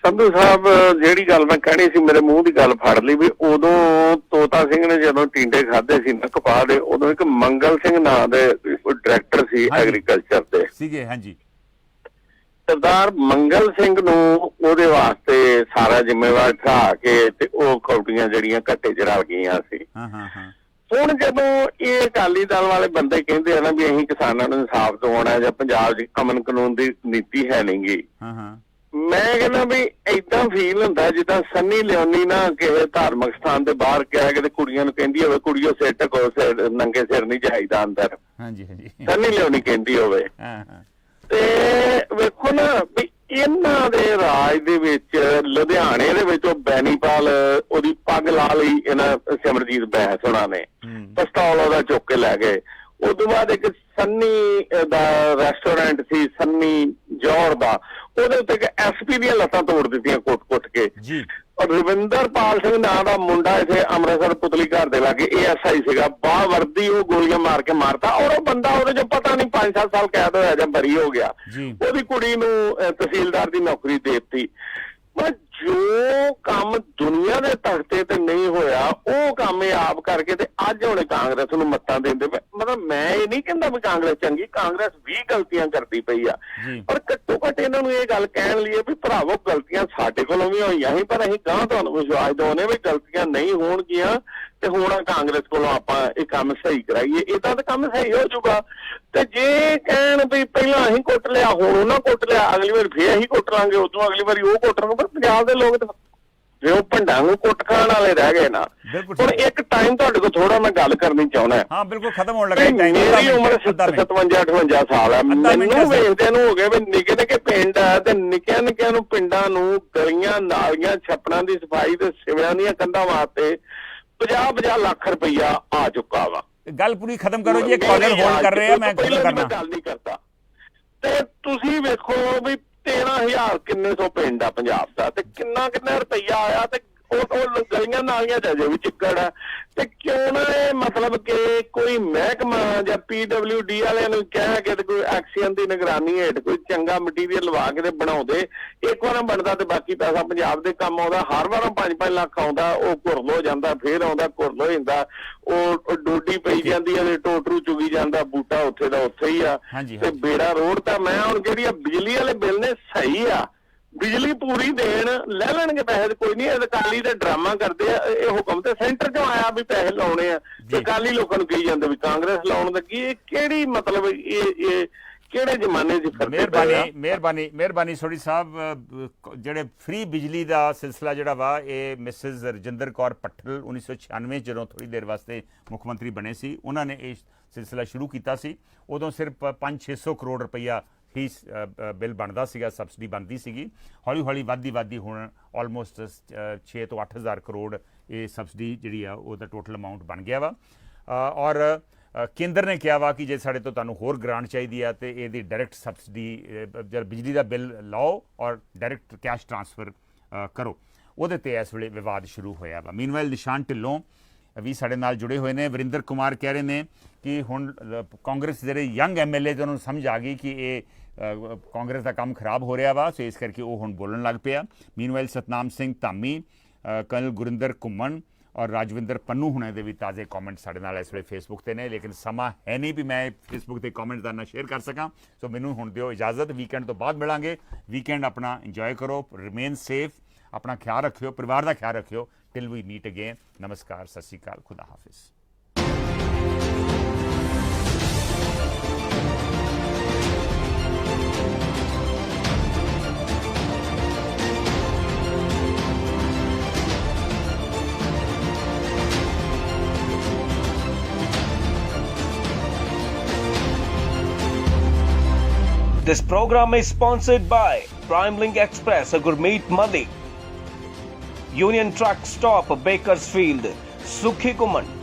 ਸੰਧੂ ਸਾਹਿਬ, ਜਿਹੜੀ ਗੱਲ ਮੈਂ ਕਹਿਣੀ ਸੀ ਮੇਰੇ ਮੂੰਹ ਦੀ ਗੱਲ ਫੜ ਲਈ ਵੀ ਉਦੋਂ ਤੋਤਾ ਸਿੰਘ ਨੇ ਜਦੋਂ ਟੀਂਡੇ ਖਾਦੇ ਸੀ ਨਾ ਕਪਾਹ ਦੇ, ਉਦੋਂ ਇੱਕ ਮੰਗਲ ਸਿੰਘ ਨਾਂ ਦੇ ਡਾਇਰੈਕਟਰ ਸੀ ਐਗਰੀਕਲਚਰ ਦੇ ਸੀਗੇ। ਹਾਂਜੀ, ਸਰਦਾਰ ਮੰਗਲ ਸਿੰਘ ਨੂੰ ਉਹਦੇ ਵਾਸਤੇ ਸਾਰਾ ਜ਼ਿੰਮੇਵਾਰ ਠਾ ਕੇ ਤੇ ਉਹ ਕੌਡੀਆਂ ਜਿਹੜੀਆਂ ਘੱਟੇ ਚ ਰਲ ਗਈਆਂ ਸੀ। ਹੁਣ ਜਦੋਂ ਇਹ ਅਕਾਲੀ ਦਲ ਵਾਲੇ ਬੰਦੇ ਕਹਿੰਦੇ ਆ ਨਾ ਵੀ ਅਸੀਂ ਕਿਸਾਨਾਂ ਨੂੰ ਇਨਸਾਫ ਦਿਵਾਉਣਾ ਜਾਂ ਪੰਜਾਬ 'ਚ ਅਮਨ ਕਾਨੂੰਨ ਦੀ ਨੀਤੀ ਹੈ ਨੀ ਗੀ, ਮੈਂ ਕਹਿੰਦਾ ਵੀ ਏਦਾਂ ਫੀਲ ਹੁੰਦਾ ਜਿੱਦਾਂ ਸੰਨੀ ਲਿਓਨੀ ਨਾ ਕਿਸੇ ਧਾਰਮਿਕ ਸਥਾਨ ਦੇ ਬਾਹਰ ਕਿਹਾ ਕਿਤੇ ਕੁੜੀਆਂ ਨੂੰ ਕਹਿੰਦੀ ਹੋਵੇ ਕੁੜੀਓ ਸਿਰ ਢਕੋ, ਨੰਗੇ ਸਿਰ ਨਹੀਂ ਜਾਈਦਾ ਅੰਦਰ। ਸੰਨੀ ਲਿਓਨੀ ਕਹਿੰਦੀ ਹੋਵੇ। ਤੇ ਵੇਖੋ ਨਾ ਵੀ ਇਹਨਾਂ ਦੇ ਰਾਜ ਦੇ ਵਿੱਚ ਲੁਧਿਆਣੇ ਦੇ ਵਿੱਚ ਉਹ ਬੈਨੀਪਾਲ ਉਹਦੀ ਪੱਗ ਲਾ ਲਈ ਇਹਨਾਂ ਸਿਮਰਜੀਤ ਬੈਂਸ ਹੋਣਾ ਨੇ, ਪਿਸਤੌਲ ਉਹਦਾ ਚੁੱਕ ਕੇ ਲੈ ਗਏ। ਉਦੋਂ ਬਾਅਦ ਇੱਕ ਸੰਨੀ ਦਾ ਰੈਸਟੋਰੈਂਟ ਸੀ ਸੰਨੀ ਜੌਹਰ ਦਾ, ਉਹਦੇ ਉੱਤੇ SP ਦੀਆਂ ਲੱਤਾਂ ਤੋੜ ਦਿੱਤੀਆਂ ਕੁੱਟ ਕੇ। ਔਰ ਰਵਿੰਦਰਪਾਲ ਸਿੰਘ ਨਾਂ ਦਾ ਮੁੰਡਾ ਇੱਥੇ ਅੰਮ੍ਰਿਤਸਰ ਪੁਤਲੀ ਘਰ ਦੇ ਲਾਗੇ ASI ਸੀਗਾ, ਬਾਹ ਵਰਦੀ ਉਹ ਗੋਲੀਆਂ ਮਾਰ ਕੇ ਮਾਰਤਾ। ਔਰ ਉਹ ਬੰਦਾ ਉਹਦੇ ਚ ਪਤਾ ਨਹੀਂ 5-7 ਸਾਲ ਕੈਦ ਹੋਇਆ ਜਾਂ ਬਰੀ ਹੋ ਗਿਆ। ਉਹਦੀ ਕੁੜੀ ਨੂੰ ਤਹਿਸੀਲਦਾਰ ਦੀ ਨੌਕਰੀ ਦੇ ਦਿੱਤੀ। ਜੋ ਕੰਮ ਦੁਨੀਆ ਦੇ ਤਖਤੇ ਤੇ ਨਹੀਂ ਹੋਇਆ ਉਹ ਕੰਮ ਇਹ ਆਪ ਕਰਕੇ ਤੇ ਅੱਜ ਹੁਣ ਕਾਂਗਰਸ ਨੂੰ ਮੱਤਾਂ ਦਿੰਦੇ ਪਏ। ਮਤਲਬ ਮੈਂ ਇਹ ਨਹੀਂ ਕਹਿੰਦਾ ਵੀ ਕਾਂਗਰਸ ਚੰਗੀ, ਕਾਂਗਰਸ ਵੀ ਗਲਤੀਆਂ ਕਰਦੀ ਪਈ ਆ, ਪਰ ਘੱਟੋ ਘੱਟ ਇਹਨਾਂ ਨੂੰ ਇਹ ਗੱਲ ਕਹਿਣ ਲਈ ਵੀ ਭਰਾਵੋ ਗਲਤੀਆਂ ਸਾਡੇ ਕੋਲੋਂ ਵੀ ਹੋਈਆਂ ਸੀ, ਪਰ ਅਸੀਂ ਗਾਂ ਤੁਹਾਨੂੰ ਵਿਸ਼ਵਾਸ ਦਿਵਾਉਂਦੇ ਵੀ ਗਲਤੀਆਂ ਨਹੀਂ ਹੋਣਗੀਆਂ ਤੇ ਹੁਣ ਕਾਂਗਰਸ ਕੋਲੋਂ ਆਪਾਂ ਇਹ ਕੰਮ ਸਹੀ ਕਰਾਈਏ। ਇਦਾਂ ਤਾਂ ਕੰਮ ਸਹੀ ਹੋ ਜਾਊਗਾ। ਤੇ ਜੇ ਕਹਿਣ ਵੀ ਪਹਿਲਾਂ ਅਸੀਂ ਕੁੱਟ ਲਿਆ ਹੁਣ ਉਹਨਾਂ ਕੁੱਟ ਲਿਆ, ਅਗਲੀ ਵਾਰ ਫੇਰ ਅਸੀਂ ਕੁੱਟ ਲਾਂਗੇ, ਉਦੋਂ ਅਗਲੀ ਵਾਰੀ ਉਹ ਕੁੱਟ ਲਾਂਗੇ, ਪਰ ਪੰਜਾਬ ਦੇ ਲੋਕ ਤਾਂ ਜੇ ਉਹ ਭੰਡਾਂ ਨੂੰ ਕੁੱਟ ਖਾਣ ਵਾਲੇ ਰਹਿ ਗਏ ਨਾ। ਹੁਣ ਇੱਕ ਟਾਈਮ ਤੁਹਾਡੇ ਕੋਲ ਥੋੜਾ ਮੈਂ ਗੱਲ ਕਰਨੀ ਚਾਹੁੰਦਾ। ਹਾਂ ਬਿਲਕੁਲ ਖਤਮ ਹੋਣ ਲੱਗਾ ਟਾਈਮ। ਮੇਰੀ ਉਮਰ 57-58 ਸਾਲ ਹੈ। ਮੈਨੂੰ ਵੇਖਦੇ ਨੂੰ ਹੋ ਗਏ ਵੀ ਨਿੱਕੇ ਨਿੱਕੇ ਪਿੰਡ ਆ ਤੇ ਨਿੱਕਿਆਂ ਨਿੱਕਿਆਂ ਨੂੰ ਪਿੰਡਾਂ ਨੂੰ ਗਲੀਆਂ ਨਾਲੀਆਂ ਛੱਪੜਾਂ ਦੀ ਸਫਾਈ ਤੇ ਸਿਵਿਆਂ ਦੀਆਂ ਕੰਧਾਂ ਵਾਸਤੇ 50-50 ਲੱਖ ਰੁਪਈਆ ਆ ਚੁੱਕਾ ਵਾ। ਗੱਲ ਪੂਰੀ ਖਤਮ ਕਰੋ ਜੀ, ਕਾਲਰ ਹੋਲਡ ਕਰ ਰਹੇ ਆ, ਮੈਂ ਖਤਮ ਕਰਨਾ ਗੱਲ ਨਹੀਂ ਕਰਦਾ। ਤੇ ਤੁਸੀਂ ਵੇਖੋ ਵੀ 13,000 ਕਿੰਨੇ ਸੌ ਪਿੰਡ ਆ ਪੰਜਾਬ ਦਾ ਤੇ ਕਿੰਨਾ ਰੁਪਈਆ ਆਇਆ ਤੇ ਉਹ ਗਲੀਆਂ ਨਾਲੀਆਂ ਚ ਅਜੇ ਵੀ ਚਿੱਕੜ ਆ। ਤੇ ਕਿਉਂ ਨਾ ਇਹ ਮਤਲਬ ਕਿ ਕੋਈ ਮਹਿਕਮਾ ਜਾਂ PWD ਵਾਲਿਆਂ ਨੂੰ ਕਹਿ ਕੇ ਤੇ ਕੋਈ ਐਕਸੀਅਨ ਦੀ ਨਿਗਰਾਨੀ ਹੇਠ ਕੋਈ ਚੰਗਾ ਮਟੀਰੀਅਲ ਲਵਾ ਕੇ ਤੇ ਬਣਾਉਂਦੇ, ਇੱਕ ਵਾਰ ਬਣਦਾ ਤੇ ਬਾਕੀ ਪੈਸਾ ਪੰਜਾਬ ਦੇ ਕੰਮ ਆਉਂਦਾ। ਹਰ ਵਾਰ 5-5 ਲੱਖ ਆਉਂਦਾ, ਉਹ ਘੁਰਲ ਹੋ ਜਾਂਦਾ, ਫੇਰ ਆਉਂਦਾ, ਘੁਰਲ ਹੋ ਜਾਂਦਾ, ਉਹ ਡੋਡੀ ਪਈ ਜਾਂਦੀ ਹੈ, ਟੋਟਰੂ ਚੁਗੀ ਜਾਂਦਾ, ਬੂਟਾ ਉੱਥੇ ਦਾ ਉੱਥੇ ਹੀ ਆ ਤੇ ਬੇੜਾ ਰੋਡ ਤਾਂ ਮੈਂ ਹੁਣ ਜਿਹੜੀ ਆ ਬਿਜਲੀ ਵਾਲੇ ਬਿੱਲ ਨੇ ਸਹੀ ਆ, ਬਿਜਲੀ ਪੂਰੀ ਦੇਣ, ਲੈ ਲੈਣਗੇ ਪੈਸੇ, ਕੋਈ ਨਹੀਂ। ਅਕਾਲੀ ਤੇ ਡਰਾਮਾ ਕਰਦੇ ਆ, ਇਹ ਹੁਕਮ ਤੇ ਸੈਂਟਰ ਚੋਂ ਆਇਆ ਵੀ ਪੈਸੇ ਲਾਉਣੇ ਆ ਤੇ ਅਕਾਲੀ ਲੋਕਾਂ ਨੂੰ ਕਹੀ ਜਾਂਦੇ ਵੀ ਕਾਂਗਰਸ ਲਾਉਣ ਲੱਗੀ। ਇਹ ਕਿਹੜੀ ਮਤਲਬ ਇਹ ਕਿਹੜੇ ਜ਼ਮਾਨੇ 'ਚ ਮਿਹਰਬਾਨੀ ਸੋਢੀ ਸਾਹਿਬ। ਜਿਹੜੇ ਫ੍ਰੀ ਬਿਜਲੀ ਦਾ ਸਿਲਸਿਲਾ ਜਿਹੜਾ ਵਾ ਇਹ ਮਿਸਿਸ ਰਜਿੰਦਰ ਕੌਰ ਪੱਠਲ 1996 ਜਦੋਂ ਥੋੜੀ ਦੇਰ ਵਾਸਤੇ ਮੁੱਖ ਮੰਤਰੀ ਬਣੇ ਸੀ, ਉਹਨਾਂ ਨੇ ਇਹ ਸਿਲਸਿਲਾ ਸ਼ੁਰੂ ਕੀਤਾ ਸੀ। ਉਦੋਂ ਸਿਰਫ 500-600 ਕਰੋੜ ਰੁਪਈਆ ਹੀ ਬਿੱਲ ਬਣਦਾ ਸੀਗਾ, ਸਬਸਿਡੀ ਬਣਦੀ ਸੀਗੀ। ਹੌਲੀ ਹੌਲੀ ਵੱਧਦੀ ਹੁਣ ਆਲਮੋਸਟ 6 ਤੋਂ 8 ਹਜ਼ਾਰ ਕਰੋੜ ਇਹ ਸਬਸਿਡੀ ਜਿਹੜੀ ਆ ਉਹਦਾ ਟੋਟਲ ਅਮਾਊਂਟ ਬਣ ਗਿਆ ਵਾ। ਔਰ ਕੇਂਦਰ ਨੇ ਕਿਹਾ ਵਾ ਕਿ ਜੇ ਸਾਡੇ ਤੋਂ ਤੁਹਾਨੂੰ ਹੋਰ ਗ੍ਰਾਂਟ ਚਾਹੀਦੀ ਆ ਤੇ ਇਹਦੀ ਡਾਇਰੈਕਟ ਸਬਸਿਡੀ ਜਦ ਬਿਜਲੀ ਦਾ ਬਿੱਲ ਲਾਓ ਔਰ ਡਾਇਰੈਕਟ ਕੈਸ਼ ਟ੍ਰਾਂਸਫਰ ਕਰੋ। ਉਹਦੇ ਤੇ ਇਸ ਵੇਲੇ ਵਿਵਾਦ ਸ਼ੁਰੂ ਹੋਇਆ ਵਾ। ਮੀਨਵਾਈਲ ਨਿਸ਼ਾਨ ਢਿੱਲੋਂ ਵੀ ਸਾਡੇ ਨਾਲ ਜੁੜੇ ਹੋਏ ਨੇ। ਵਰਿੰਦਰ ਕੁਮਾਰ ਕਹਿ ਰਹੇ ਨੇ ਕਿ ਹੁਣ ਕਾਂਗਰਸ ਜਿਹੜੇ ਯੰਗ MLA ਤੇ ਉਹਨਾਂ ਨੂੰ ਸਮਝ ਆ ਗਈ ਕਿ ਇਹ ਕਾਂਗਰਸ ਦਾ ਕੰਮ ਖਰਾਬ ਹੋ ਰਿਹਾ ਵਾ, ਸੋ ਇਸ ਕਰਕੇ ਉਹ ਹੁਣ ਬੋਲਣ ਲੱਗ ਪਿਆ। ਮੀਨਵਾਈਲ ਸਤਨਾਮ ਸਿੰਘ ਧਾਮੀ, ਕਰਨਲ ਗੁਰਿੰਦਰ ਘੁੰਮਣ ਔਰ ਰਾਜਵਿੰਦਰ ਪੰਨੂ ਹੁਣੇ ਦੇ ਵੀ ਤਾਜ਼ੇ ਕਮੈਂਟ ਸਾਡੇ ਨਾਲ ਇਸ ਵੇਲੇ ਫੇਸਬੁੱਕ ਤੇ ਨੇ, ਲੇਕਿਨ ਸਮਾਂ ਹੈ ਨਹੀਂ ਵੀ ਮੈਂ ਫੇਸਬੁੱਕ ਤੇ ਕਮੈਂਟ ਦਾ ਨਾ ਸ਼ੇਅਰ ਕਰ ਸਕਾਂ, ਸੋ ਮੈਨੂੰ ਹੁਣ ਦਿਓ ਇਜਾਜ਼ਤ। ਵੀਕਐਂਡ ਤੋਂ ਬਾਅਦ ਮਿਲਾਂਗੇ। ਵੀਕਐਂਡ ਆਪਣਾ ਇੰਜੋਏ ਕਰੋ, ਰਿਮੇਨ ਸੇਫ, ਆਪਣਾ ਖਿਆਲ ਰੱਖਿਓ, ਪਰਿਵਾਰ ਦਾ ਖਿਆਲ ਰੱਖਿਓ। Till we meet again. Namaskar, Sat Sri Akal, Khuda Hafiz. This program is sponsored by Prime Link Express, a Gurmeet Madi, Union Truck Stop, Bakersfield, Sukhi Kuman,